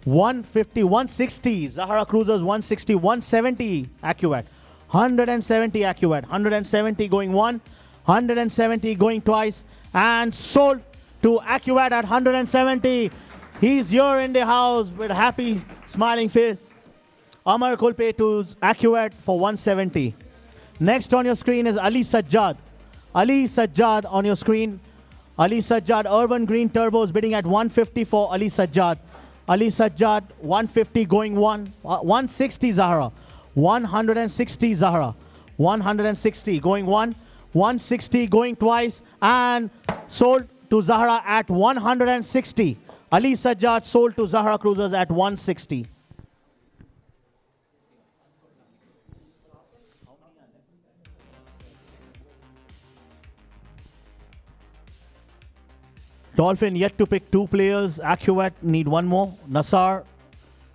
150, 160. Zahara Cruisers 160, 170 Acuat. 170 Acuat. 170 going one. 170 going twice. And sold to Acuat at 170. He's here in the house with a happy, smiling face. Amar Kulpe to Acuat for 170. Next on your screen is Ali Sajjad. Ali Sajjad on your screen. Ali Sajjad, Urban Green Turbos bidding at 150 for Ali Sajjad. Ali Sajjad, 150 going 160 Zahra. 160 Zahra. 160 going 160 going twice, and sold to Zahra at 160. Ali Sajjad sold to Zahra Cruisers at 160. Dolphin yet to pick 2 players. Acuat need 1 more. Nassar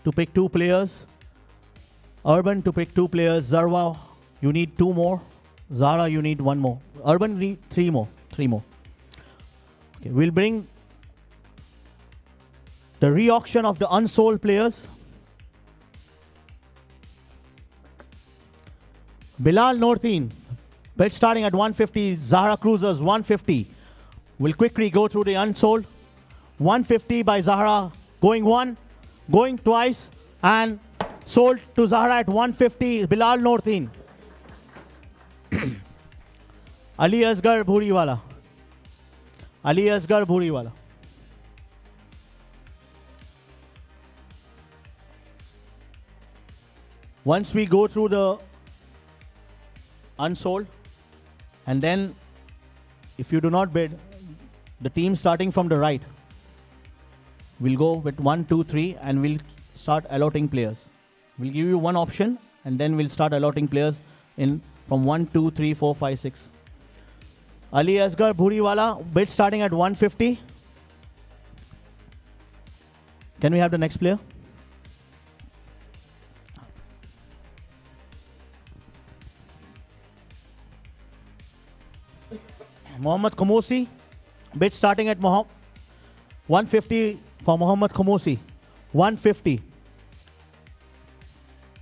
to pick 2 players. Urban to pick 2 players. Zarwa, you need 2 more. Zahra, you need 1 more. Urban need 3 more. 3 more. Okay, we'll bring the re-auction of the unsold players. Bilal Norteen, bid starting at 150. Zahra Cruisers 150. We'll quickly go through the unsold. 150 by Zahra, going 1, going twice, and sold to Zahra at 150. Bilal Norteen. Ali Asgar Bhuriwala. Ali Asgar Bhuriwala. Once we go through the unsold, and then if you do not bid, the team starting from the right will go with 1, 2, 3, and we'll start allotting players. We'll give you 1 option, and then we'll start allotting players in from 1, 2, 3, 4, 5, 6. Ali Asgar Bhuriwala, bid starting at 150. Can we have the next player? Mohammad Khamosi, bid starting at 150 for Mohammad Khamosi. 150.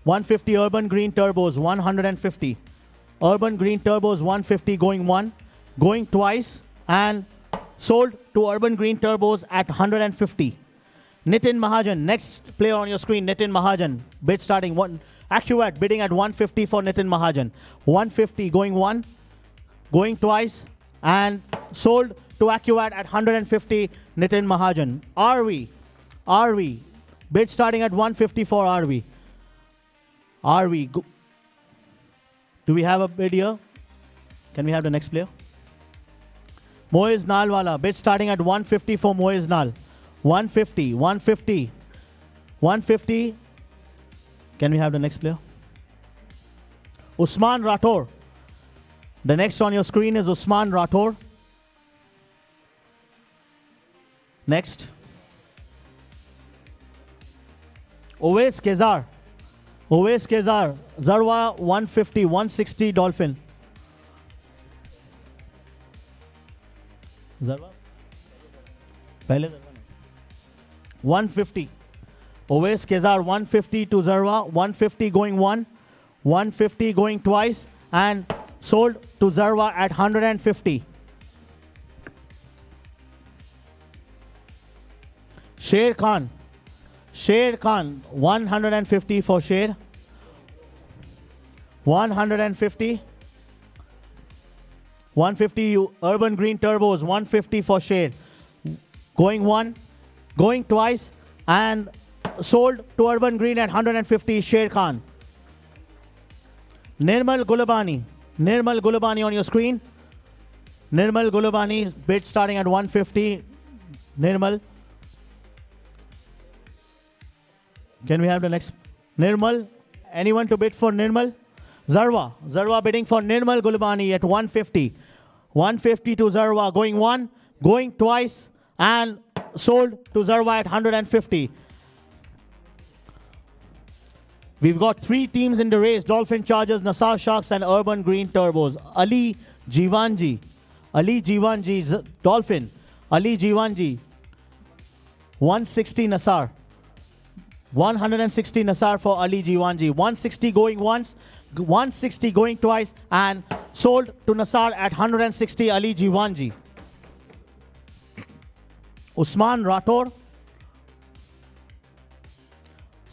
150 Urban Green Turbos, 150. Urban Green Turbos, 150 going 1, going twice, and sold to Urban Green Turbos at 150. Nitin Mahajan, next player on your screen, Nitin Mahajan, bid starting 1. Acuat bidding at 150 for Nitin Mahajan. 150 going 1, going twice, and sold to Acuat at 150. Nitin Mahajan. RV, bid starting at 150 for RV. RV, do we have a bid here? Can we have the next player? Moiz Nalwala, bid starting at 150 for Moiz Nal. 150, 150, 150. Can we have the next player? Usman Rathore. The next on your screen is Usman Rathore. Next. Owais Kezar. Owais Kezar. Zarwa 150, 160 Dolphin. Zarwa? Pehle Zarwa. 150. Owais Kezar 150 to Zarwa. 150 going 1, 150 going twice, and sold to Zarwa at 150. Sher Khan. Sher Khan, 150 for Sher. 150. 150 Urban Green Turbos, 150 for Sher. Going 1, going twice, and sold to Urban Green at 150, Sher Khan. Nirmal Gulabani. Nirmal Gulabani on your screen. Nirmal Gulabani bid starting at 150. Nirmal. Can we have the next? Nirmal. Anyone to bid for Nirmal? Zarwa. Zarwa bidding for Nirmal Gulabani at 150. 150 to Zarwa. Going 1, going twice, and sold to Zarwa at 150. We've got 3 teams in the race: Dolphin Chargers, Nassar Sharks, and Urban Green Turbos. Ali Jivanji. Ali Jivanji, Dolphin. Ali Jivanji. 160 Nassar. 160 Nassar for Ali Jivanji. 160 going once, 160 going twice, and sold to Nassar at 160 Ali Jivanji. Usman Rathore.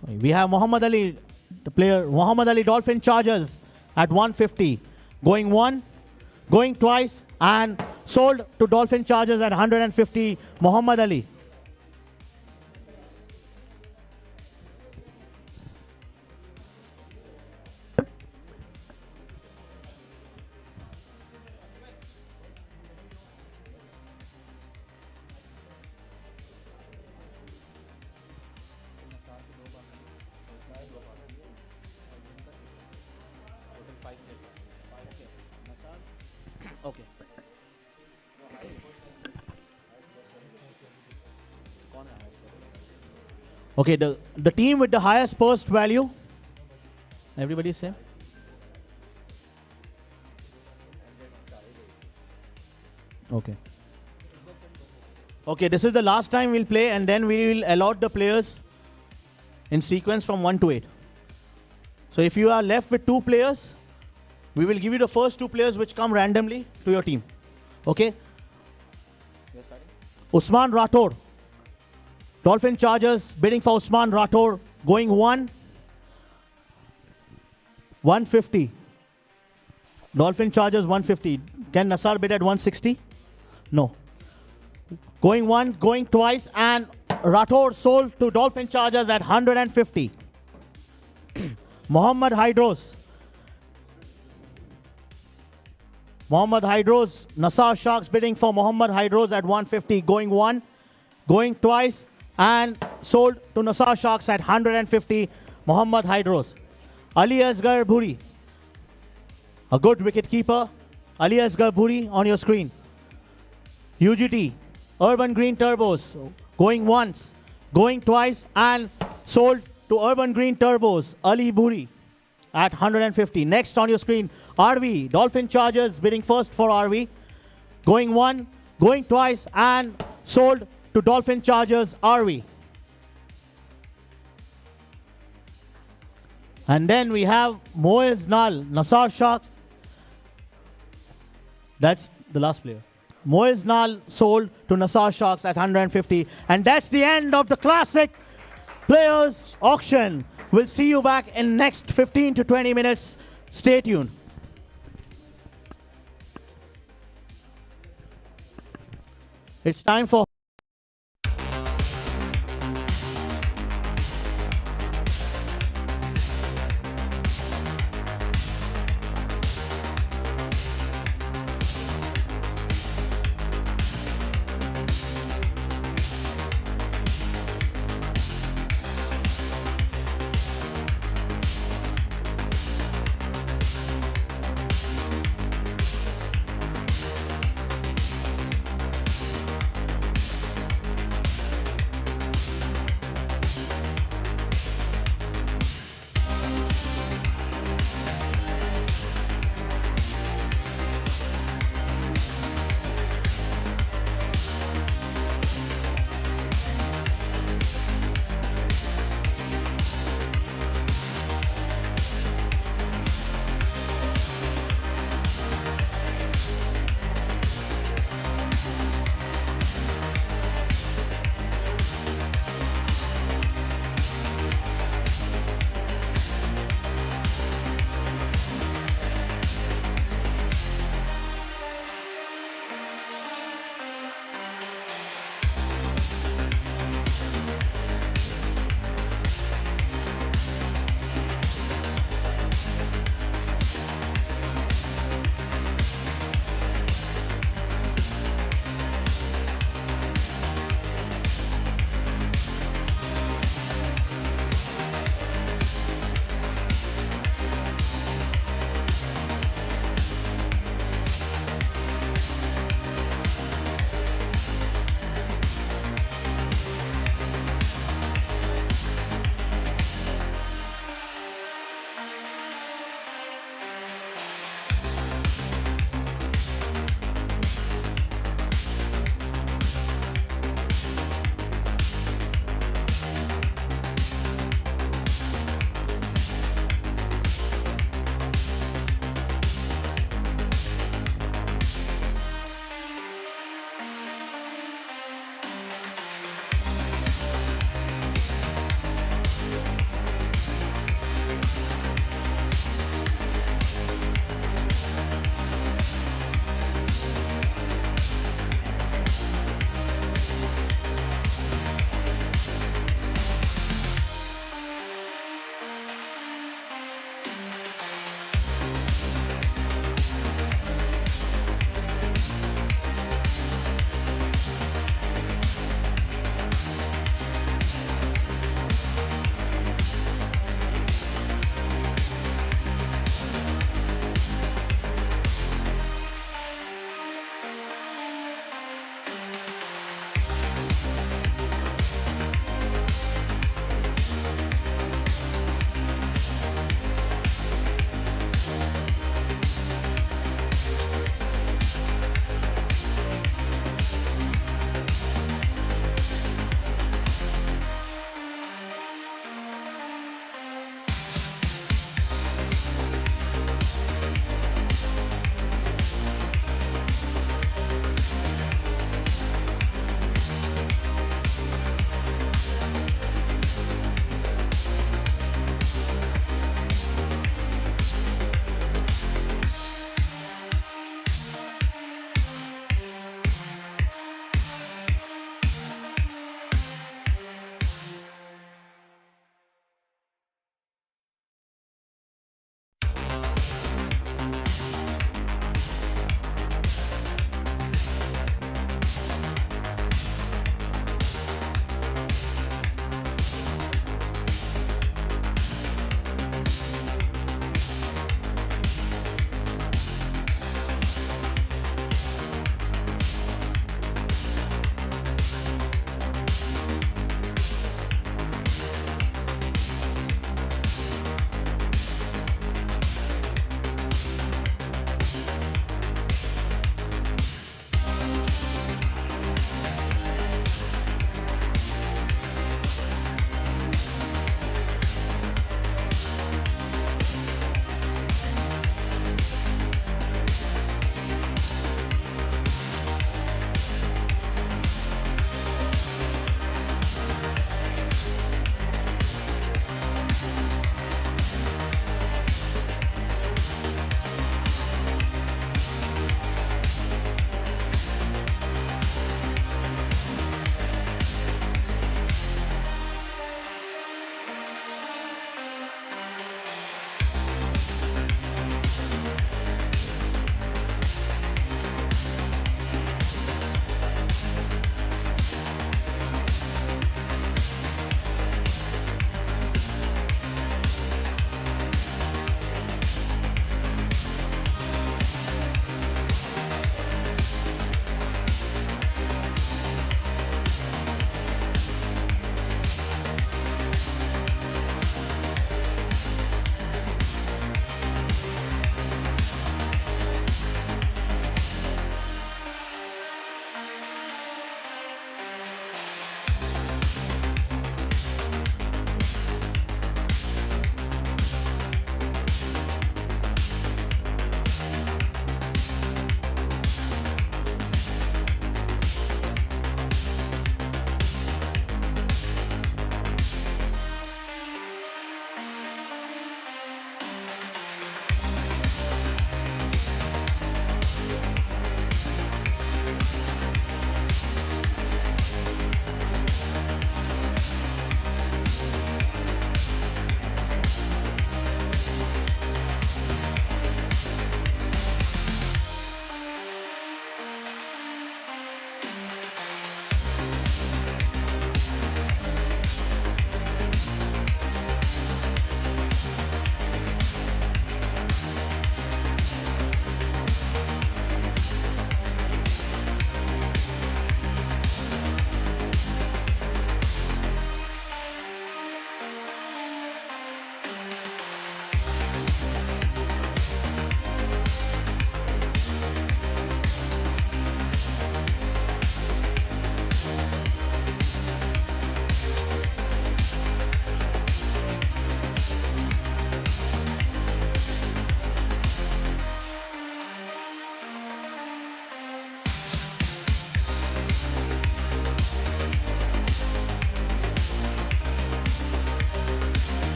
Sorry, we have Muhammad Ali, the player, Muhammad Ali Dolphin Chargers at 150. Going 1, going twice, and sold to Dolphin Chargers at 150, Muhammad Ali. Okay. Okay, the team with the highest post value. Everybody same? Okay. Okay, this is the last time we'll play, and then we will allot the players in sequence from 1 to 8. So if you are left with 2 players, we will give you the first 2 players which come randomly to your team. Okay? Usman Rathod. Dolphin Chargers bidding for Usman Rathod. Going 150. Dolphin Chargers 150. Can Nassar bid at 160? No. Going 1, going twice, and Rathod sold to Dolphin Chargers at 150. Mohammad Hydros. Nassar Sharks bidding for Mohammad Hydros at 150. Going 1, going twice, and sold to Nassar Sharks at 150. Mohammad Hydros. Ali Asghar Bhuri, a good wicket keeper. Ali Asghar Bhuri on your screen. UGT, Urban Green Turbos, going once, going twice, and sold to Urban Green Turbos. Ali Bhuri at 150. Next on your screen, RV, Dolphin Chargers bidding first for RV. Going 1, going twice, and sold to Dolphin Chargers, RV. And then we have Moez Nal, Nassar Sharks. That's the last player. Moez Nal sold to Nassar Sharks at 150. And that's the end of the Classic Players Auction. We'll see you back in next 15 to 20 minutes. Stay tuned. It's time for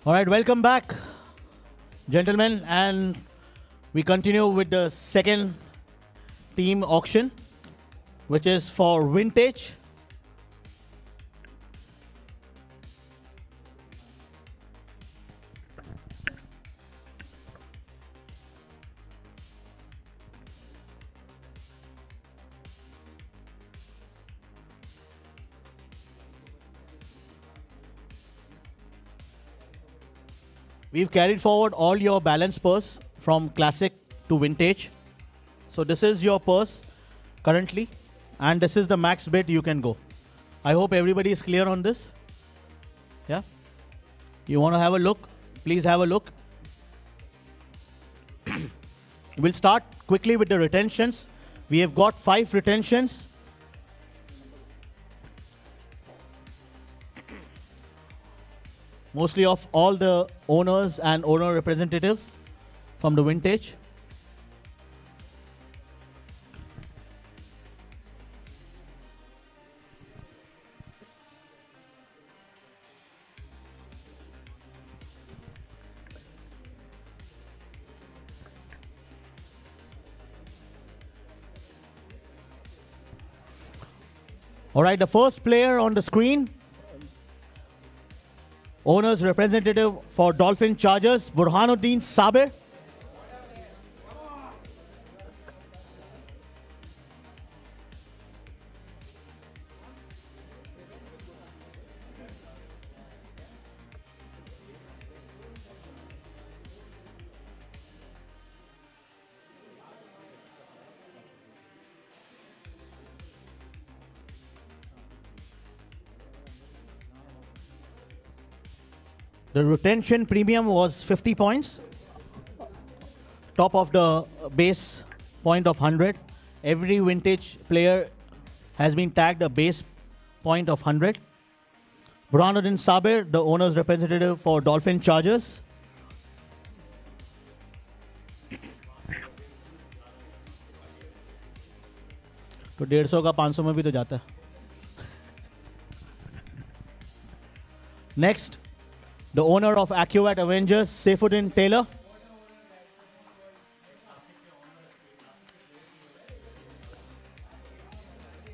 All right, welcome back, gentlemen, and we continue with the second team auction, which is for vintage. We've carried forward all your balance purse from classic to vintage. So this is your purse currently, and this is the max bid you can go. I hope everybody is clear on this. Yeah? You want to have a look? Please have a look. We'll start quickly with the retentions. We have got 5 retentions. Mostly of all the owners and owner representatives from the vintage. All right, the first player on the screen, owner's representative for Dolphin Chargers, Burhanuddin Sabir. The retention premium was 50 points, top of the base point of 100. Every vintage player has been tagged a base point of 100. Burhanuddin Sabir, the owner's representative for Dolphin Chargers. तो 150 का 500 में भी तो जाता है. Next, the owner of AccuAt Avengers, Saifuddin Taylor.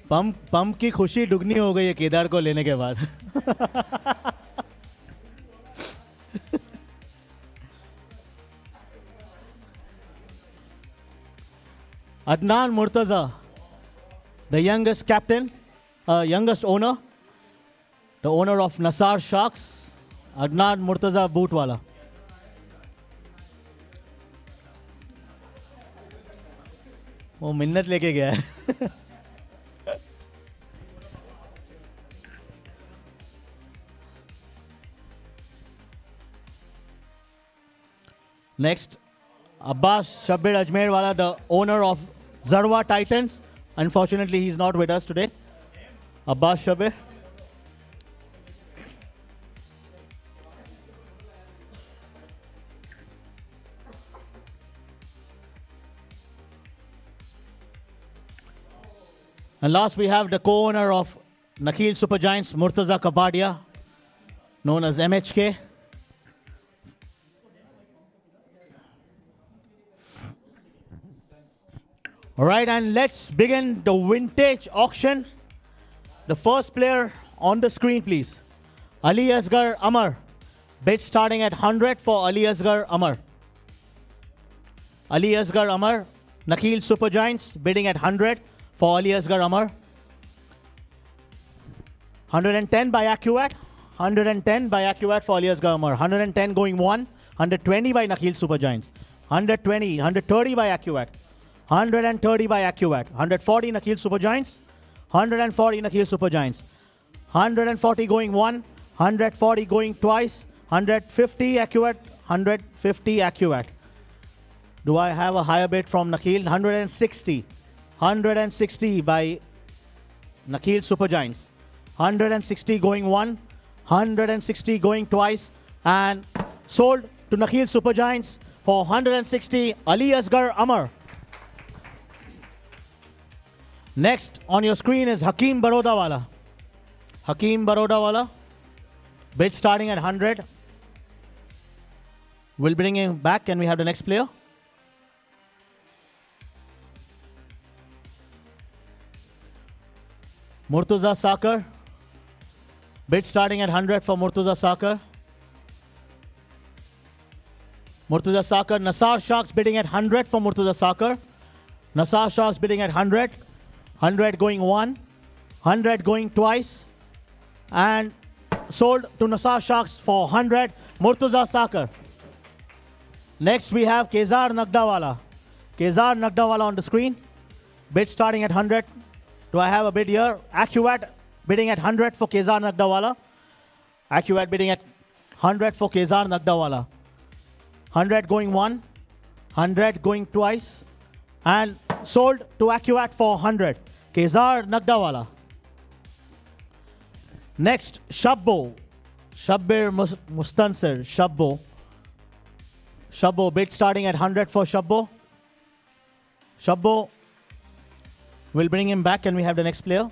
Pump की खुशी दुगनी हो गई है केदार को लेने के बाद. Adnan Murtaza, the youngest captain, youngest owner, the owner of Nassar Sharks, Adnan Murtaza Bootwala. वो मिन्नत लेके गया है. Next, Abbas Shabir Ajmerwala, the owner of Zarwa Titans. Unfortunately, he's not with us today. Abbas Shabir. And last, we have the co-owner of Nakheel Supergiants, Murtaza Kabadia, known as MHK. All right, and let's begin the vintage auction. The first player on the screen, please. Ali Asgar Amar. Bid starting at 100 for Ali Asgar Amar. Ali Asgar Amar. Nakheel Supergiants bidding at 100 for Ali Asgar Amar. 110 by AccuAt. 110 by AccuAt for Ali Asgar Amar. 110 going 1. 120 by Nakheel Supergiants. 120, 130 by AccuAt. 130 by AccuAt. 140 Nakheel Supergiants. 140 Nakheel Supergiants. 140 going 1. 140 going twice. 150 AccuAt. 150 AccuAt. Do I have a higher bid from Nakheel? 160. 160 by Nakheel Supergiants. 160 going 1. 160 going twice. And sold to Nakheel Supergiants for 160 Ali Asgar Amar. Next on your screen is Hakeem Barodawala. Hakeem Barodawala. Bid starting at 100. We'll bring him back. Can we have the next player? Murtuza Sakar. Bid starting at 100 for Murtuza Sakar. Murtuza Sakar. Nasar Sharks bidding at 100 for Murtuza Sakar. Nasar Sharks bidding at 100. 100 going one. 100 going twice. And sold to Nasar Sharks for 100. Murtuza Sakar. Next we have Kezar Nagdawala. Kezar Nagdawala on the screen. Bid starting at 100. Do I have a bid here? AccuAt bidding at 100 for Kezar Nagdawala. AccuAt bidding at 100 for Kezar Nagdawala. 100 going one. 100 going twice. And sold to AccuAt for 100. Kezar Nagdawala. Next, Shabbo. Shabbir Mustansir. Shabbo. Shabbo bid starting at 100 for Shabbo. Shabbo. We'll bring him back. Can we have the next player?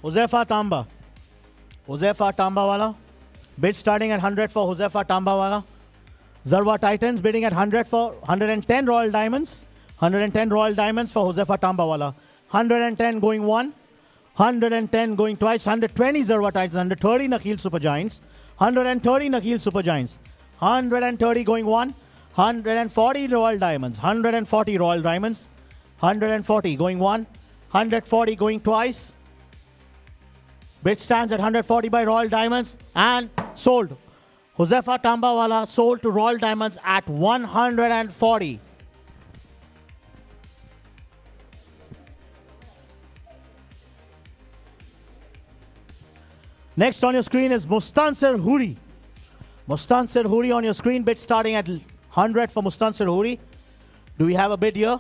Huzaifa Tamba. Huzaifa Tambawala. Bid starting at 100 for Huzaifa Tambawala. Zarwa Titans bidding at 100 for 110 Royal Diamonds. 110 Royal Diamonds for Huzaifa Tambawala. 110 going one. 110 going twice. 120 Zarwa Titans. 130 Nakheel Super Giants. 130 Nakheel Super Giants. 130 going one. 140 Royal Diamonds. 140 Royal Diamonds. 140 going one. 140 going twice. Bid stands at 140 by Royal Diamonds and sold. Huzaifa Tambawala sold to Royal Diamonds at 140. Next on your screen is Mustansir Huri. Mustansir Huri on your screen. Bid starting at 100 for Mustansir Huri. Do we have a bid here?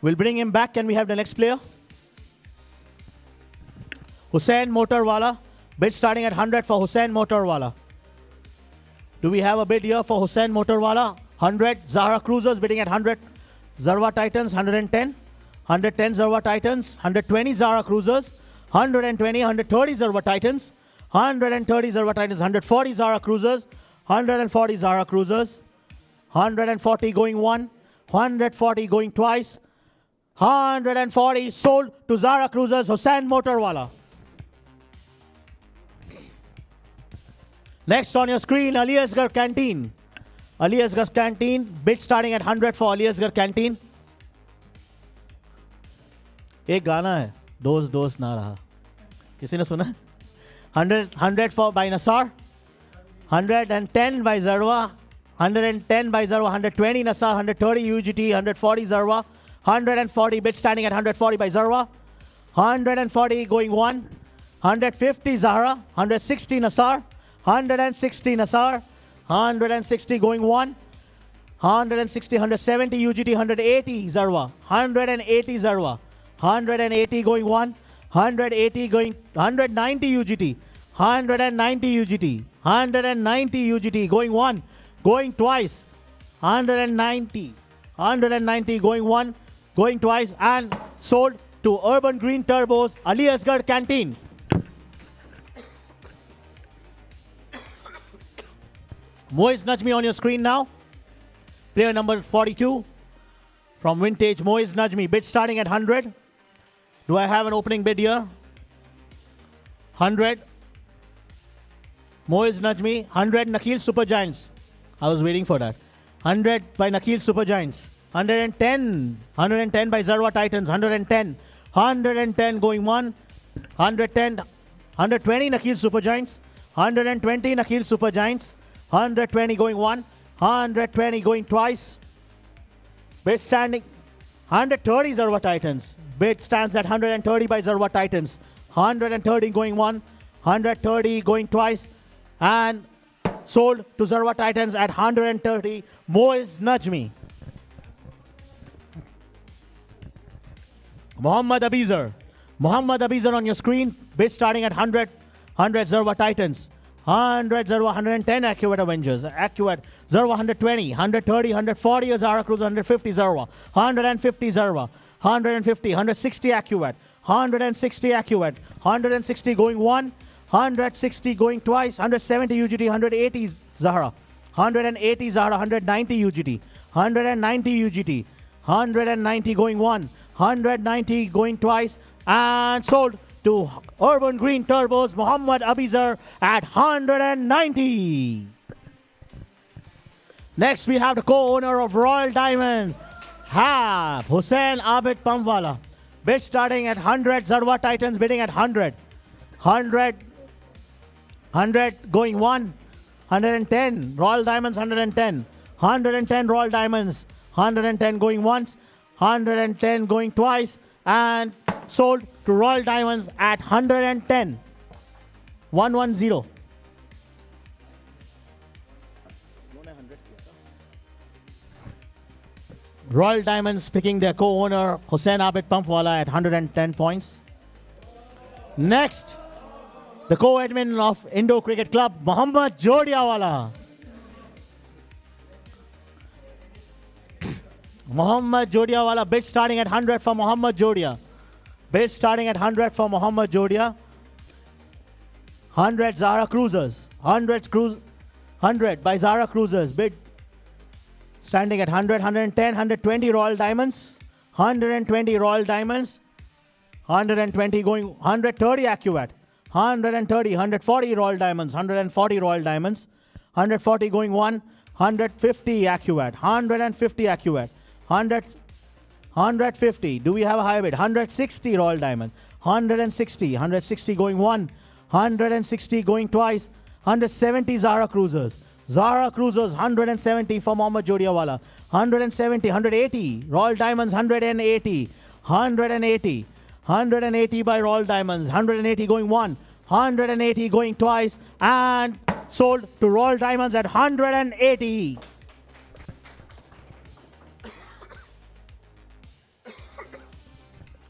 We'll bring him back. Can we have the next player? Hussain Motorwala. Bid starting at 100 for Hussain Motorwala. Do we have a bid here for Hussain Motorwala? 100. Zahra Cruisers bidding at 100. Zarwa Titans 110. 110 Zarwa Titans. 120 Zahra Cruisers. 120, 130 Zarwa Titans. 130 Zarwa Titans. 140 Zahra Cruisers. 140 Zahra Cruisers. 140 going one. 140 going twice. 140 sold to Zahra Cruisers. Hussain Motorwala. Next on your screen, Ali Asgar Canteen. Ali Asgar Canteen. Bid starting at 100 for Ali Asgar Canteen. एक गाना है दोस्त दोस्त ना रहा किसी ने सुना 100 for by Nasar 110 by Zarwa 110 by Zarwa 120 Nasar 130 UGT 140 Zarwa 140 bid standing at 140 by Zarwa 140 going one 150 Zahra 160 Nasar 160 Nasar 160 going one 160 170 UGT 180 Zarwa 180 Zarwa 180 going one, 180 going 190 UGT, 190 UGT, 190 UGT going one, going twice, 190 going one, going twice, and sold to Urban Green Turbos, Ali Asgar Canteen. Moiz Najmi on your screen now. Player number 42 from Vintage, Moiz Najmi. Bid starting at 100. Do I have an opening bid here? 100. Moiz Najmi. 100 Nakheel Super Giants. I was waiting for that. 100 by Nakheel Super Giants. 110. 110 by Zarwa Titans. 110. 110 going one. 110. 120 Nakheel Super Giants. 120 Nakheel Super Giants. 120 going one. 120 going twice. Bid standing 130 Zarwa Titans. Bid stands at 130 by Zarwa Titans. 130 going one. 130 going twice. And sold to Zarwa Titans at 130. Moiz Najmi. Muhammad Abizar. Muhammad Abizar on your screen. Bid starting at 100. 100 Zarwa Titans. 100 Zarwa, 110 AccuAt Avengers. AccuAt Zarwa 120, 130, 140 Zahra Cruiser, 150 Zarwa, 150 Zarwa, 150, 160 AccuAt, 160 AccuAt, 160 going one, 160 going twice, 170 UGT, 180 Zahra, 180 Zahra, 190 UGT, 190 UGT, 190 going one, 190 going twice, and sold to Urban Green Turbos, Muhammad Abizar at 190. Next, we have the co-owner of Royal Diamonds, Hussain Abid Pamwala. Bid starting at 100, Zarwa Titans bidding at 100. 100 going one, 110, Royal Diamonds 110. 110 Royal Diamonds, 110 going once, 110 going twice, and sold to Royal Diamonds at 110. 110. Royal Diamonds picking their co-owner Hussain Abid Pamwala at 110 points. Next, the co-admin of Indo Cricket Club, Muhammad Jodiawala. Muhammad Jodiawala, bid starting at 100 for Muhammad Jodia. Bid starting at 100 for Muhammad Jodia. 100 Zara Cruisers. 100 by Zara Cruisers. Bid standing at 100, 110, 120 Royal Diamonds. 120 Royal Diamonds. 120 going, 130 Acuat. 130, 140 Royal Diamonds. 140 Royal Diamonds. 140 going one. 150 Acuat. 150 Acuat. 150. Do we have a high bid? 160 Royal Diamond. 160. 160 going one. 160 going twice. 170 Zara Cruisers. Zara Cruisers 170 for Muhammad Jodiawala. 170. 180 Royal Diamonds. 180. 180. 180 by Royal Diamonds. 180 going one. 180 going twice. And sold to Royal Diamonds at 180.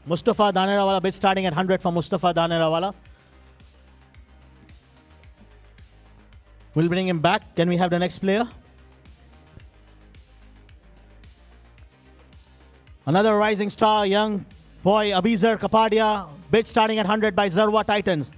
Mustafa Danerawala bid starting at 100 for Mustafa Danerawala. We'll bring him back. Can we have the next player? Another rising star, young boy Abizar Kapadia, bid starting at 100 by Zarwa Titans.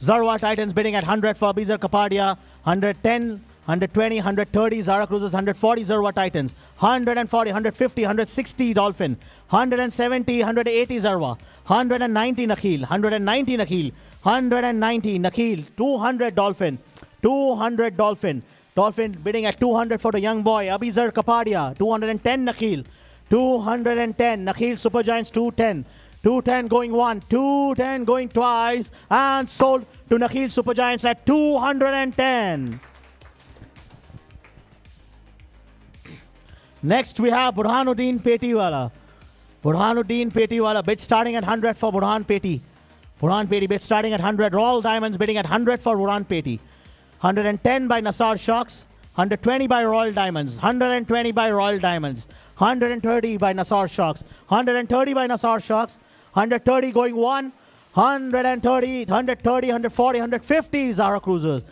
Zarwa Titans bidding at 100 for Abizar Kapadia. 110, 120, 130 Zara Cruisers, 140 Zarwa Titans, 140, 150, 160 Dolphin, 170, 180 Zarwa, 190 Nakhil, 190 Nakhil, 190 Nakhil, 200 Dolphin, 200 Dolphin, Dolphin bidding at 200 for the young boy Abizar Kapadia, 210 Nakhil, 210 Nakhil Supergiants 210, 210 going one, 210 going twice, and sold to Nakhil Supergiants at 210. Next, we have Burhanuddin Petiwala. Burhanuddin Petiwala, bid starting at 100 for Burhan Peti. Burhan Peti, bid starting at 100. Royal Diamonds bidding at 100 for Burhan Peti. 110 by Nasar Sharks. 120 by Royal Diamonds. 120 by Royal Diamonds. 130 by Nasar Sharks. 130 by Nasar Sharks. 130 going one. 130, 130, 140, 150 Zara Cruisers.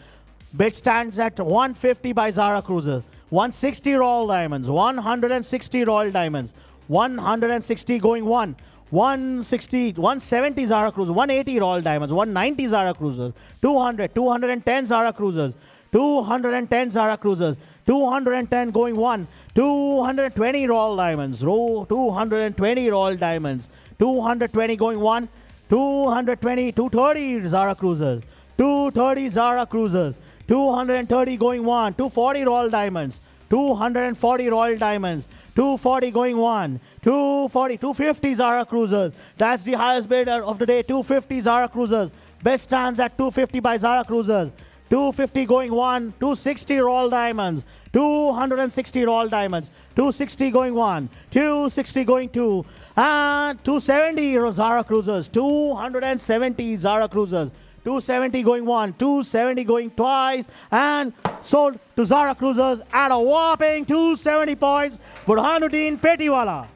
Bid stands at 150 by Zara Cruisers. 160 Royal Diamonds, 160 Royal Diamonds, 160 going one, 160, 170 Zara Cruisers, 180 Royal Diamonds, 190 Zara Cruisers, 200, 210 Zara Cruisers, 210 Zara Cruisers, 210 going one, 220 Royal Diamonds, 220 Royal Diamonds, 220 going one, 220, 230 Zara Cruisers, 230 Zara Cruisers, 230 going one, 240 Royal Diamonds, 240 Royal Diamonds, 240 going one, 240, 250 Zara Cruisers. That's the highest bidder of the day, 250 Zara Cruisers. Best stands at 250 by Zara Cruisers. 250 going one, 260 Royal Diamonds, 260 Royal Diamonds, 260 going one, 260 going two, and 270 Zara Cruisers, 270 Zara Cruisers. 270 going one, 270 going twice, and sold to Zara Cruisers at a whopping 270 points. Burhanuddin Petiwala.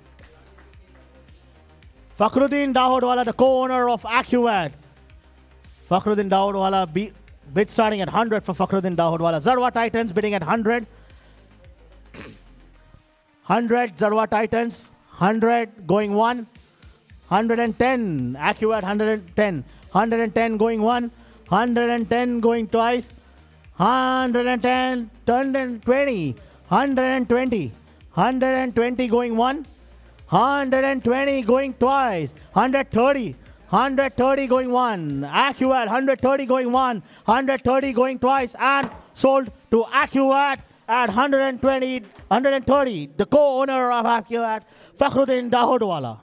Fakhruddin Dahodwala, the co-owner of AccuAd. Fakhruddin Dahodwala bid starting at 100 for Fakhruddin Dahodwala. Zarwa Titans bidding at 100. 100 Zarwa Titans, 100 going one, 110 AccuAd 110. 110 going one, 110 going twice. 110, 120, 120, 120 going one. 120 going twice. 130, 130 going one. AccuAdd 130 going one. 130 going twice and sold to AccuAdd at 120, 130. The co-owner of AccuAdd, Fakhruddin Dahodwala.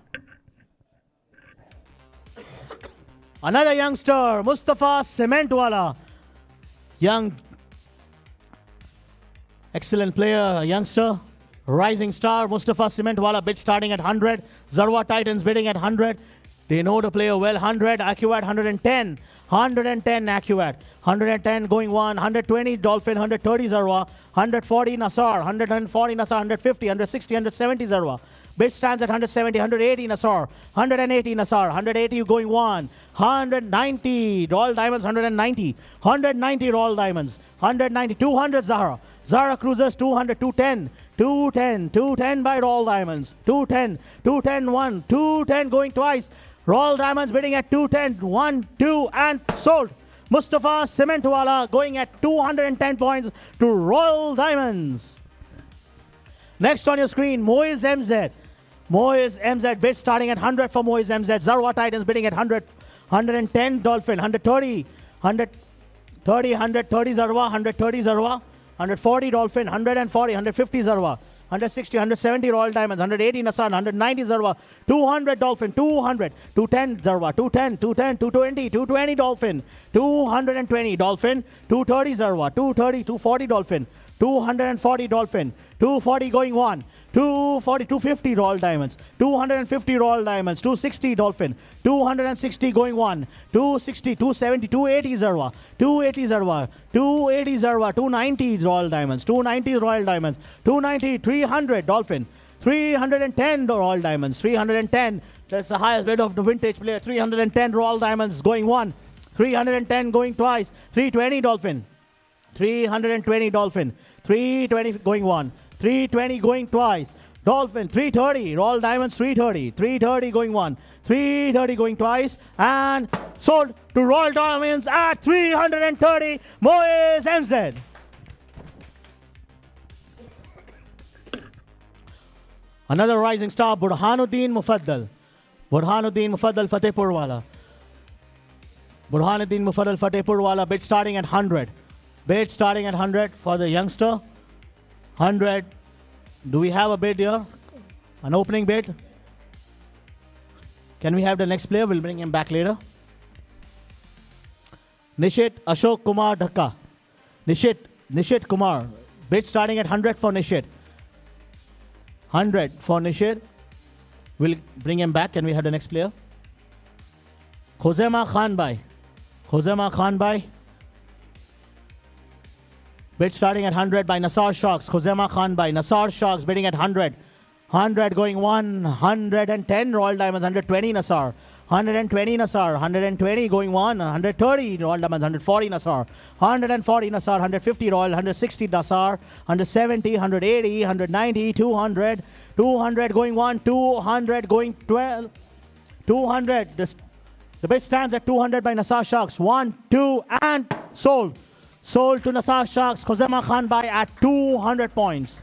Another youngster, Mustafa Cementwala. Young, excellent player, youngster, rising star, Mustafa Cementwala, bid starting at 100. Zarwa Titans bidding at 100. They know the player well. 100, AccuAdd 110. 110 AccuAdd. 110 going one. 120 Dolphin. 130 Zarwa. 140 Nassar. 140 Nassar. 150, 160, 170 Zarwa. Bid stands at 170, 180 Nassar. 180 Nassar. 180 going one. 190 Royal Diamonds. 190. 190 Royal Diamonds. 190. 200 Zahra. Zahra Cruisers 200. 210. 210. 210 by Royal Diamonds. 210. 210 1. 210 going twice. Royal Diamonds bidding at 210. 1, 2 and sold. Mustafa Cementwala going at 210 points to Royal Diamonds. Next on your screen, Moiz MZ. Moiz MZ bid starting at 100 for Moiz MZ. Zarwa Titans bidding at 100. 110 Dolphin. 130. 130. 130 Zarwa. 130 Zarwa. 140 Dolphin. 140. 150 Zarwa. 160, 170 Royal Diamonds, 180 Nassan, 190 Zarwa, 200 Dolphin, 200, 210 Zarwa, 210, 210, 220, 220 Dolphin, 220 Dolphin, 230 Zarwa, 230, 240 Dolphin, 240 Dolphin, 240 going one, 240, 250 Royal Diamonds, 250 Royal Diamonds, 260 Dolphin, 260 going one, 260, 270, 280 Zarwa, 280 Zarwa, 280 Zarwa, 290 Royal Diamonds, 290 Royal Diamonds, 290, 300 Dolphin, 310 Royal Diamonds, 310, that's the highest bid of the vintage player, 310 Royal Diamonds going one, 310 going twice, 320 Dolphin, 320 Dolphin, 320 going one, 320 going twice. Dolphin 330. Royal Diamonds 330. 330 going one. 330 going twice. And sold to Royal Diamonds at 330. Moiz MZ. Another rising star, Burhanuddin Mufaddal. Burhanuddin Mufaddal Fatehpurwala. Burhanuddin Mufaddal Fatehpurwala bid starting at 100. Bid starting at 100 for the youngster. 100. Do we have a bid here? An opening bid? Can we have the next player? We'll bring him back later. Nishit Ashok Kumar Dhaka. Nishit Kumar. Bid starting at 100 for Nishit. 100 for Nishit. We'll bring him back. Can we have the next player? Khozema Khanbai. Khozema Khanbai. Bid starting at 100 by Nassar Sharks. Khozema Khanbai. Nassar Sharks bidding at 100. 100 going one. 110 Royal Diamonds. 120 Nassar. 120 Nassar. 120 going one. 130 Royal Diamonds. 140 Nassar. 140 Nassar. 150 Royal. 160 Nassar. 170. 180. 190. 200. 200 going one. 200 going 12. 200. The bid stands at 200 by Nassar Sharks. 1, 2 and sold. Sold to Nassar Sharks, Khozema Khanbai at 200 points.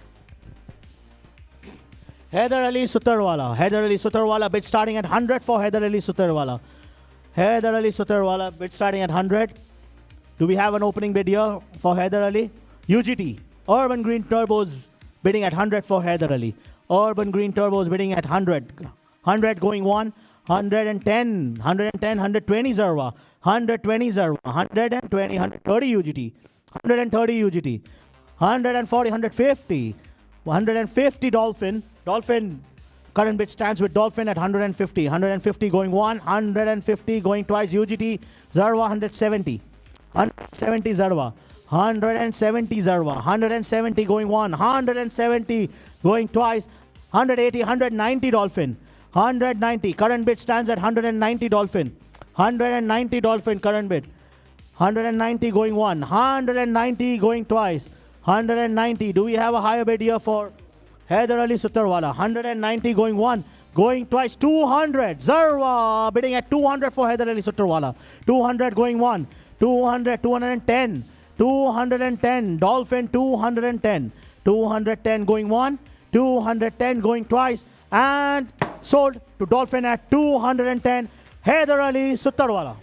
Haider Ali Sutarwala. Haider Ali Sutarwala bid starting at 100 for Haider Ali Sutarwala. Haider Ali Sutarwala bid starting at 100. Do we have an opening bid here for Haider Ali? UGT. Urban Green Turbos bidding at 100 for Haider Ali. Urban Green Turbos bidding at 100. 100 going one. 110, 110, 120 Zarwa, 120 Zarwa, 120, 130 UGT, 130 UGT, 140, 150, 150 Dolphin. Dolphin current bid stands with Dolphin at 150, 150 going one, 150 going twice UGT, Zarwa 170, 170 Zarwa, 170 Zarwa, 170 going one, 170 going twice, 180, 190 Dolphin. 190. Current bid stands at 190 Dolphin. 190 Dolphin current bid. 190 going one. 190 going twice. 190. Do we have a higher bid here for Haider Ali Sutarwala? 190 going one. Going twice. 200. Zarwa bidding at 200 for Haider Ali Sutarwala. 200 going one. 200, 210, 210, Dolphin 210, 210 going one, 210 going twice, and sold to Dolphin at 210, Haider Ali Suttarwala.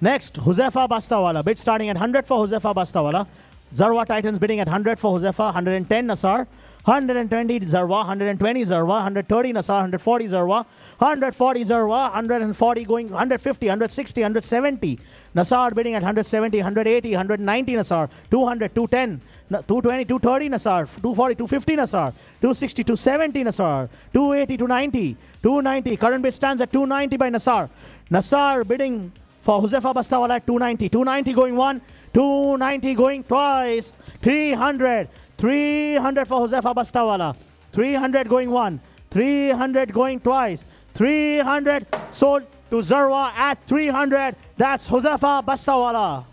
Next, Huzaifa Bastawala, bid starting at 100 for Huzaifa Bastawala. Zarwa Titans bidding at 100 for Huzaifa, 110 Nasar, 120 Zarwa, 120 Zarwa, 130 Nasar, 140 Zarwa, 140 Zarwa, 140 going 150, 160, 170. Nasar bidding at 170, 180, 190 Nasar, 200, 210, 220, 230 Nasar, 240, 250 Nasar, 260, 270 Nasar, 280, 290, 290. Current bid stands at 290 by Nasar. Nasar bidding for Huzaifa Bastawala at 290. 290 going one, 290 going twice, 300. 300 for Huzaifa Bastawala. 300 going one, 300 going twice, 300 sold to Zarwa at 300. That's Huzaifa Bastawala.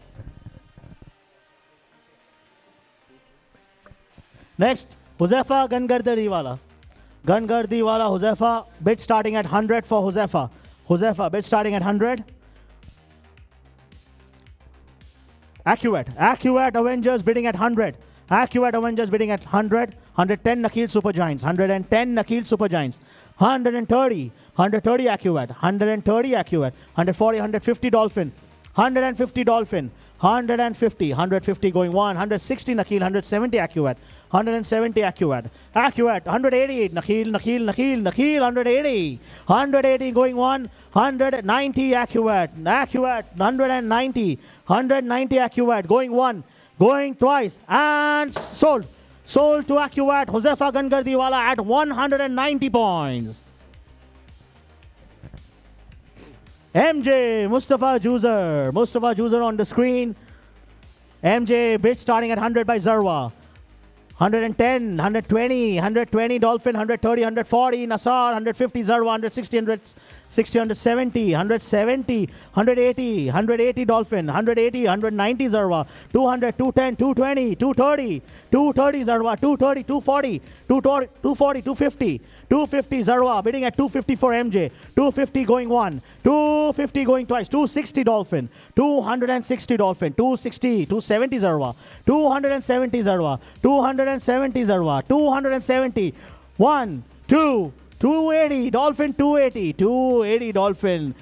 Next, Huzaifa Gangardiwala. Gangardiwala Huzaifa, bid starting at 100 for Huzaifa. Huzaifa, bid starting at 100. Accurate Avengers bidding at 100. Accurate Avengers bidding at 100. 110 Nakil Supergiants. 110 Nakil Supergiants. 130 Accurate. 130 Accurate. 140, 150 Dolphin. 150 Dolphin. 150 going one. 160 Nakil. 170 Accurate. 170 Accurate. 188 Nakil. 180. 180 going one. 190 Accurate. 190. 190 Accurate going one. Going twice and sold. Sold to Accurate. Huzaifa Gangardiwala at 190 points. MJ Mustafa Juzer. Mustafa Juzer on the screen. MJ bid starting at 100 by Zarwa. 110, 120 Dolphin, 130, 140 Nasar, 150 Zarwa, 160, 170, 180 Dolphin, 180, 190 Zarwa, 200, 210, 220, 230 Zarwa, 230, 240, 250 Zarwa, bidding at 250 for MJ, 250 going one, 250 going twice, 260 Dolphin, 260 Dolphin, 260, 270 Zarwa, 270 Zarwa, 270 Zarwa, 270, 1, 2, 280 Dolphin, 280 Dolphin,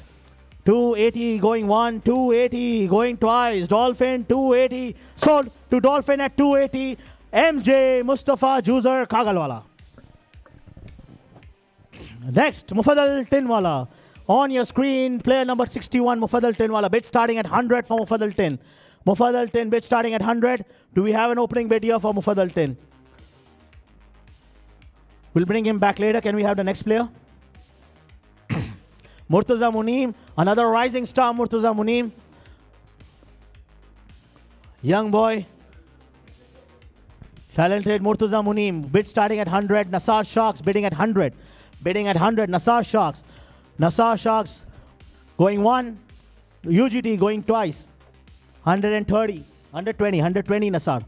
280 going one, 280 going twice, Dolphin 280, sold to Dolphin at 280, MJ Mustafa Juzer Kagalwala. Next, Mufaddal Tinwala. On your screen, player number 61, Mufaddal Tinwala. Bid starting at 100 for Mufaddal Tin. Mufaddal Tin, bid starting at 100. Do we have an opening bid here for Mufaddal Tin? We'll bring him back later. Can we have the next player? Murtaza Muneem, another rising star, Murtaza Muneem. Young boy. Talented Murtaza Muneem. Bid starting at 100. Nasar Sharks bidding at 100. Bidding at 100. Nasar Sharks. Nasar Sharks going one. UGT going twice. 130. 120 Nasar.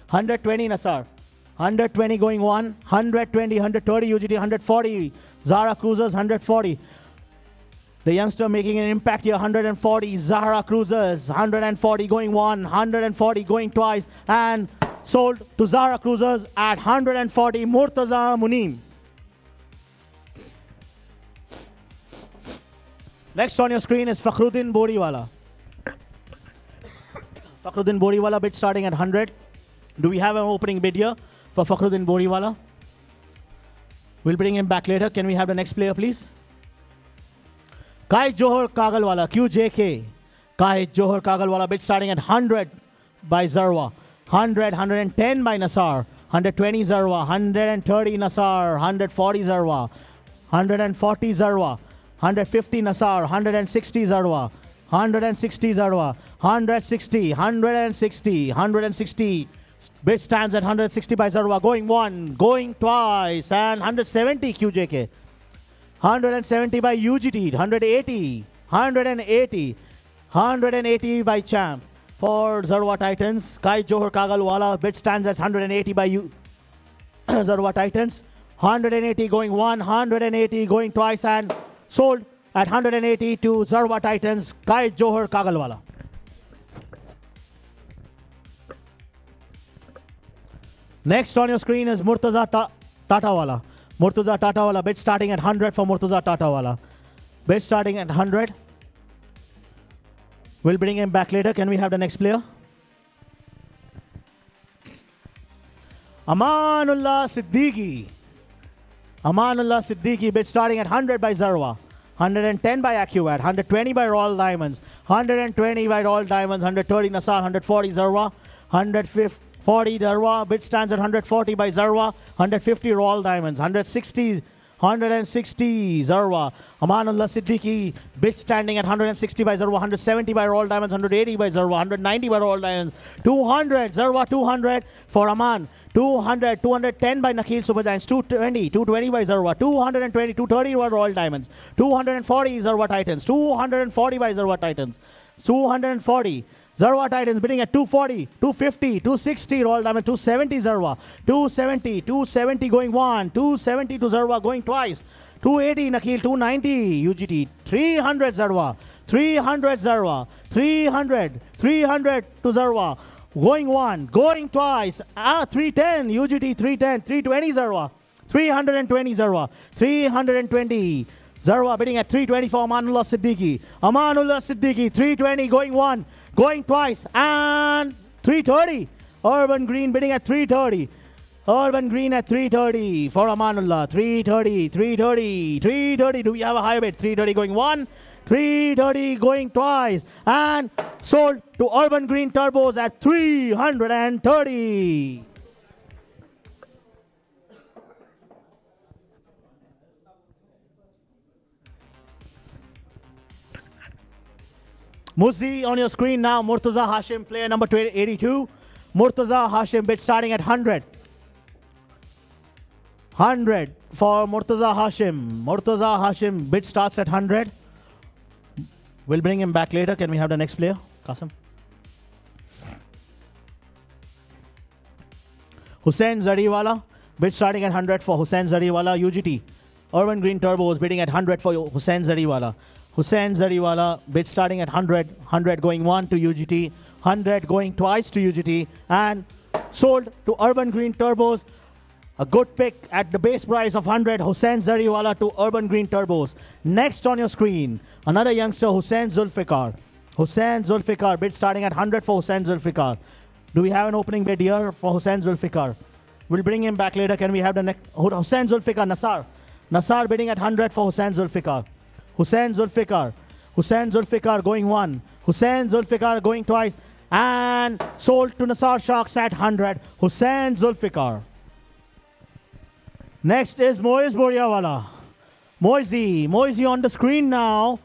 120 Nasar. 120 going one. 120, 130 UGT. 140. Zara Cruisers 140. The youngster making an impact here, 140. Zahra Cruisers, 140 going one, 140 going twice, and sold to Zahra Cruisers at 140, Murtaza Muneem. Next on your screen is Fakhruddin Boriwala. Fakhruddin Boriwala bid starting at 100. Do we have an opening bid here for Fakhruddin Boriwala? We'll bring him back later. Can we have the next player, please? Kai Johar Kagalwala, QJK. Kai Johar Kagalwala bid starting at 100 by Zarwa. 100, 110 by Nasar. 120 Zarwa. 130 Nasar. 140 Zarwa. 140 Zarwa. 150 Nasar. 160 Zarwa. 160 Zarwa. 160. Bid stands at 160 by Zarwa. Going one, going twice, and 170 QJK. 170 by UGT, 180 by Champ. For Zarwa Titans, Kai Johar Kagalwala, bid stands at 180 by Zarwa Titans, 180 going one, 180 going twice, and sold at 180 to Zarwa Titans, Kai Johar Kagalwala. Next on your screen is Murtaza Tatawala. Murtaza Tatawala, bid starting at 100 for Murtaza Tatawala. Bid starting at 100. We'll bring him back later. Can we have the next player? Amanullah Siddiqui. Amanullah Siddiqui, bid starting at 100 by Zarwa. 110 by AccuAd, 120 by Royal Diamonds, 120 by Royal Diamonds, 130 Nasar, 140 Zarwa, 140 Zarwa, bid stands at 140 by Zarwa, 150 Royal Diamonds, 160 Zarwa. Amanullah Siddiqui, bid standing at 160 by Zarwa, 170 by Royal Diamonds, 180 by Zarwa, 190 by Royal Diamonds, 200 Zarwa, 200 for Aman. 200, 210 by Nakhil Super Giants, 220 by Zarwa, 220, 230 by Royal Diamonds, 240 Zarwa Titans, 240 by Zarwa Titans, 240 Zarwa Titans bidding at 240, 250, 260 Royal Diamonds, 270 Zarwa, 270 going one, 270 to Zarwa going twice, 280 Nakhil, 290 UGT, 300 Zarwa, 300 Zarwa, 300 to Zarwa. Going one, going twice, 310, UGT 310, 320 Zarwa, 320 Zarwa, 320. Zarwa bidding at 320 for Amanullah Siddiqui. Amanullah Siddiqui, 320, going one, going twice, and 330. Urban Green bidding at 330. Urban Green at 330 for Amanullah, 330, 330, 330. Do we have a higher bid? 330 going one, 330 going twice, and sold to Urban Green Turbos at 330. Muzzi on your screen now. Murtaza Hashim, player number 82. Murtaza Hashim, bid starting at 100. 100 for Murtaza Hashim. Murtaza Hashim, bid starts at 100. We'll bring him back later. Can we have the next player? Qasim. Hussain Zariwala, bid starting at 100 for Hussain Zariwala, UGT. Urban Green Turbos bidding at 100 for Hussain Zariwala. Hussain Zariwala, bid starting at 100, 100 going one to UGT, 100 going twice to UGT, and sold to Urban Green Turbos. A good pick at the base price of 100, Hussain Zariwala to Urban Green Turbos. Next on your screen, another youngster, Hussain Zulfikar. Hussain Zulfikar, bid starting at 100 for Hussain Zulfikar. Do we have an opening bid here for Hussain Zulfikar? We'll bring him back later. Can we have the next? Hussain Zulfikar, Nasar. Nasar bidding at 100 for Hussain Zulfikar. Hussain Zulfikar. Hussain Zulfikar going one. Hussain Zulfikar going twice. And sold to Nasar Sharks at 100. Hussain Zulfikar. Next is Moiz Boriawala. Moizi on the screen now.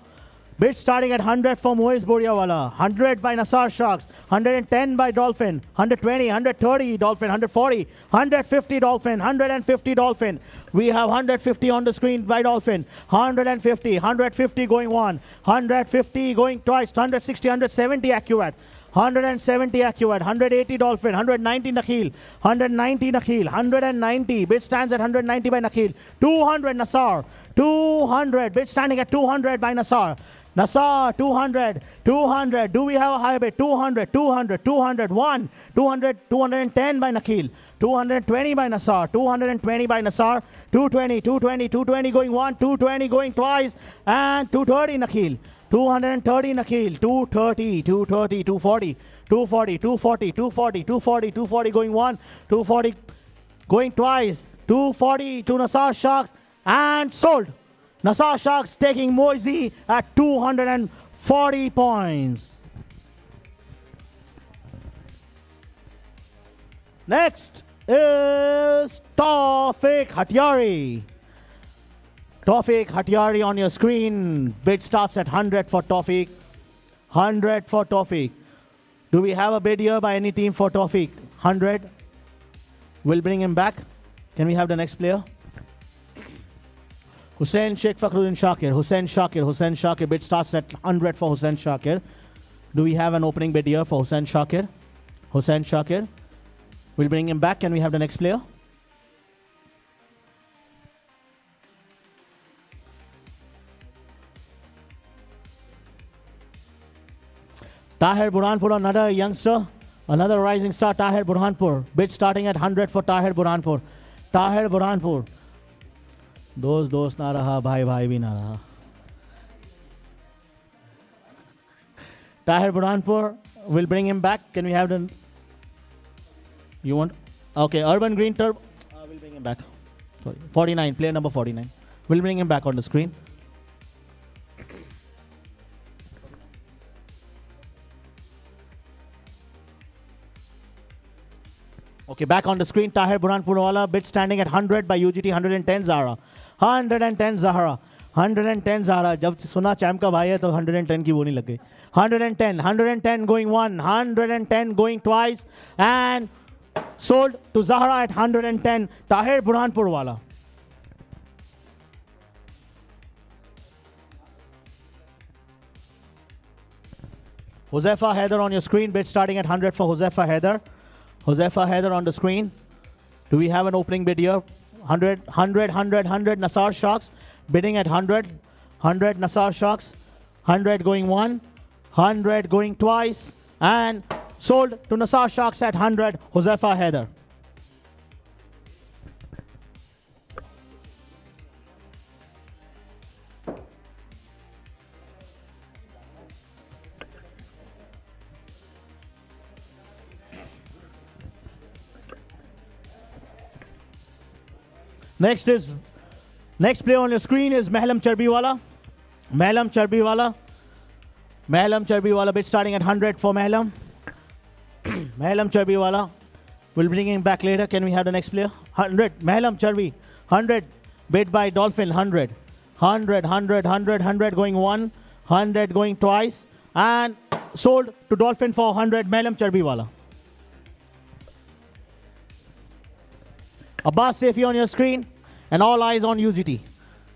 Bid starting at 100 for Moiz Boriawala. 100 by Nasar Sharks. 110 by Dolphin. 120, 130 Dolphin. 140, 150 Dolphin. 150 Dolphin. We have 150 on the screen by Dolphin. 150, 150 going one. 150 going twice. 160, 170 AccuAd. 170 AccuAd, 180 Dolphin, 190 Nakhil, 190 Nakhil, 190. Bid stands at 190 by Nakhil. 200 Nasar, 200. Bid standing at 200 by Nasar. Nasar, 200, 200. Do we have a higher bid? 200, 200, 200, 1, 200, 210 by Nakhil, 220 by Nasar, 220 by Nasar, 220, 220, 220 going one, 220 going twice, and 230 Nakhil. 230 Nakhil, 230, 230, 240, 240, 240, 240, 240, 240 going one, 240 going twice, 240 to Nasar Sharks, and sold. Nasar Sharks taking Moizi at 240 points. Next is Tawfiq Hatiari. Tawfiq Hatiari on your screen. Bid starts at 100 for Tawfiq. 100 for Tawfiq. Do we have a bid here by any team for Tawfiq? 100. We'll bring him back. Can we have the next player? Hussain Sheikh Fakhruddin Shakir. Hussain Shakir. Bid starts at 100 for Hussain Shakir. Do we have an opening bid here for Hussain Shakir? Hussain Shakir. We'll bring him back. Can we have the next player? Tahir Burhanpur, another youngster, another rising star, Tahir Burhanpur. Bid starting at 100 for Tahir Burhanpur. Tahir Burhanpur. Dost na raha, bhai bhi na raha. Tahir Burhanpur, will bring him back. Can we have the... You want... Okay, Urban Green Turbo. We'll bring him back. Sorry, 49, player number 49. We'll bring him back on the screen. Okay, back on the screen, Tahir Burhanpurwala, bid standing at 100 by UGT, 110 Zahra. 110 Zahra. 110 Zahra. जब सुना champ का भाई है तो 110 की वो नहीं लग गई. 110 going one, 110 going twice, and sold to Zahra at 110. Tahir Burhanpurwala. Huzaifa Haider on your screen, bid starting at 100 for Huzaifa Haider. Huzaifa Haider on the screen. Do we have an opening bid here? 100, Nasar Sharks bidding at 100. 100 Nasar Sharks. 100 going one, 100 going twice, and sold to Nasar Sharks at 100, Huzaifa Haider. Next player on your screen is Mehlam Charbiwala. Mehlam Charbiwala, bid starting at 100 for Mehlam. Mehlam Charbiwala. We'll bring him back later. Can we have the next player? 100. Mehlam Charbi. 100. Bid by Dolphin. 100. 100 going one. 100 going twice. And sold to Dolphin for 100. Mehlam Charbiwala. Abbas Saifi on your screen. And all eyes on UGT.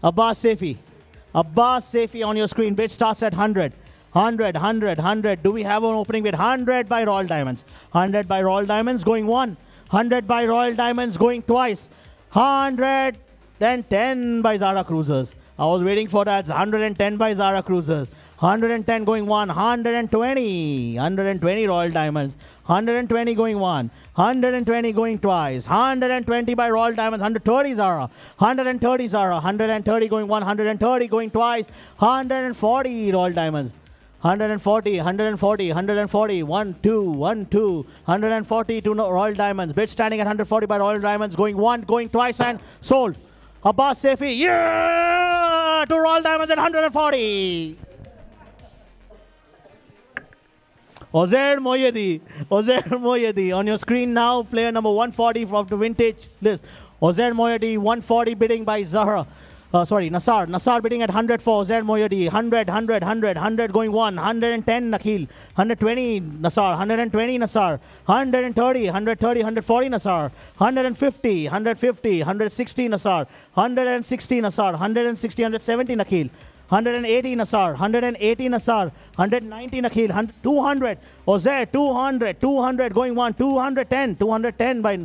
Abbas Saifi on your screen. Bid starts at 100. 100. Do we have an opening bid? 100 by Royal Diamonds. 100 by Royal Diamonds going one. 100 by Royal Diamonds going twice. 110 by Zara Cruisers. I was waiting for that. 110 by Zara Cruisers. 110 going one. 120 Royal Diamonds. 120 going one. 120 going twice. 120 by Royal Diamonds. 130 Zara. 130 Zara. 130 going one. 130 going twice. 140 Royal Diamonds. 140, 1 2, 140 to Royal Diamonds. Bid standing at 140 by Royal Diamonds, going one, going twice, and sold. Abbas Saifi, yeah, to Royal Diamonds at 140. Ozair Moyedi on your screen now, player number 140 from the vintage list. Ozair Moyedi, 140 bidding by Zahra. Nasar bidding at 100 for Ozair Moyedi. 100 going one. 110 Nakhil. 120 Nasar. 120 Nasar. 130, 140 Nasar. 150, 160 Nasar. 160 Nasar. 170 Nakhil. 180 Nasar. 190 Nakhil. 200 Ozair. 200 going one. 210 by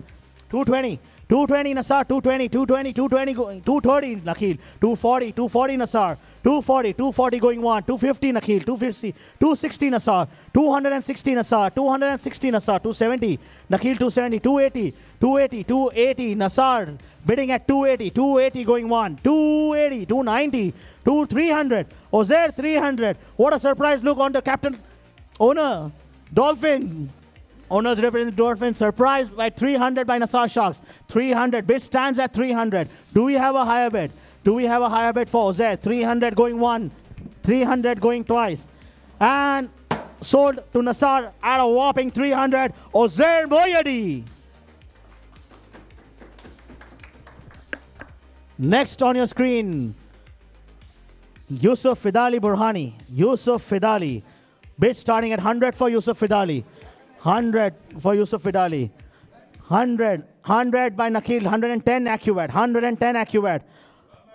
220. 220 Nasar, 220 going, 230 Nakhil, 240 Nasar, 240 going one, 250 Nakhil, 260 Nasar, 260 Nasar, 270 Nakhil, 280 Nasar, bidding at 280 going one, 280, 290, 300, Ozair 300. What a surprise look on the captain, owner, Dolphin. Owners represent Dolphin, surprised by 300 by Nasar Sharks. 300, bid stands at 300. Do we have a higher bid? For Ozair? 300 going one, 300 going twice. And sold to Nasar at a whopping 300, Ozair Moyedi. Next on your screen, Yusuf Fidali Burhani. Bid starting at 100 for Yusuf Fidali. 100 for Yusuf Fidali. 100 by Nakhil. 110 Acuvat.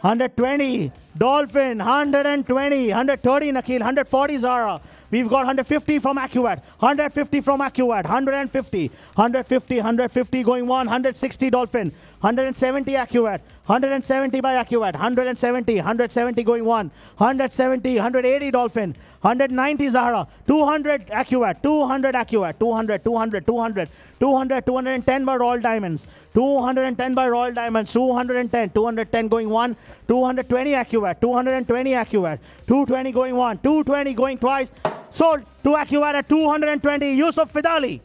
120 Dolphin. 130 Nakhil. 140 Zara. We've got 150 from Acuvat. 150 going one. 160 Dolphin. 170 AccuAdd, 170 by AccuAdd, 170 going 1, 170, 180 Dolphin, 190 Zahra, 200 AccuAdd, 200 AccuAdd, 200, 200, 200, 200, 210 by Royal Diamonds, 210 by Royal Diamonds, 210, 210 going 1, 220 AccuAdd, 220 AccuAdd, 220 going 1, 220 going twice, sold to AccuAdd at 220, Yusuf Fidali.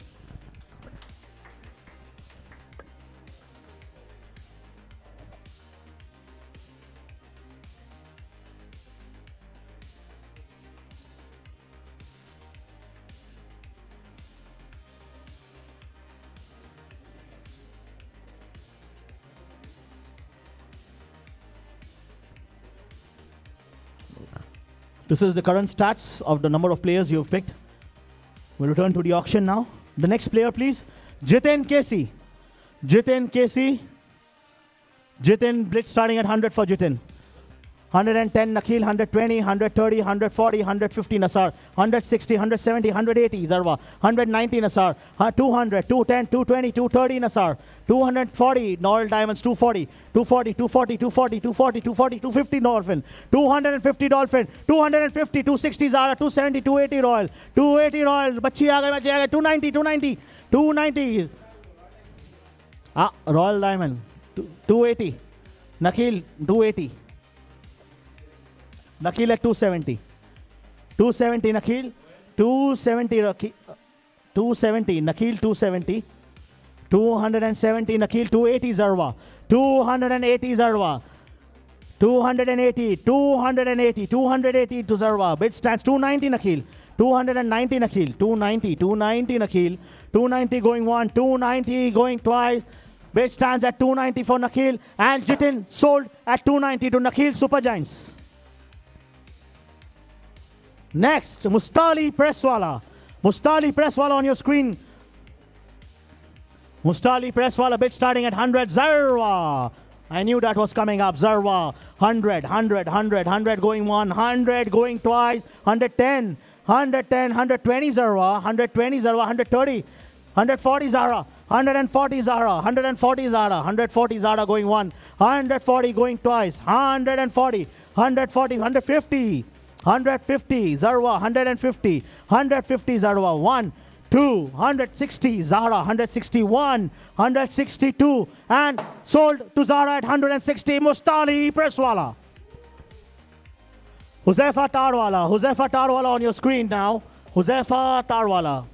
This is the current stats of the number of players you have picked. We'll return to the auction now. The next player, please. Jitin Casey. Jitin Casey. Jitin, blitz starting at 100 for Jitin. 110 Nakhil, 120, 130, 140, 150 Nasar, 160, 170, 180 Zarwa, 190 Nasar, 200, 210, 220, 230 Nasar, 240 Royal Diamonds, 240, 240, 240, 240, 240, 240, 250 Dolphin, 250 Dolphin, 250, 260 Zara, 270, 280 Royal, 280 Royal, बच्ची आ गई, 290, 290, 290 Royal Diamond, 280 Nakhil, 280 Nakhil at 270. 270 Nakhil. 270 270 Nakhil 270. 270 Nakhil 280 Zarwa. 280 Zarwa. 280 280 280 to Zarwa. Bid stands 290 Nakhil. 290 Nakhil. 290 290 Nakhil. 290 going 1. 290 going twice. Bid stands at 290 for Nakhil. And Jitin sold at 290 to Nakhil Super Giants. Next, Mustali Presswala. Mustali Presswala on your screen. Mustali Presswala bid starting at 100. Zarwa. I knew that was coming up. Zarwa. 100, 100, 100, 100 going 1, 100 going twice, 110, 110, 120 Zarwa, 120 Zarwa, 130, 140 Zara, 140 Zara, 140 Zara, 140 Zara going 1, 140 going twice, 140, 140, 150. 150 Zarwa, 150, 150 Zarwa, 1, 2, 160 Zara, 161, 162, and sold to Zara at 160, Mustali Presswala. Huzaifa Tarwala on your screen now. Huzaifa Tarwala.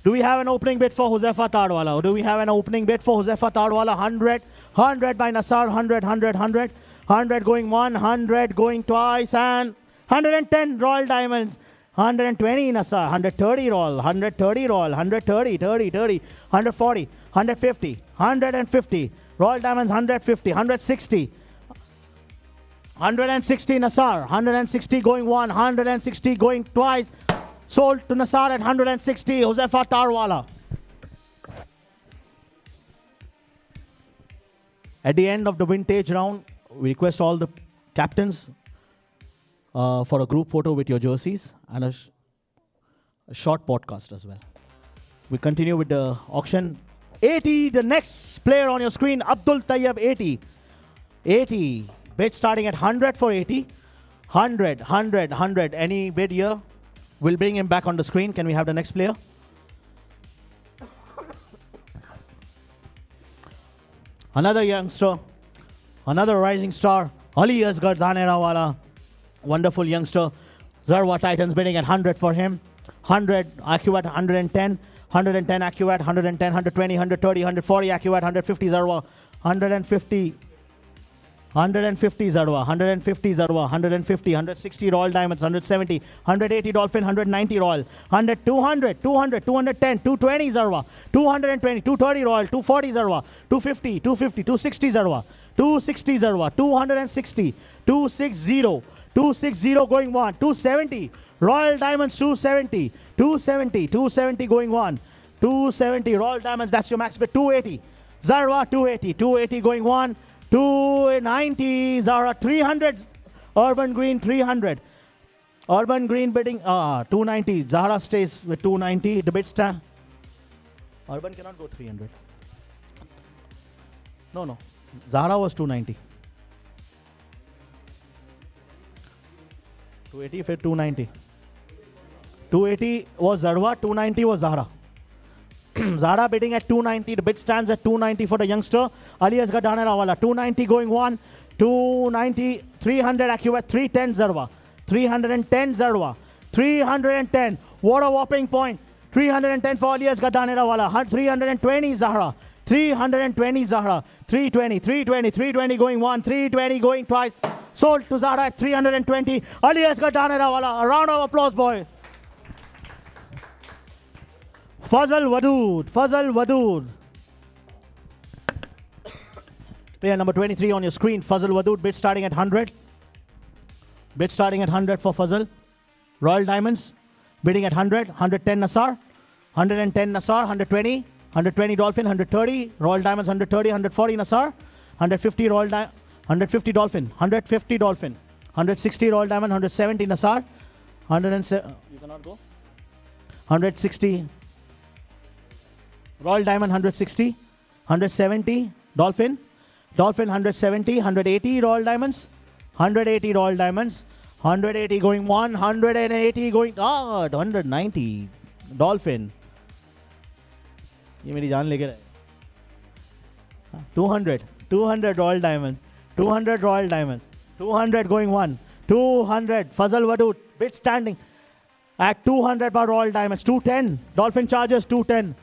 Do we have an opening bid for Huzaifa Tarwala? Do we have an opening bid for Huzaifa Tarwala? 100, 100 by Nasar, 100, 100, 100, 100 going 1, 100 going twice, and 110 Royal Diamonds, 120 Nasar, 130 Royal, 130 Royal, 130, 30, 30, 140, 150, 150 Royal Diamonds, 150, 160, 160 Nasar, 160 going 1, 160 going twice, sold to Nasar at 160, Huzaifa Tarwala. At the end of the vintage round, we request all the captains for a group photo with your jerseys and a short podcast as well. We continue with the auction. 80, the next player on your screen, Abdul Tayyab 80. 80, bid starting at 100 for 80. 100, 100, 100, any bid here? We'll bring him back on the screen. Can we have the next player? Another youngster, another rising star, Ali Asghar Dhanerawala. Wonderful youngster. Zarwa Titans bidding at 100 for him. 100, AccuAdd 110. 110 AccuAdd, 110, 120, 130, 140 AccuAdd, 150 Zarwa. 150. 150 Zarwa, 150 Zarwa, 150, 160 Royal Diamonds, 170, 180 Dolphin, 190 Royal, 100, 200, 200, 210, 220 Zarwa, 220, 230 Royal, 240 Zarwa, 250, 250, 260 Zarwa, 260 Zarwa, 260, 260, 260 going 1, 270, Royal Diamonds 270, 270, 270 going 1, 270 Royal Diamonds, that's your max bid, 280, Zarwa 280, 280 going 1, 290 Zara, 300 Urban Green 300. Urban Green bidding 290. Zara stays with 290. The bid stand. Urban cannot go 300. No. Zahra was 290. 280 फिर 290. 280 was Zarwa, 290 was Zahra. Zahra bidding at 290. The bid stands at 290 for the youngster. Ali Asghar Danehrawala. 290 going one. 290, 300 accurate, 310 Zarwa. 310 Zarwa. 310. What a whopping point. 310 for Ali Asghar Danehrawala. 320 Zahra. 320 Zahra. 320, 320, 320 going one. 320 going twice. Sold to Zahra at 320. Ali Asghar Danehrawala. A round of applause, boy. Fazal Wadood. Player number 23 on your screen. Fazal Wadood. Bid starting at 100. Bid starting at 100 for Fazal. Royal Diamonds. Bidding at 100. 110 Nassar. 110 Nassar. 120. 120 Dolphin. 130. Royal Diamonds 130. 140 Nassar. 150 Royal Diamond. 150 Dolphin. 150 Dolphin. 160 Royal Diamond. 170 Nassar. 107. You cannot go. 160. Royal Diamond 160. 170 Dolphin. Dolphin 170. 180 Royal Diamonds. 180 Royal Diamonds. 180 going one. 180 going. 190 Dolphin. ये मेरी जान लेके रहे. 200 Royal Diamonds. 200 Royal Diamonds. 200 going one. 200 Fazal Wadood. Bid standing at 200 by Royal Diamonds. 210 Dolphin Chargers. 210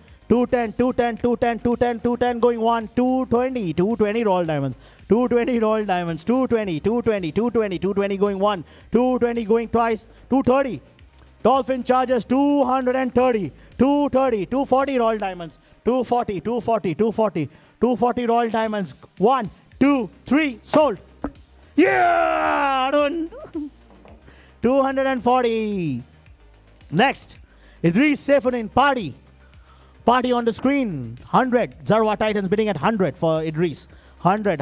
going one. 220 Royal Diamonds. 220 Royal Diamonds. 220 going one. 220 going twice. 230 Dolphin Chargers. 230 240 Royal Diamonds. 240 Royal Diamonds. 1, 2, 3 sold. Yeah, 240. Next, Idris Saifuddin. Party on the screen. 100 Zarwa Titans bidding at 100 for Idris. 100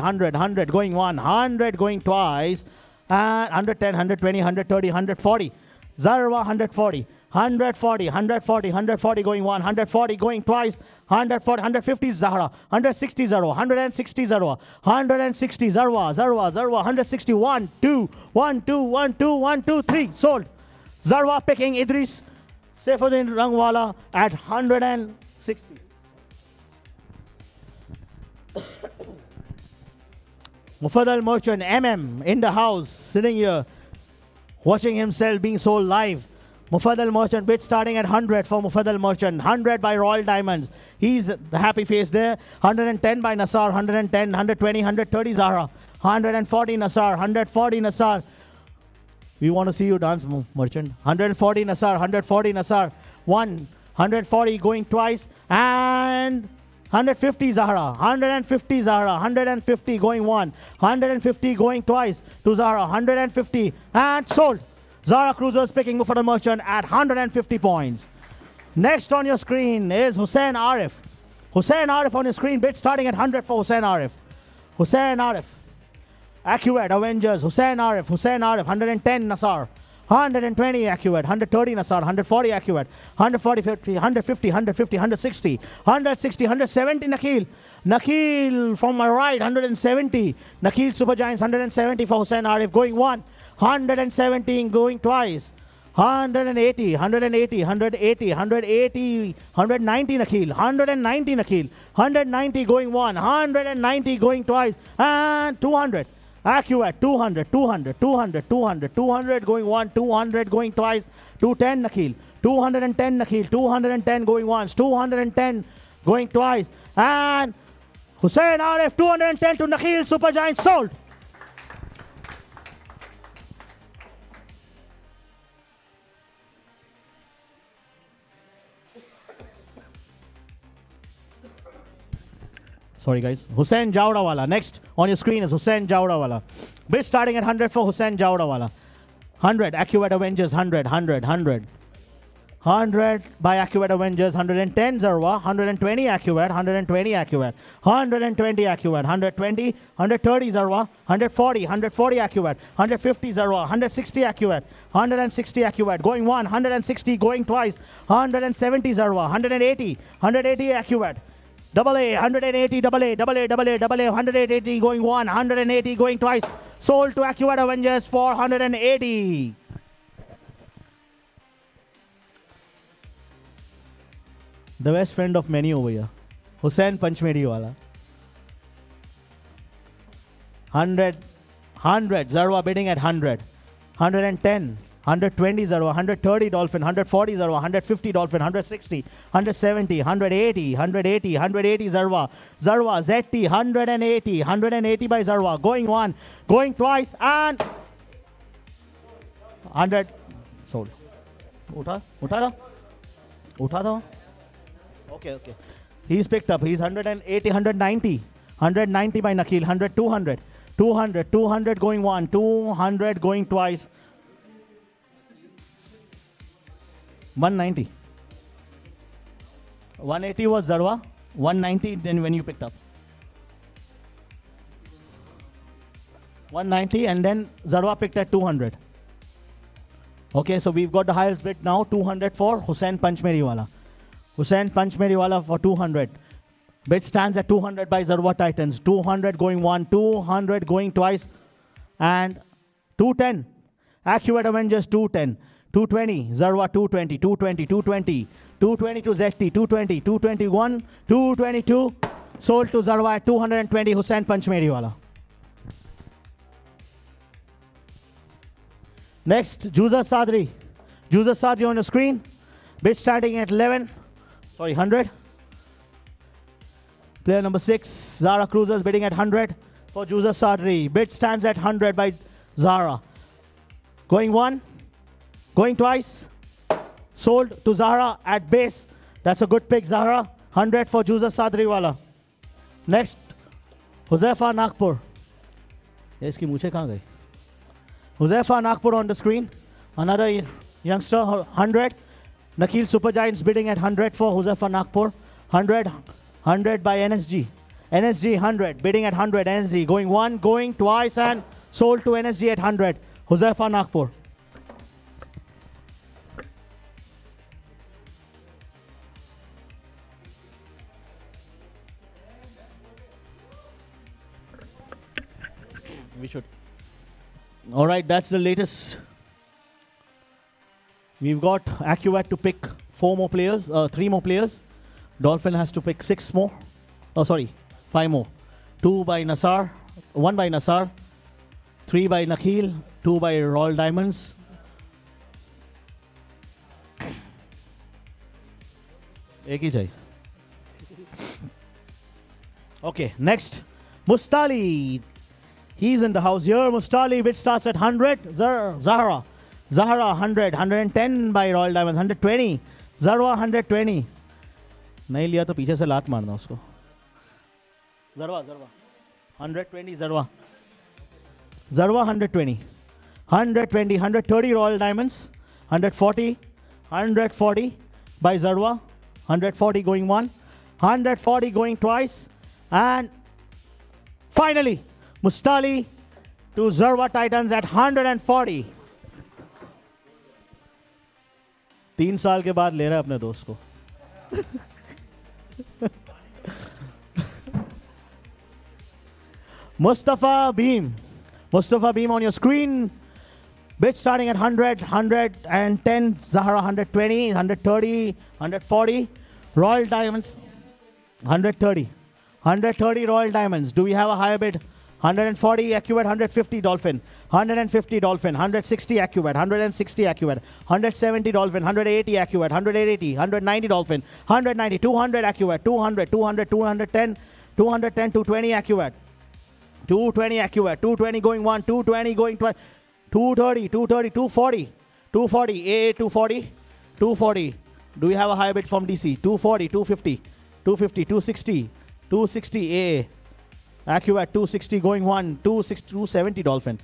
going one. 100 going twice. And 110, 120, 130, 140. Zarwa 140 going one. 140 going twice. 140, 150 Zahra. 160 Zarwa. 160 Zarwa. 160 Zarwa. 160. 1, 2, 3 sold. Zarwa picking Idris Saifuddin Rangwala at 160. Mufaddal Merchant MM in the house, sitting here, watching himself being sold live. Mufaddal Merchant bid starting at 100 for Mufaddal Merchant. 100 by Royal Diamonds. He's the happy face there. 110 by Nassar. 110, 120, 130 Zahra. 140 Nassar. 140 Nassar. We want to see you dance, Merchant. 140 Nassar. 140 Nassar. 140 going twice. And 150 Zahra. 150 Zahra. 150 going one. 150 going twice to Zahra. 150 and sold. Zara Cruisers picking for the Merchant at 150 points. Next on your screen is Hussain Arif. Hussain Arif on your screen. Bid starting at 100 for Hussain Arif. Hussain Arif. Accurate Avengers. Hussain Arif. 110 Nassar. 120 accurate. 130 Nassar. 140 accurate. 140, 50, 150, 150, 160. 160, 170 Nakhil. Nakhil from my right. 170. Nakhil Super Giants. 170 for Hussain Arif. Going one. 117 going twice. 180, 190 Nakhil. 190 Nakhil. 190 going one. 190 going twice. And 200. Accurate. 200 going one. 200 going twice. 210 Nakhil. 210 Nakhil. 210 going once. 210 going twice. And Hussain Arif 210 to Nakhil Super Giants sold. Sorry guys. Hussain Jawdawala. Next on your screen is Hussain Jawdawala. Bid starting at 100 for Hussain Jawdawala. 100 Accurate Avengers. 100 by Accurate Avengers. 110 Zarwa. 120 Accurate. 120 Accurate. 120 Accurate. 120. 130 Zarwa. 140 Accurate. 150 Zarwa. 160 Accurate. 160 Accurate. Going one. 160 going twice. 170 Zarwa. 180 Accurate. double A, 180, double A, double A, double A, double A, 180 going one, 180 going twice. Sold to AccuAdd Avengers for 180. The best friend of many over here, Hussain Panchmediwala. 100, Zarwa bidding at 100, 110, 120 Zarwa, 130 Dolphin, 140 Zarwa, 150 Dolphin, 160, 170, 180, 180, 180 Zarwa, ZT, 180, 180 by Zarwa, going one, going twice, and 100, sold. Utha tha. Okay. He's picked up. He's 180, 190. 190 by Nakhil. 100, 200. 200, 200 going one. 200 going twice. 190. 180 was Zarwa. 190 then when you picked up. 190 and then Zarwa picked at 200. Okay, so we've got the highest bid now. 200 for Hussain Panchmediwala. Hussain Panchmediwala for 200. Bid stands at 200 by Zarwa Titans. 200 going one, 200 going twice, and 210. AccuAdd Avengers 210. 220. Zarwa 220. 220. 220. 220 to ZT. 220. 221. 222. Sold to Zarwa at 220. Hussain Panchmediwala. Next, Juza Sadri. Juza Sadri on the screen. Bid starting at 100. Player number 6, Zara Cruisers bidding at 100 for Juza Sadri. Bid stands at 100 by Zara. Going one, going twice. Sold to Zara at base. That's a good pick, Zara. 100 for Juza Sadriwala. Next, Huzaifa Nagpur. Iski muche kahan gayi? Huzaifa Nagpur on the screen. Another youngster, 100. Nakhil Supergiants bidding at 100 for Huzaifa Nagpur. 100 by NSG. NSG 100, bidding at 100. NSG going one, going twice, and sold to NSG at 100. Huzaifa Nagpur. We should. All right, that's the latest. We've got AccuAdd to pick 3 more players. Dolphin has to pick 6 more. 5 more. 2 by Nasar, 1 by Nasar, 3 by Nakhil, 2 by Royal Diamonds. Ek hi chahiye. Okay, next, Mustali. He's in the house here. Mustali, bid starts at 100. Zahra 100, 110 by Royal Diamonds, 120. Zarwa 120. नहीं लिया तो पीछे से लात मारना उसको. Zarwa 120. Zarwa 120. 130 Royal Diamonds. 140 by Zarwa. 140 going one, 140 going twice, and finally Mustali to Zarwa Titans at 140. 3 साल के बाद ले रहा है अपने दोस्त को. Mustafa Beam on your screen. Bid starting at 100, 110, Zahra 120, 130, 140. Royal Diamonds 130 Royal Diamonds. Do we have a higher bid? 140 AccuAdd, 150 Dolphin, 150 Dolphin, 160 AccuAdd, 160 AccuAdd, 170 Dolphin, 180 AccuAdd, 180, 190 Dolphin, 190, 200 AccuAdd, 200, 210, 220 AccuAdd, 220 AccuAdd, 220 going one, 220 going twice, 230, 240, AA 240. Do we have a higher bid from DC? 240, 250, 260, AA. AccuAdd 260 going one, 270 Dolphin,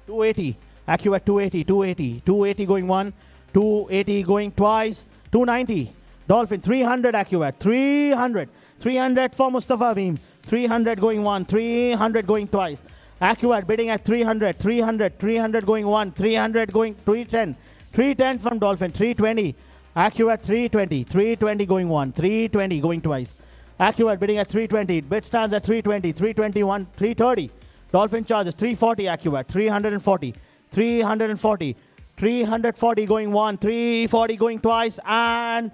280, AccuAdd 280 going one, 280 going twice, 290 Dolphin, 300 AccuAdd, 300 for Mustafa Beam, 300 going one, 300 going twice, AccuAdd bidding at 300 going one, 300 going 310 from Dolphin, 320, AccuAdd 320 going one, 320 going twice, AccuAdd bidding at 320. Bid stands at 320, 321, 330. Dolphin charges 340 AccuAdd, 340, 340, 340 going one, 340 going twice, and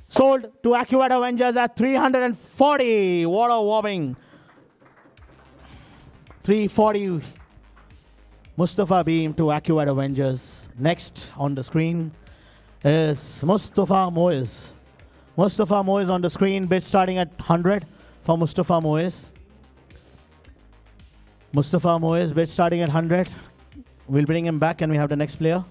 sold to AccuAdd Avengers at 340. What a whopping 340. Mustafa Beam to AccuAdd Avengers. Next on the screen is Mustafa Moiz. Mustafa Moiz on the screen. Bid starting at 100 for Mustafa Moiz. Mustafa Moiz, bid starting at 100. We'll bring him back and we have the next player.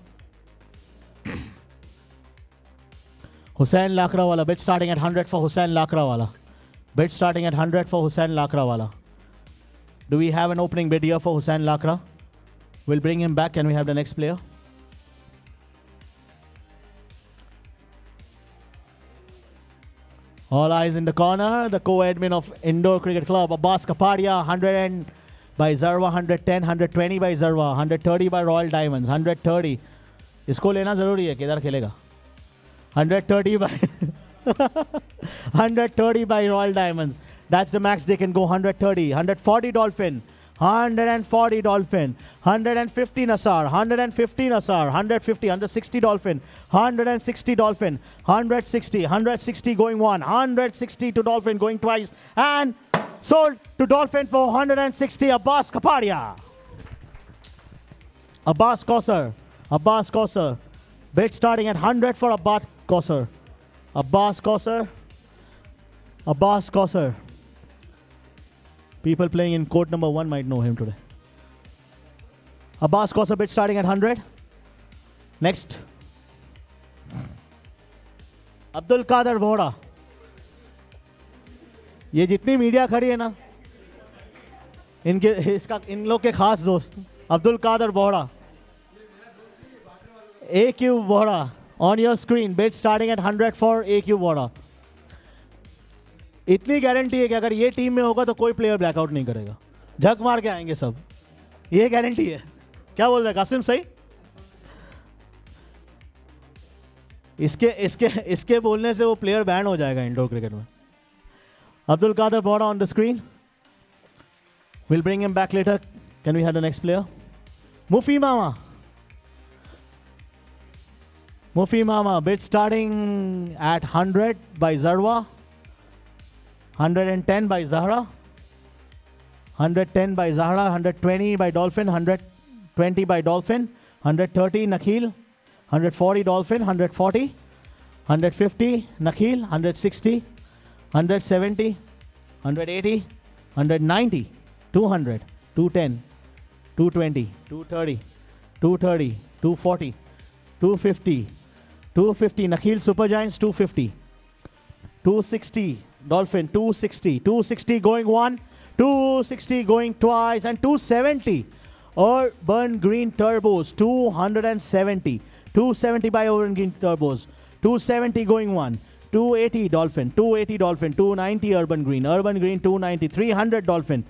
Hussain Lakrawala, bid starting at 100 for Hussain Lakrawala. Bid starting at 100 for Hussain Lakrawala. Do we have an opening bid here for Hussain Lakra? We'll bring him back and we have the next player. All eyes in the corner. The co-admin of Indoor Cricket Club, Abbas Kapadia, 100 by Zarwa, 110, 120 by Zarwa, 130 by Royal Diamonds, 130. इसको लेना जरूरी है, केदार खेलेगा. 130 by 130 by Royal Diamonds. That's the max they can go. 130, 140 Dolphin, 140 Dolphin, 150 Nassar, 150 Nassar, 150, 160 Dolphin, 160 Dolphin, 160, 160 going one, 160 to Dolphin going twice, and sold to Dolphin for 160, Abbas Kapadia. Abbas Kausar, Abbas Kausar, bid starting at 100 for Abbas Kausar. Abbas Kausar, Abbas Kausar. People playing in court number 1 might know him today. Abbas Kausar, bid starting at 100. Next. Abdul Qadir Bohra. ये जितनी media खड़ी है ना, इन लोग के खास दोस्त Abdul Qadir Bohra. AQ Bohra on your screen, bid starting at 100 for AQ Bohra. इतनी गारंटी है कि अगर ये टीम में होगा तो कोई प्लेयर ब्लैकआउट नहीं करेगा, झक मार के आएंगे सब, ये गारंटी है. क्या बोल रहे हैं कासिम, सही? इसके बोलने से वो प्लेयर बैन हो जाएगा इंडोर क्रिकेट में. Abdul Qadir Bohra on the screen. We'll bring him back later. Can we have the next player? Mufi Mama. Mufi Mama, bid starting at 100 by Zarwa, 110 by Zahra, 110 by Zahra, 120 by Dolphin, 120 by Dolphin, 130 Nakhil, 140 Dolphin, 140, 150 Nakhil, 160, 170, 180, 190, 200, 210, 220, 230, 230, 240, 250, 250 Nakhil Supergiants, 250, 260 Dolphin, 260, 260 going one, 260 going twice, and 270 Urban Green Turbos, 270, 270 by Urban Green Turbos, 270 going one, 280 Dolphin, 280 Dolphin, 290 Urban Green, 290, 300 Dolphin,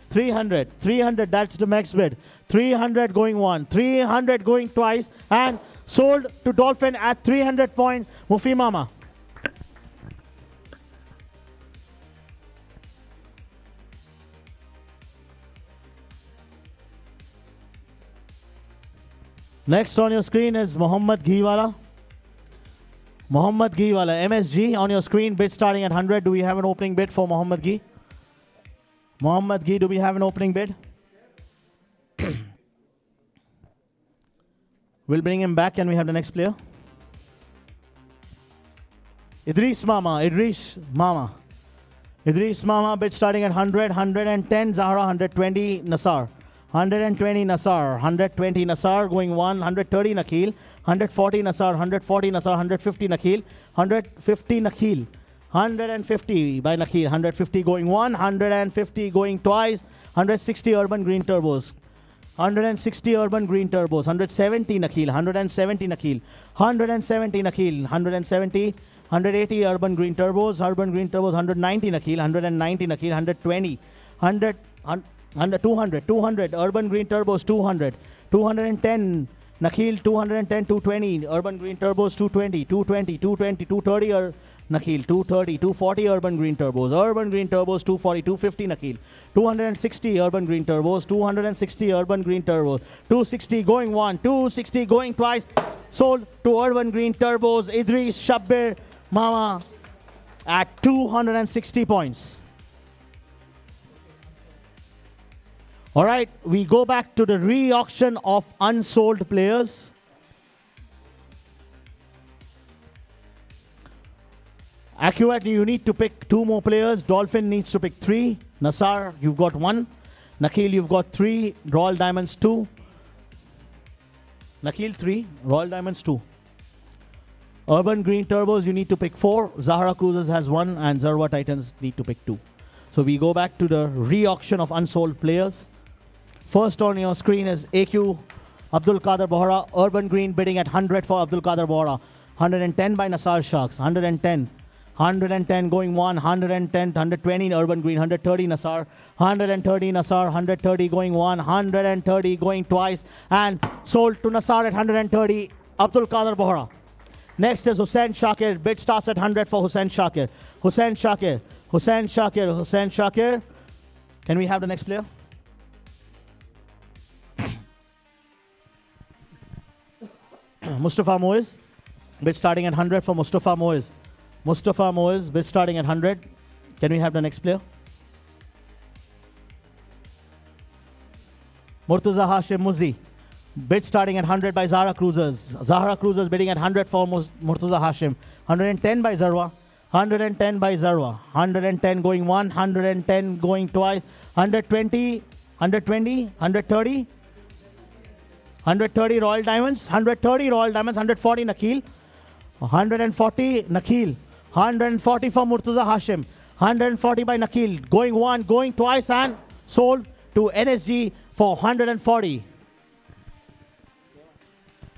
300, that's the max bid, 300 going one, 300 going twice, and sold to Dolphin at 300 points, Mufi Mama. Next on your screen is Mohammad Ghiwala. Mohammad Ghiwala, MSG on your screen, bid starting at 100. Do we have an opening bid for Mohammad Ghi? Mohammad Ghi, do we have an opening bid? We'll bring him back and we have the next player. Idris Mama, Idris Mama. Idris Mama, bid starting at 100, 110 Zahra, 120 Nassar. 120 Nassar, 120 Nassar going one, 130 Nakhil, 140 Nassar, 140 Nassar, 150 Nakhil, 150 Nakhil, 150 by Nakhil, 150 going one, 150 going twice, 160 Urban Green Turbos, 160 Urban Green Turbos, 170 Nakhil, 170 Nakhil, 170 Nakhil, 170, 180 Urban Green Turbos, 190 Nakhil, 190 Nakhil, 120, 200 Urban Green Turbos, 210 Nakhil, 210, 220 Urban Green Turbos, 220, 230 Nakhil. 230, 240 Urban Green Turbos. Urban Green Turbos, 240, 250 Nakhil. 260 Urban Green Turbos. 260 Urban Green Turbos. 260 going one, 260 going twice. Sold to Urban Green Turbos. Idris Shabbir Mama at 260 points. All right, we go back to the re-auction of unsold players. Accurate, you need to pick 2 more players. Dolphin needs to pick 3. Nasar, you've got 1. Nakhil, you've got 3. Royal Diamonds, 2. Nakhil, 3. Royal Diamonds, 2. Urban Green Turbos, you need to pick 4. Zahra Cruisers has 1. And Zarwa Titans need to pick 2. So we go back to the re-auction of unsold players. First on your screen is AQ Abdul Qadir Bohra. Urban Green bidding at 100 for Abdul Qadir Bohra. 110 by Nasar Sharks. 110. 110 going 1. 110. 120 Urban Green. 130 Nasar. 130 Nasar. 130 going 1. 130 going twice. And sold to Nasar at 130. Abdul Qadir Bohra. Next is Hussain Shakir. Bid starts at 100 for Hussain Shakir. Hussain Shakir. Hussain Shakir. Hussain Shakir. Can we have the next player? Mustafa Moiz, bid starting at 100 for Mustafa Moiz. Mustafa Moiz, bid starting at 100. Can we have the next player? Murtuza Hashim Muzi, bid starting at 100 by Zahra Cruisers. Zahra Cruisers bidding at 100 for Murtuza Hashim. 110 by Zarwa. 110 by Zarwa. 110 going 1. 110 going twice. 120. 120. 130. 130 Royal Diamonds, 130 Royal Diamonds, 140 Nakhil, 140 Nakhil, 140 for Murtuza Hashim, 140 by Nakhil, going 1, going twice and sold to NSG for 140.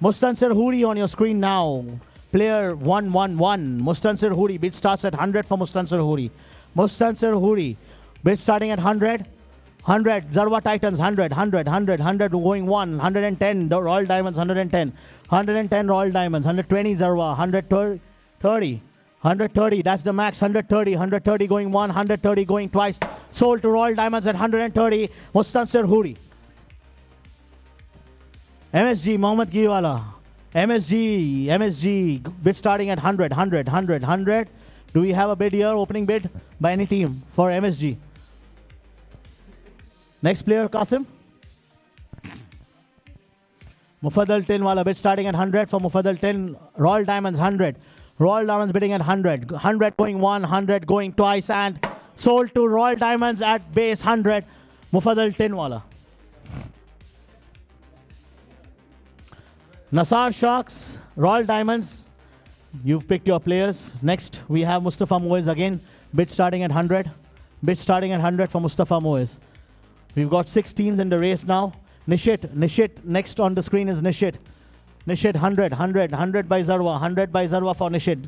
Mustansir Huri on your screen now. Player 111. Mustansir Huri, bid starts at 100 for Mustansir Huri. Mustansir Huri, bid starting at 100. 100, Zarwa Titans, 100, 100, 100, 100 going 1, 110, Royal Diamonds, 110, 110 Royal Diamonds, 120 Zarwa, 130, 130, that's the max, 130, 130 going 1, 130 going twice, sold to Royal Diamonds at 130, Mustansir Huri. MSG, Mohammad Giwala, MSG, bid starting at 100, 100, 100, 100. Do we have a bid here, opening bid by any team for MSG? Next player, Qasim. Mufaddal Tinwala bid starting at 100 for Mufaddal Tin. Royal Diamonds 100. Royal Diamonds bidding at 100. 100 going 1, 100 going twice and sold to Royal Diamonds at base 100. Mufaddal Tinwala. Nasar Sharks, Royal Diamonds. You've picked your players. Next, we have Mustafa Moiz again. Bid starting at 100. Bid starting at 100 for Mustafa Moiz. We've got 6 teams in the race now. Nishit, next on the screen is Nishit. Nishit 100, 100, 100 by Zarwa, 100 by Zarwa for Nishit.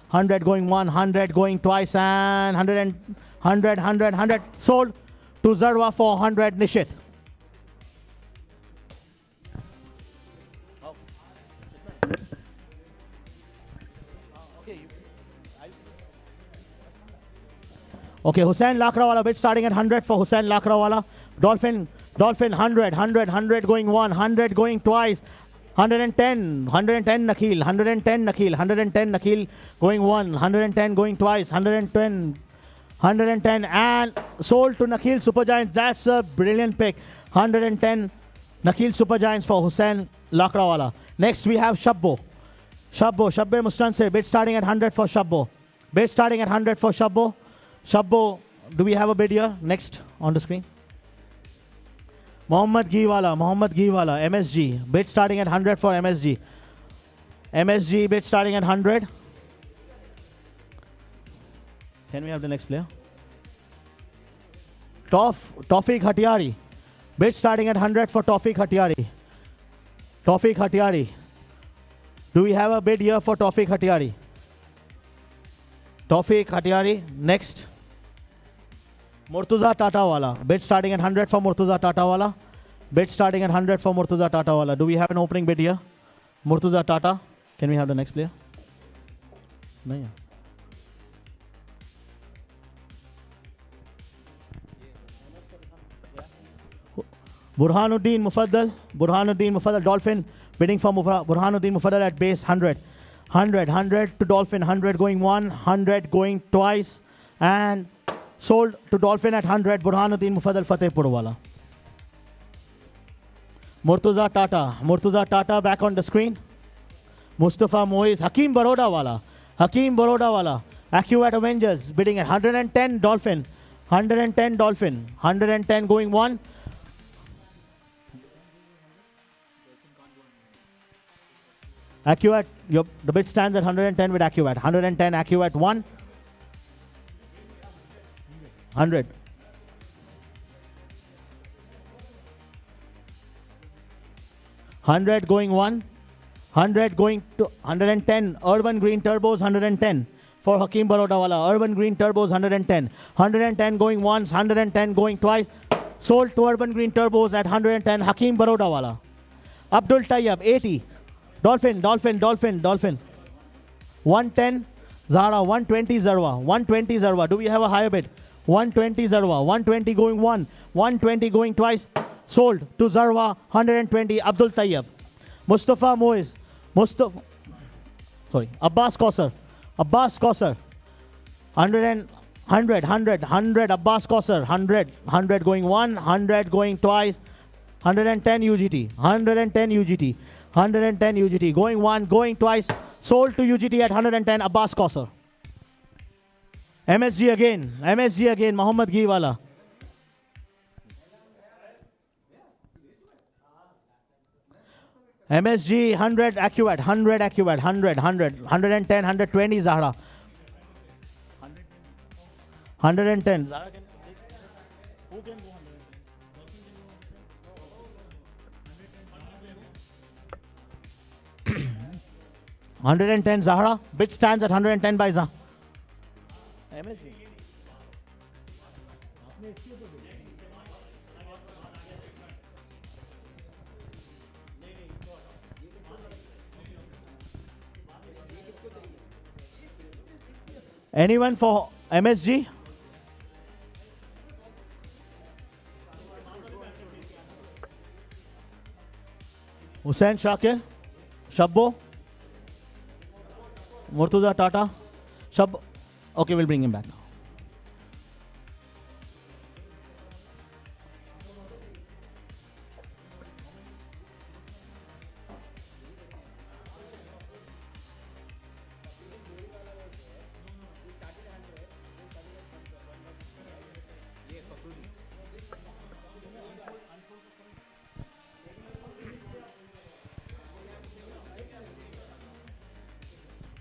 100 going 1, 100 going twice and 100, 100, 100, 100. Sold to Zarwa for 100 Nishit. Okay, Hussain Lakrawala bid starting at 100 for Hussain Lakrawala. Dolphin 100, 100, 100 going 1, 100 going twice. 110 Nakhil, 110 Nakhil, 110 Nakhil going 1, 110 going twice, 110 and sold to Nakhil Supergiants. That's a brilliant pick. 110 Nakhil Supergiants for Hussain Lakrawala. Next we have Shabbir Mustansir, bid starting at 100 for Shabbir. Bid starting at 100 for Shabbir. Shabbir, do we have a bid here? Next on the screen. Mohammad Giwala, MSG, bid starting at 100 for MSG. MSG bid starting at 100. Can we have the next player? Tawfiq Hatiari, bid starting at 100 for Tawfiq Hatiari. Tawfiq Hatiari. Do we have a bid here for Tawfiq Hatiari? Tawfiq Hatiari. Next. Murtuza Tatawala. Bid starting at 100 for Murtuza Tatawala. Bid starting at 100 for Murtuza Tatawala. Do we have an opening bid here? Murtuza Tata. Can we have the next player? No, yeah. Burhanuddin Mufaddal, Dolphin, bidding for Burhanuddin Mufaddal at base 100. 100 to Dolphin, 100 going 100 going twice, and sold to Dolphin at 100, Burhanuddin Mufaddal Fatehpur wala. Murtuza Tata back on the screen. Mustafa Moiz, Hakeem Baroda wala, Acuat Avengers, bidding at 110, Dolphin, 110 going 1. Acuat, the bid stands at 110 with Acuat. 110 Acuat 1. 100. Going 1. 100 going to 110. Urban Green Turbos 110 for Hakeem Barodawala. Urban Green Turbos 110. 110 going once. 110 going twice. Sold to Urban Green Turbos at 110. Hakeem Barodawala. Abdul Tayyab 80. Dolphin. 110, Zahra, 120 Zarwa. Do we have a higher bid? 120 Zarwa. 120 going 1. 120 going twice. Sold to Zarwa, 120, Abdul Tayyab. Mustafa Moiz. Abbas Kausar. 100, Abbas Kausar. 100 going 1. 100 going twice. 110 UGT. Going 1, going twice. Sold to UGT at 110, Abbas Kausar. MSG again, Mohammad Giwala. MSG 100 Acuat, 110, 120 Zahra. 110. Zahra can, who can go 110 Zahra. Bid stands at 110 by Zahra. MSG. Anyone for MSG? Hussain Shakir, Shabbo, Murtuza Tata, Shabbo. Okay, we'll bring him back.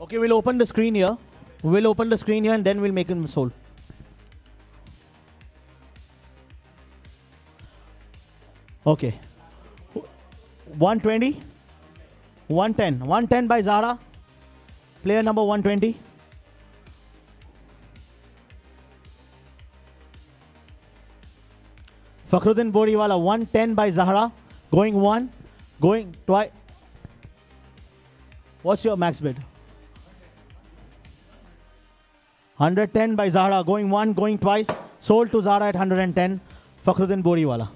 Okay, we'll open the screen here. And then we'll make him sold. Okay. 120. 110. 110 by Zahra. Player number 120. Fakhruddin Boriwala, 110 by Zahra. Going 1. Going twice. What's your max bid? 110 by Zahra, going 1, going twice. Sold to Zahra at 110. Fakhruddin Boriwala.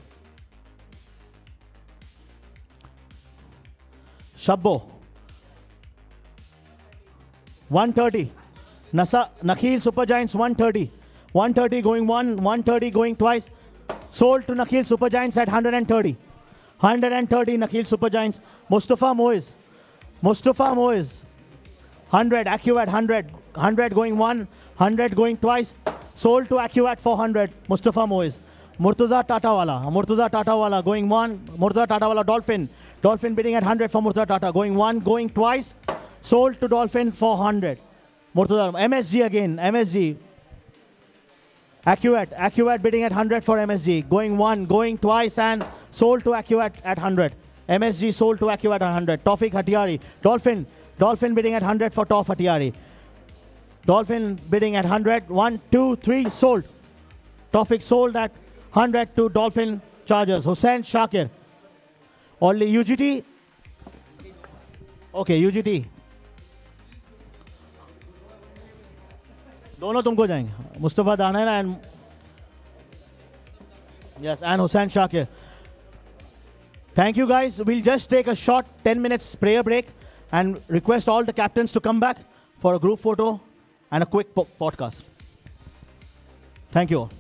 Shabbo. 130. Nakhil Supergiants 130. 130 going 1, 130 going twice. Sold to Nakhil Supergiants at 130. 130 Nakhil Supergiants. Mustafa Moiz. 100. Acuat 100. 100 going 1. 100 going twice. Sold to Acuat 400. Mustafa Moiz. Murtuza Tatawala going 1. Murtuza Tatawala Dolphin. Dolphin bidding at 100 for Murtuza Tata. Going 1, going twice. Sold to Dolphin 400. Murtuza. MSG again. MSG. Acuat bidding at 100 for MSG. Going 1, going twice, and sold to Acuat at 100. MSG sold to Acuat at 100. Tawfiq Hatiari. Dolphin bidding at 100 for Tawfiq Hatiari. Dolphin bidding at 100. 1, 2, 3, sold. Tawfiq sold at 100 to Dolphin Chargers. Hussain Shakir. Only UGT. Okay, UGT. दोनों तुमको जाएंगे. Mustafa Danera and yes, and Hussain Shakir. Thank you, guys. We'll just take a short 10 minutes prayer break and request all the captains to come back for a group photo and a quick podcast. Thank you all.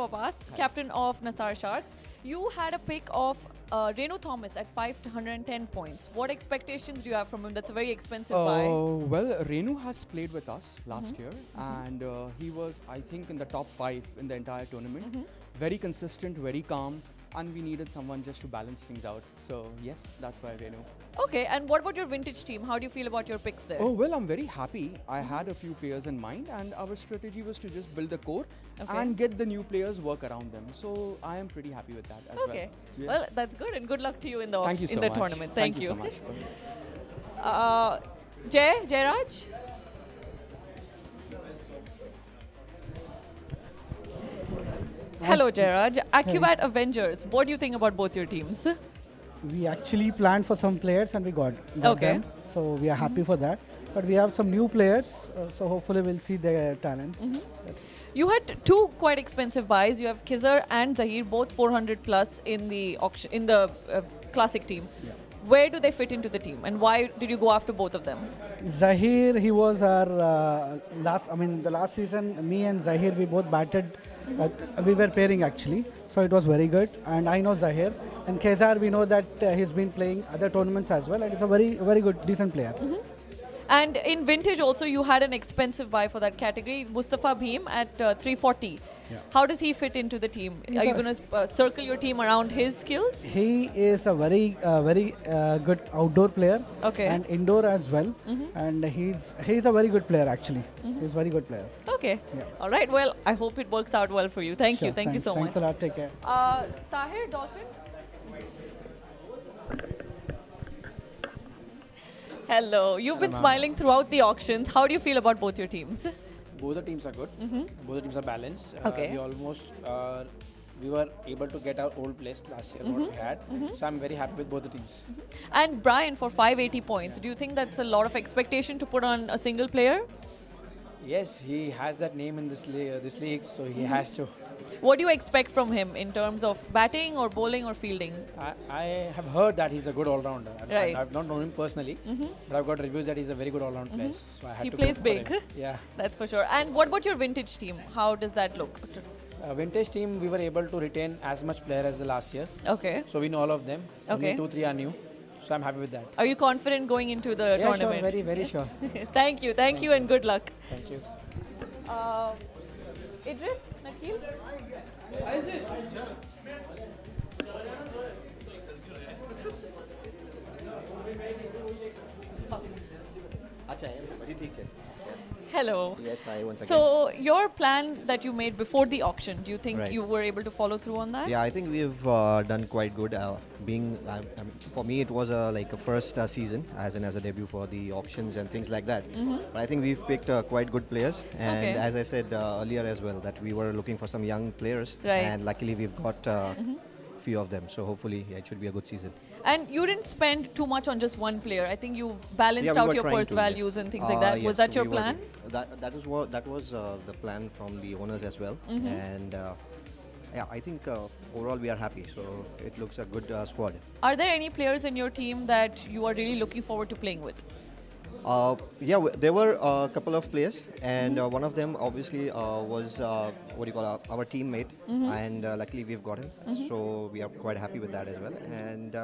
Abbas, captain of Nassar Sharks. You had a pick of Renu Thomas at 510 points. What expectations do you have from him? That's a very expensive buy. Well, Renu has played with us last year, and he was, I think, in the top 5 in the entire tournament. Very consistent, very calm, and we needed someone just to balance things out. So yes, that's why Renu. Okay, and what about your vintage team? How do you feel about your picks there? Oh, well, I'm very happy. I had a few players in mind, and our strategy was to just build the core and get the new players work around them. So I am pretty happy with that as well. Okay, Yeah. well, that's good, and good luck to you in the Thank you so much. tournament. Thank you so much. Jayraj? Hello, Jayraj. Acubat Avengers. What do you think about both your teams? We actually planned for some players and we got them. So we are happy for that. But we have some new players, so hopefully we'll see their talent. You had two quite expensive buys. You have Khizr and Zahir, both 400 plus in the auction, in the classic team. Where do they fit into the team, and why did you go after both of them? Zahir, he was our the last season, me and Zahir, we both batted. We were pairing actually, so it was very good. And I know Zahir. And Khizr, we know that he's been playing other tournaments as well, and it's a very, very good, decent player. And in vintage also, you had an expensive buy for that category, Mustafa Bhim at 340. How does he fit into the team? Are you going to circle your team around his skills? He is a very good outdoor player and indoor as well. And he's a very good player actually. He's a very good player. Okay. All right. Well, I hope it works out well for you. Thank you. Thank you so much. Thanks a lot. Take care. Tahir, Dolphin? Hello. You've been smiling throughout the auctions. How do you feel about both your teams? Both the teams are good. Both the teams are balanced. Okay. We almost we were able to get our old place last year what we had. So I'm very happy with both the teams. And Brian for 580 points. Do you think that's a lot of expectation to put on a single player? Yes, he has that name in this league, so he has to. What do you expect from him in terms of batting or bowling or fielding? I have heard that he's a good all-rounder. Right. I've not known him personally, but I've got reviews that he's a very good all-round player. So I had He to plays go for big. him. Yeah. That's for sure. And what about your vintage team? How does that look? Vintage team, we were able to retain as much player as the last year. Okay. So we know all of them. Okay. Only 2-3 are new. So I'm happy with that. Are you confident going into the tournament? Sure, very, very sure. Thank you, and good luck. Thank you. Idris, Nakil? Hello. Yes, I once again. So your plan that you made before the auction, do you think Right. you were able to follow through on that? Yeah, I think we've done quite good. For me, it was like a first season, as a debut for the auctions and things like that. But I think we've picked quite good players, and Okay. as I said earlier as well, that we were looking for some young players, Right. and luckily we've got few of them. So hopefully, it should be a good season. And you didn't spend too much on just one player. I think you've balanced Yeah, we out were your trying purse to, values yes. and things like that. Was Yes, that your we were plan? That was the plan from the owners as well, and yeah, I think overall we are happy. So it looks a good squad. Are there any players in your team that you are really looking forward to playing with? Yeah, there were a couple of players, and one of them obviously was our teammate, and luckily we've got him. So we are quite happy with that as well. And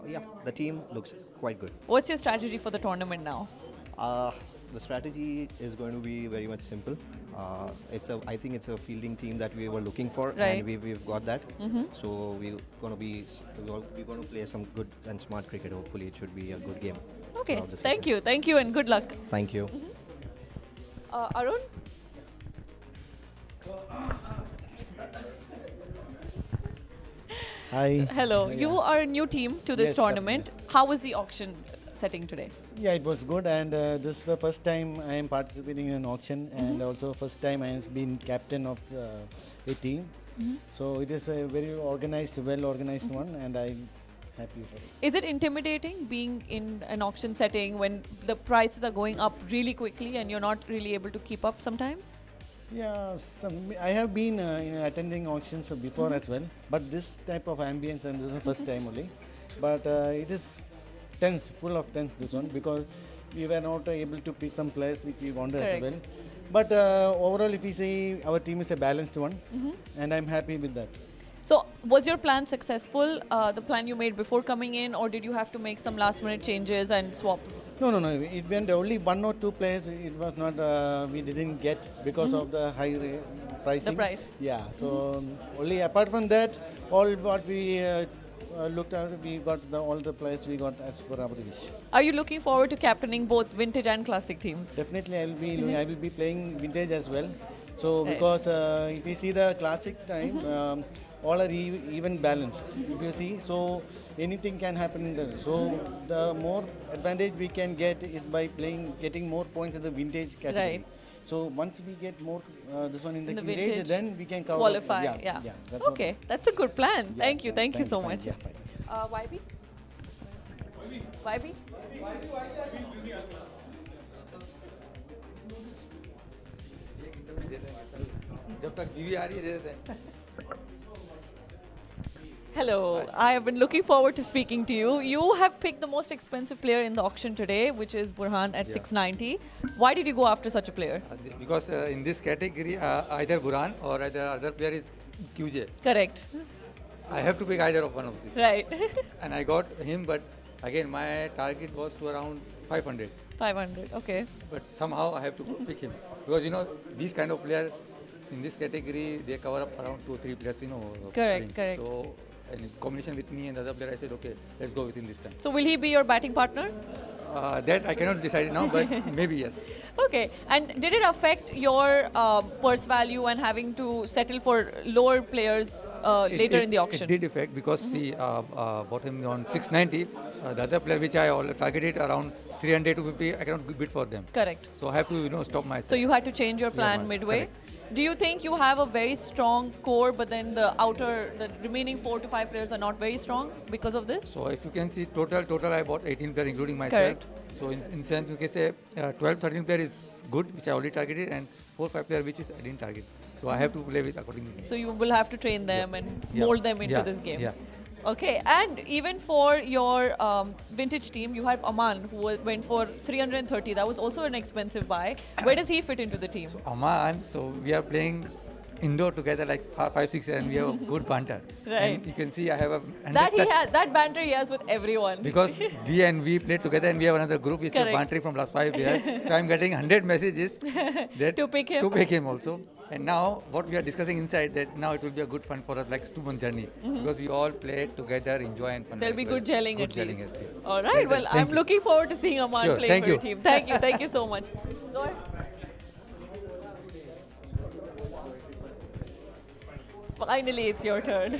yeah, the team looks quite good. What's your strategy for the tournament now? The strategy is going to be very much simple. I think it's a fielding team that we were looking for, Right. and we've got that. So we're going to play some good and smart cricket. Hopefully, it should be a good game. Okay, throughout the thank season. you, and good luck. Thank you. Arun? Hi. Hello, Yeah. you are a new team to this Yes, tournament. How was the auction setting today? Yeah, it was good, and this is the first time I am participating in an auction, and also first time I have been captain of a team. So it is a very organized, well-organized one, and I'm happy for it. Is it intimidating being in an auction setting when the prices are going up really quickly and you're not really able to keep up sometimes? Yeah, I have been attending auctions before as well, but this type of ambience, and this is the first time only. But it is tense, full of tense, this one, because we were not able to pick some players which we wanted as Correct. well. But overall, if we say our team is a balanced one, and I'm happy with that. So, was your plan successful, the plan you made before coming in, or did you have to make some last-minute changes and swaps? No. It went only 1 or 2 players. It was not, we didn't get because of the high pricing. The price. Yeah, so only apart from that, all what we looked at, we got all the players we got as per our wish. Are you looking forward to captaining both vintage and classic teams? Definitely, I will be playing vintage as well. So Right. because if you see the classic time, all are even balanced. If you see, so anything can happen in there. So the more advantage we can get is by getting more points in the vintage category. Right. So once we get more this one in the, In the vintage, then we can cover. qualify. Yeah. That's Okay, that's a good plan. Thank you so fine, much. yeah, fine. YB? YB? जब तक बीवी आ रही है दे देते हैं. Hello, I have been looking forward to speaking to you. You have picked the most expensive player in the auction today, which is Burhan at 690. Why did you go after such a player? Because in this category, either Burhan or either other player is QJ. Correct. I have to pick either of one of these. Right. And I got him, but again, my target was to around 500. 500, okay. But somehow I have to pick him. Because, these kind of players in this category, they cover up around 2 or 3 players, Correct, playing. correct. So, in combination with me and the other player, I said, okay, let's go with him this time. So will he be your batting partner? That I cannot decide now, but maybe yes. Okay. And did it affect your purse value and having to settle for lower players later in the auction? It did affect because he bought him on 690. The other player, which I targeted around 300 to 50, I cannot bid for them. Correct. So I have to, stop myself. So you had to change your plan midway. Correct. Do you think you have a very strong core, but then the remaining 4 to 5 players are not very strong because of this? So if you can see total I bought 18 players including myself. Correct. So in sense you can say 12, 13 player is good, which I already targeted, and 4, 5 player which is I didn't target. So I have to play with accordingly. So you will have to train them and mold them into this game. Yeah. Okay, and even for your vintage team, you have Aman, who went for 330. That was also an expensive buy. Where does he fit into the team? Aman, so we are playing indoor together like 5, 6 and we have good banter. Right. And you can see I have a that banter he has with everyone. because we played together and we have another group which is Correct. bantering from last 5 years. So I'm getting 100 messages that To pick him. also. And now what we are discussing inside that now it will be a good fun for us, like 2-month journey, because we all play together, enjoy and fun. There'll be good gelling Good at gelling least. at least. All right. Well, Thank I'm you. looking forward to seeing Aman Sure, play thank for your you. team. Thank you. Thank you so much. Zohar? Finally, it's your turn.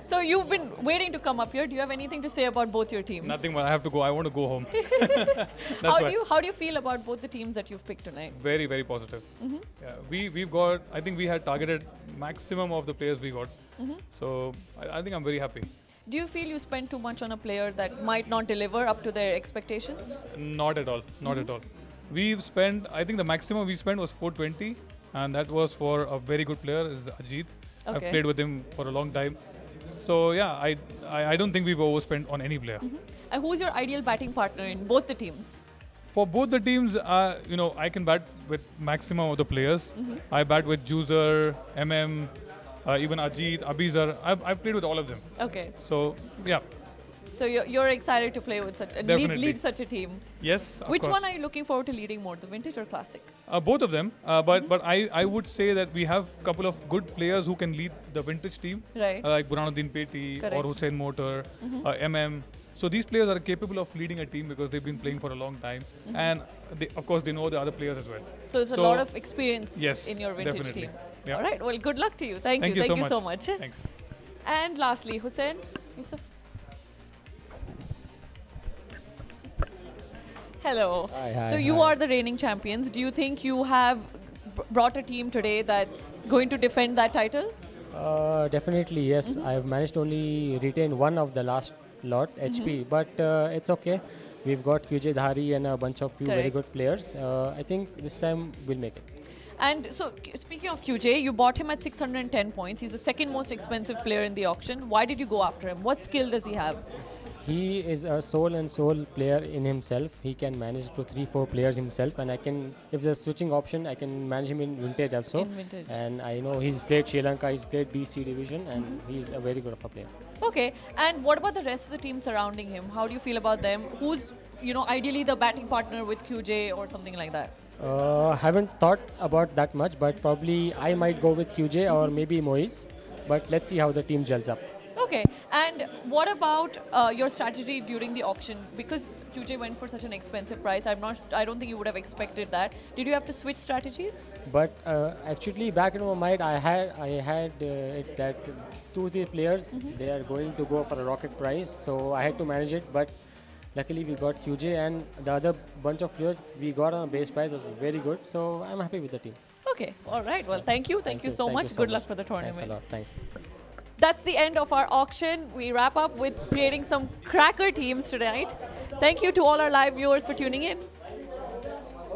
So you've been waiting to come up here. Do you have anything to say about both your teams? Nothing, but I have to go. I want to go home. That's why. How do you feel about both the teams that you've picked tonight? Very, very positive. Yeah, we've got. I think we had targeted maximum of the players we got. So I think I'm very happy. Do you feel you spent too much on a player that might not deliver up to their expectations? Not at all. Not at all. We've spent. I think the maximum we spent was 420, and that was for a very good player, is Ajit. I've Okay. played with him for a long time. So yeah, I don't think we've overspent on any player. And who's your ideal batting partner in both the teams? For both the teams, I can bat with maximum of the players. I bat with Juicer, even Ajit, Abizar. I've played with all of them. Okay. So yeah, So you're excited to play with such and Definitely. lead such a team. yes. Of Which course. one are you looking forward to leading more, the vintage or classic? Both of them. But I would say that we have a couple of good players who can lead the vintage team. Right. Like Burhanuddin Peti Correct. or Hussain Motor, So these players are capable of leading a team because they've been playing for a long time. And of course, they know the other players as well. So it's a lot of experience Yes, in your vintage definitely. team. Yeah. All right. Well, good luck to you. Thank you. Thank you so much. Thanks. And lastly, Hussain, Yusuf. Hello. Hi, So you are the reigning champions. Do you think you have brought a team today that's going to defend that title? Definitely, yes. I've managed to only retain one of the last lot, HP, but it's okay. We've got QJ Dhari and a bunch of few very Correct. good players. I think this time we'll make it. And so, speaking of QJ, you bought him at 610 points. He's the second most expensive player in the auction. Why did you go after him? What skill does he have? he is a soul player in himself. He can manage to 3-4 players himself, and I can, if there's a switching option, I can manage him in vintage also. In vintage. And I know he's played Sri Lanka, he's played BC division, and he's a very good of a player. Okay, and what about the rest of the team surrounding him? How do you feel about them? Who's, ideally the batting partner with QJ or something like that? Haven't thought about that much, but probably I might go with QJ or maybe Moise. But let's see how the team gels up. Okay, and what about your strategy during the auction? Because QJ went for such an expensive price, I don't think you would have expected that. Did you have to switch strategies? But actually, back in my mind, I had it that 2-3 players they are going to go for a rocket price, so I had to manage it. But luckily, we got QJ, and the other bunch of players we got on a base price was very good. So I'm happy with the team. Okay, all right. Well, thank you so much. Good luck for the tournament. Thanks a lot. Thanks. That's the end of our auction. We wrap up with creating some cracker teams tonight. Thank you to all our live viewers for tuning in.